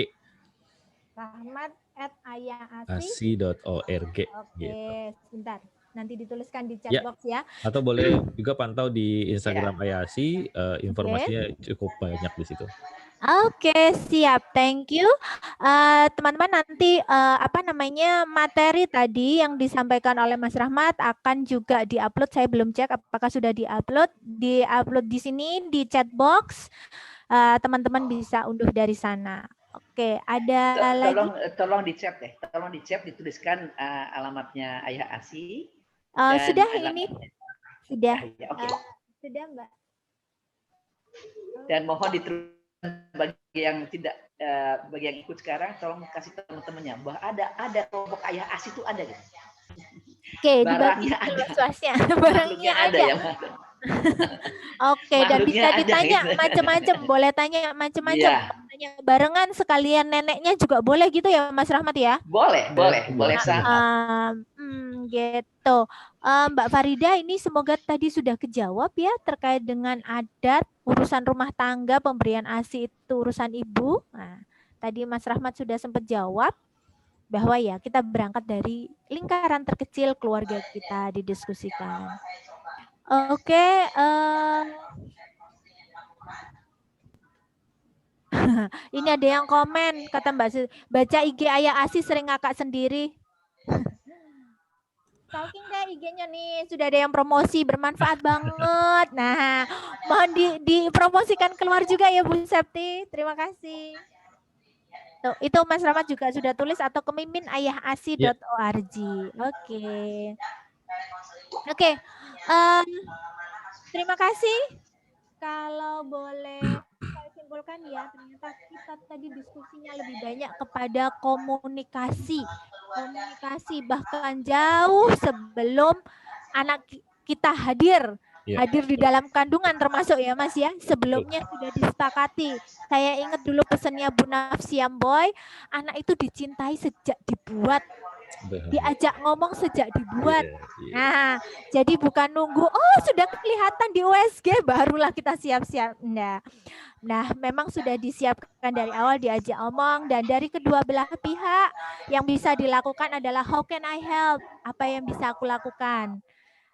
S1: rahmat@ayahasi.org. Oke,
S3: gitu.
S1: sebentar. Nanti dituliskan di chat box ya.
S3: Atau boleh juga pantau di Instagram Ayahasi, informasinya cukup banyak di situ.
S1: Oke, siap. Thank you. Teman-teman nanti materi tadi yang disampaikan oleh Mas Rahmat akan juga diupload. Saya belum cek apakah sudah diupload. Diupload di sini di chat box. Teman-teman bisa unduh dari sana. Oke, ada lagi.
S4: Tolong di chat deh. Tolong di chat dituliskan alamatnya Ayah Asi.
S1: Sudah ini. Sudah.
S4: Ya, okay.
S1: Sudah, Mbak.
S4: Dan mohon ditulis bagi yang tidak bagi yang ikut sekarang, tolong kasih teman-temannya bahwa ada kelompok Ayah Asi itu ada gitu.
S1: Oke,
S4: barangnya ada.
S1: Barangnya ada. Ya, oke, dan bisa ditanya gitu. Macam-macam, boleh tanya macam-macam. Tanya barengan sekalian neneknya juga boleh gitu ya, Mas Rahmat ya?
S4: Boleh sangat.
S1: Gitu. Mbak Farida, ini semoga tadi sudah kejawab ya terkait dengan adat, urusan rumah tangga, pemberian ASI itu urusan ibu. Nah, tadi Mas Rahmat sudah sempat jawab bahwa ya kita berangkat dari lingkaran terkecil keluarga kita didiskusikan. Oke. Ini ada yang komen, kata Mbak Sri, baca IG Ayah Asi sering ngakak sendiri. Stalking deh IG-nya nih, sudah ada yang promosi, bermanfaat banget. Nah, mohon dipromosikan keluar juga ya Bu Septi, terima kasih. Tuh, itu Mas Rahmat juga sudah tulis atau ke miminayahasi.org. Oke. Terima kasih. Kalau boleh saya simpulkan ya, ternyata kita tadi diskusinya lebih banyak kepada komunikasi. Komunikasi bahkan jauh sebelum anak kita hadir.
S3: Ya.
S1: hadir di dalam kandungan termasuk ya Mas ya. Sebelumnya sudah disepakati. Saya ingat dulu pesannya Bu Nafsiam Boy, anak itu dicintai sejak dibuat, diajak ngomong sejak dibuat.
S3: Iya, iya.
S1: Nah, jadi bukan nunggu, oh sudah kelihatan di USG barulah kita siap-siap. Nah, memang sudah disiapkan dari awal, diajak omong, dan dari kedua belah pihak yang bisa dilakukan adalah how can I help? Apa yang bisa aku lakukan?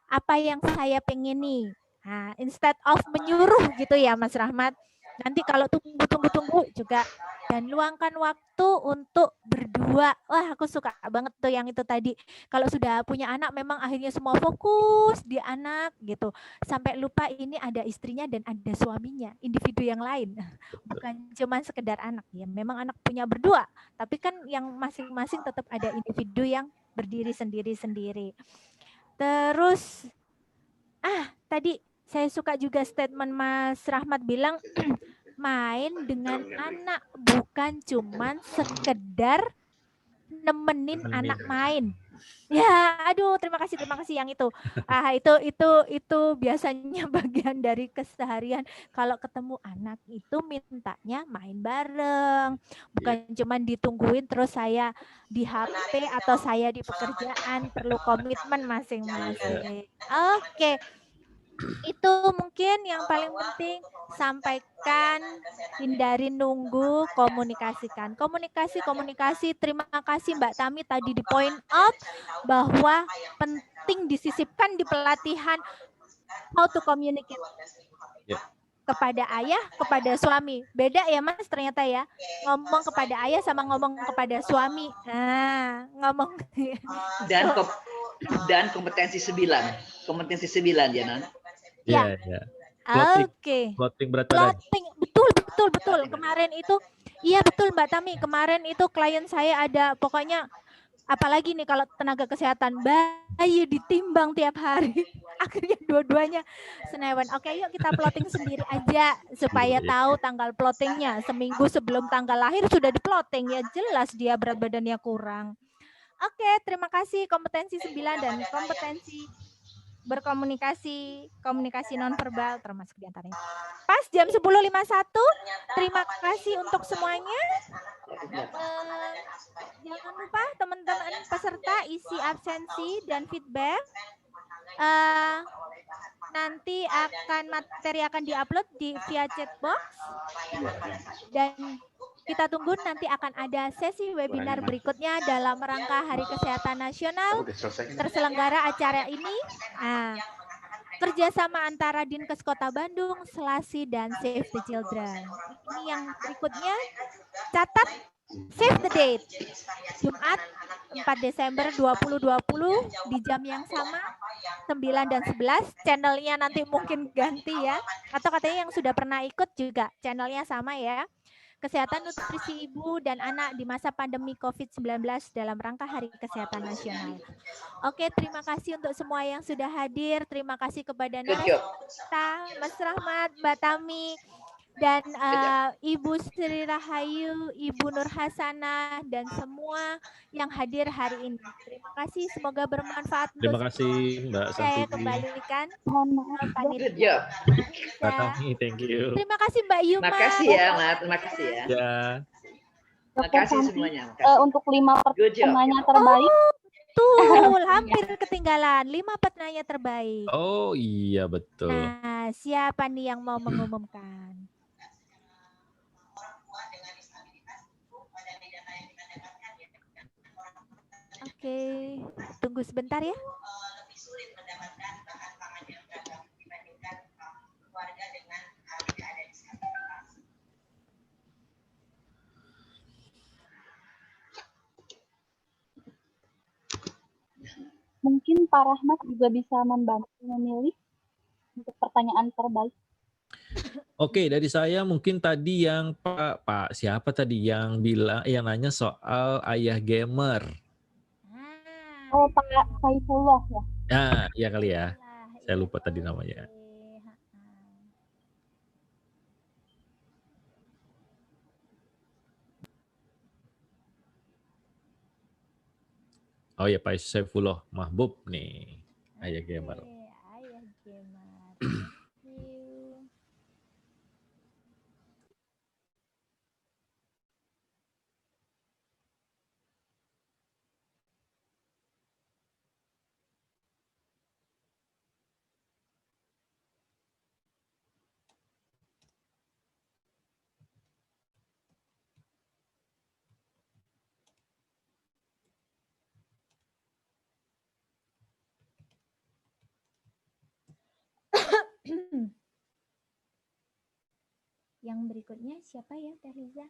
S1: Apa yang saya pengini? Nah, instead of menyuruh gitu ya Mas Rahmat. Nanti kalau tunggu juga, dan luangkan waktu untuk berdua. Wah, aku suka banget tuh yang itu tadi. Kalau sudah punya anak memang akhirnya semua fokus di anak gitu. Sampai lupa ini ada istrinya dan ada suaminya, individu yang lain. Bukan cuma sekedar anak ya. Memang anak punya berdua, tapi kan yang masing-masing tetap ada individu yang berdiri sendiri-sendiri. Terus tadi saya suka juga statement Mas Rahmat bilang main dengan anak, bukan cuman sekedar nemenin anak main. Ya, aduh, terima kasih yang itu. Itu biasanya bagian dari keseharian. Kalau ketemu anak itu mintanya main bareng, bukan cuman ditungguin terus saya di HP atau saya di pekerjaan, perlu komitmen masing-masing. Oke. Itu mungkin yang paling penting, sampaikan, hindari nunggu, komunikasikan. Komunikasi. Terima kasih Mbak Tami tadi di point out bahwa penting disisipkan di pelatihan how to communicate. Kepada ayah, kepada suami. Beda ya Mas ternyata ya. Ngomong kepada ayah sama ngomong kepada suami. Nah, ngomong
S4: dan kompetensi 9. Kompetensi 9 ya, Nan.
S1: Ya. Oke.
S3: Plotting berat badan.
S1: Betul. Kemarin itu, iya betul Mbak Tami. Kemarin itu klien saya ada, pokoknya apalagi nih kalau tenaga kesehatan, bayi ditimbang tiap hari. Akhirnya dua-duanya senewan. Oke, yuk kita plotting sendiri aja supaya tahu tanggal plottingnya. Seminggu sebelum tanggal lahir sudah diplotting, ya jelas dia berat badannya kurang. Oke, terima kasih kompetensi 9 dan kompetensi berkomunikasi, komunikasi nonverbal termasuk diantaranya. Pas jam 10.51, terima kasih untuk semuanya. Jangan lupa teman-teman peserta isi absensi dan feedback. Nanti materi akan diupload via chatbox, dan kita tunggu nanti akan ada sesi webinar berikutnya dalam rangka Hari Kesehatan Nasional. Terselenggara acara ini kerjasama antara Dinkes Kota Bandung, Selasi, dan Save the Children. Ini yang berikutnya, catat, save the date, Jumat 4 Desember 2020 di jam yang sama, 9 dan 11. Channelnya nanti mungkin ganti ya, atau katanya yang sudah pernah ikut juga channelnya sama ya. Kesehatan nutrisi ibu dan anak di masa pandemi COVID-19 dalam rangka Hari Kesehatan Nasional. Oke, terima kasih untuk semua yang sudah hadir. Terima kasih kepada narasumber kita, Mas Rahmat, Mbak Tami, dan Ibu Sri Rahayu, Ibu Nur Hasanah, dan semua yang hadir hari ini. Terima kasih, semoga bermanfaat.
S3: Terima kasih Mbak Santi.
S1: Saya kembalikan.
S5: Mohon maaf.
S4: Good job.
S3: Mbak Tami, thank you.
S1: Terima kasih Mbak Yuma.
S4: Terima kasih ya, Mat. Terima kasih ya. Terima kasih semuanya.
S5: Untuk 5 penanya terbaik.
S1: Betul, hampir ketinggalan. 5 penanya terbaik.
S3: Oh iya, betul.
S1: Nah, siapa nih yang mau mengumumkan? Oke, tunggu sebentar ya.
S5: Mungkin Pak Rahmat juga bisa membantu memilih untuk pertanyaan terbaik.
S3: Oke, dari saya mungkin tadi yang Pak siapa tadi yang nanya soal ayah gamer.
S5: Oh, Pak Saifullah ya.
S3: Nah, ya kali ya. Saya lupa tadi namanya. Oh ya, Pak Saifullah Mahbub nih, ayah gamer.
S1: Ayah gamer. Yang berikutnya siapa ya, Teh Liza?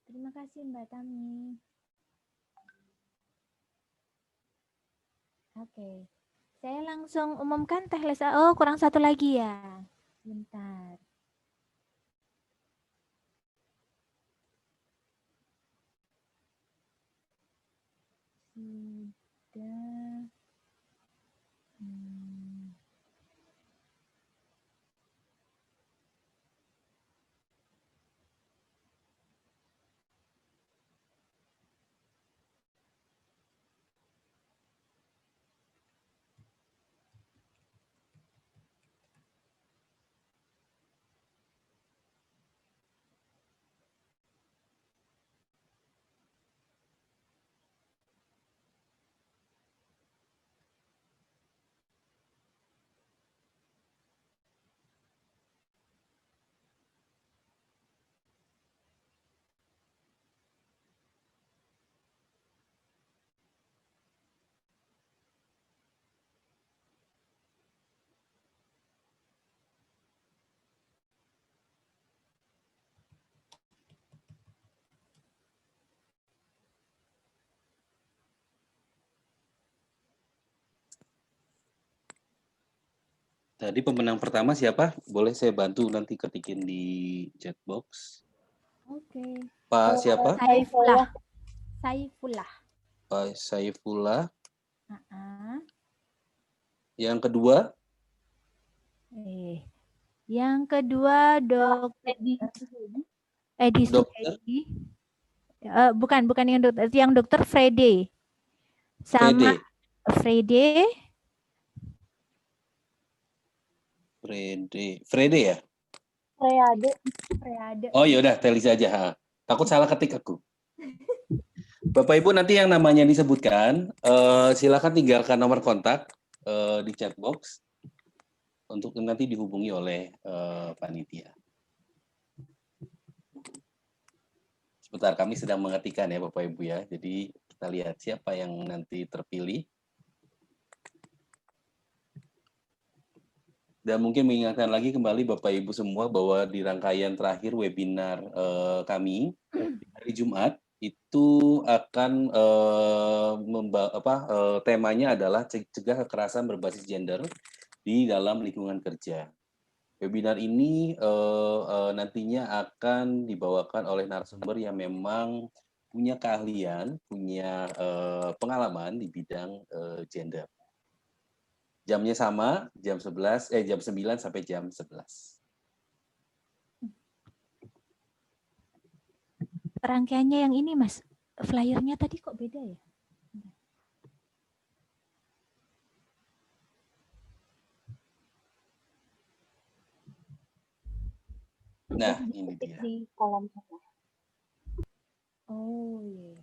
S1: Terima kasih Mbak Tami. Oke. Saya langsung umumkan Teh Liza. Oh, kurang satu lagi ya. Bentar. Sudah.
S6: Tadi pemenang pertama siapa? Boleh saya bantu nanti ketikin di chat box.
S1: Oke.
S6: Pak siapa?
S1: Saifullah. Saifullah.
S6: Pak Saifullah. Yang kedua?
S1: Yang kedua Dokter Edi Suhedi. Bukan yang Dokter Frede. Sama Frede.
S6: Frede ya?
S5: Freade.
S6: Oh yaudah, Telisa aja. Ha. Takut salah ketik aku. Bapak Ibu nanti yang namanya disebutkan, silakan tinggalkan nomor kontak di chat box untuk nanti dihubungi oleh panitia. Sebentar, kami sedang mengetikkan ya Bapak Ibu ya. Jadi kita lihat siapa yang nanti terpilih. Dan mungkin mengingatkan lagi kembali Bapak Ibu semua bahwa di rangkaian terakhir webinar kami hari Jumat itu akan temanya adalah cegah kekerasan berbasis gender di dalam lingkungan kerja. Webinar ini nantinya akan dibawakan oleh narasumber yang memang punya keahlian, punya pengalaman di bidang gender. Jamnya sama, jam 9 sampai jam 11.
S1: Rangkaiannya yang ini, Mas. Flyernya tadi kok beda ya?
S6: Nah, ini dia.
S5: Di kolom tengah.
S1: Oh iya.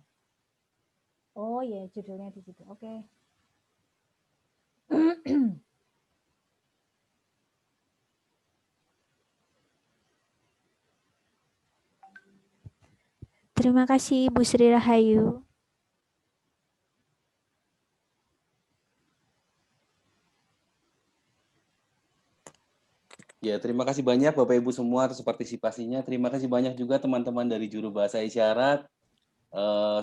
S1: Oh iya, judulnya di situ. Oke. Terima kasih Bu Sri Rahayu.
S6: Ya, terima kasih banyak Bapak Ibu semua atas partisipasinya. Terima kasih banyak juga teman-teman dari Juru Bahasa Isyarat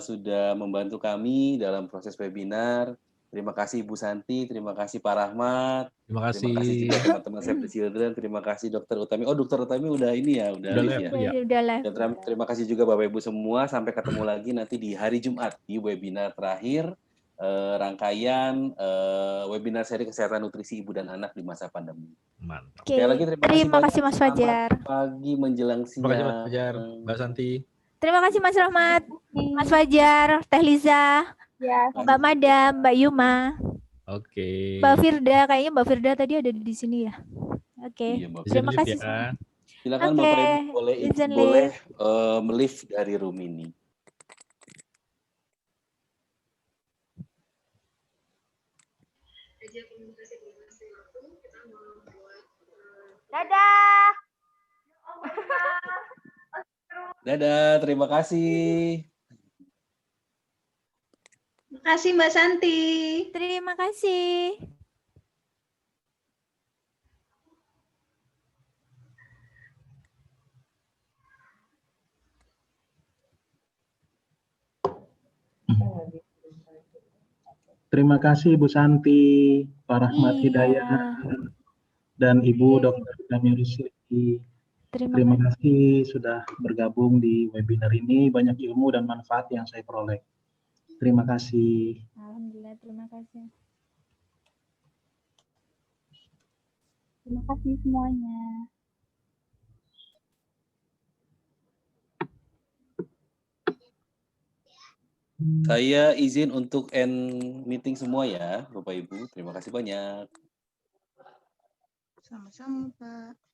S6: sudah membantu kami dalam proses webinar. Terima kasih Ibu Santi, terima kasih Pak Rahmat.
S3: Terima kasih.
S6: Terima kasih juga teman-teman Save the Children. Terima kasih Dokter Utami. Oh, Dokter Utami udah ini ya, udah live ya.
S1: Udah live.
S6: Dan terima kasih juga Bapak Ibu semua. Sampai ketemu lagi nanti di hari Jumat di webinar terakhir rangkaian webinar seri kesehatan nutrisi ibu dan anak di masa pandemi.
S3: Mantap.
S6: Sekali lagi
S1: terima kasih Mas Fajar.
S6: Pagi menjelang siang.
S3: Terima kasih Mas Fajar, Mbak Santi.
S1: Terima kasih Mas Rahmat, Mas Fajar, Teh Liza,
S5: Ya,
S1: Mbak Madam, Mbak Yuma.
S3: Oke.
S1: Mbak Firda, kayaknya Mbak Firda tadi ada di sini ya. Oke.
S6: Iya,
S1: Terima kasih.
S3: Ya.
S6: Silakan
S1: Oke,
S6: Bapak Ibu
S1: izin
S6: boleh melift dari room ini.
S1: Dadah.
S6: Dadah, terima kasih.
S7: Terima kasih Mbak Santi.
S1: Terima kasih.
S8: Terima kasih Bu Santi, Pak Rahmat
S1: Iya.
S8: Hidayat, dan Ibu Dr. Utami Rusli. Terima kasih sudah bergabung di webinar ini. Banyak ilmu dan manfaat yang saya peroleh. Terima kasih.
S1: Alhamdulillah, terima kasih.
S5: Terima kasih semuanya.
S6: Saya izin untuk end meeting semua ya, Bapak Ibu. Terima kasih banyak.
S7: Sama-sama Pak.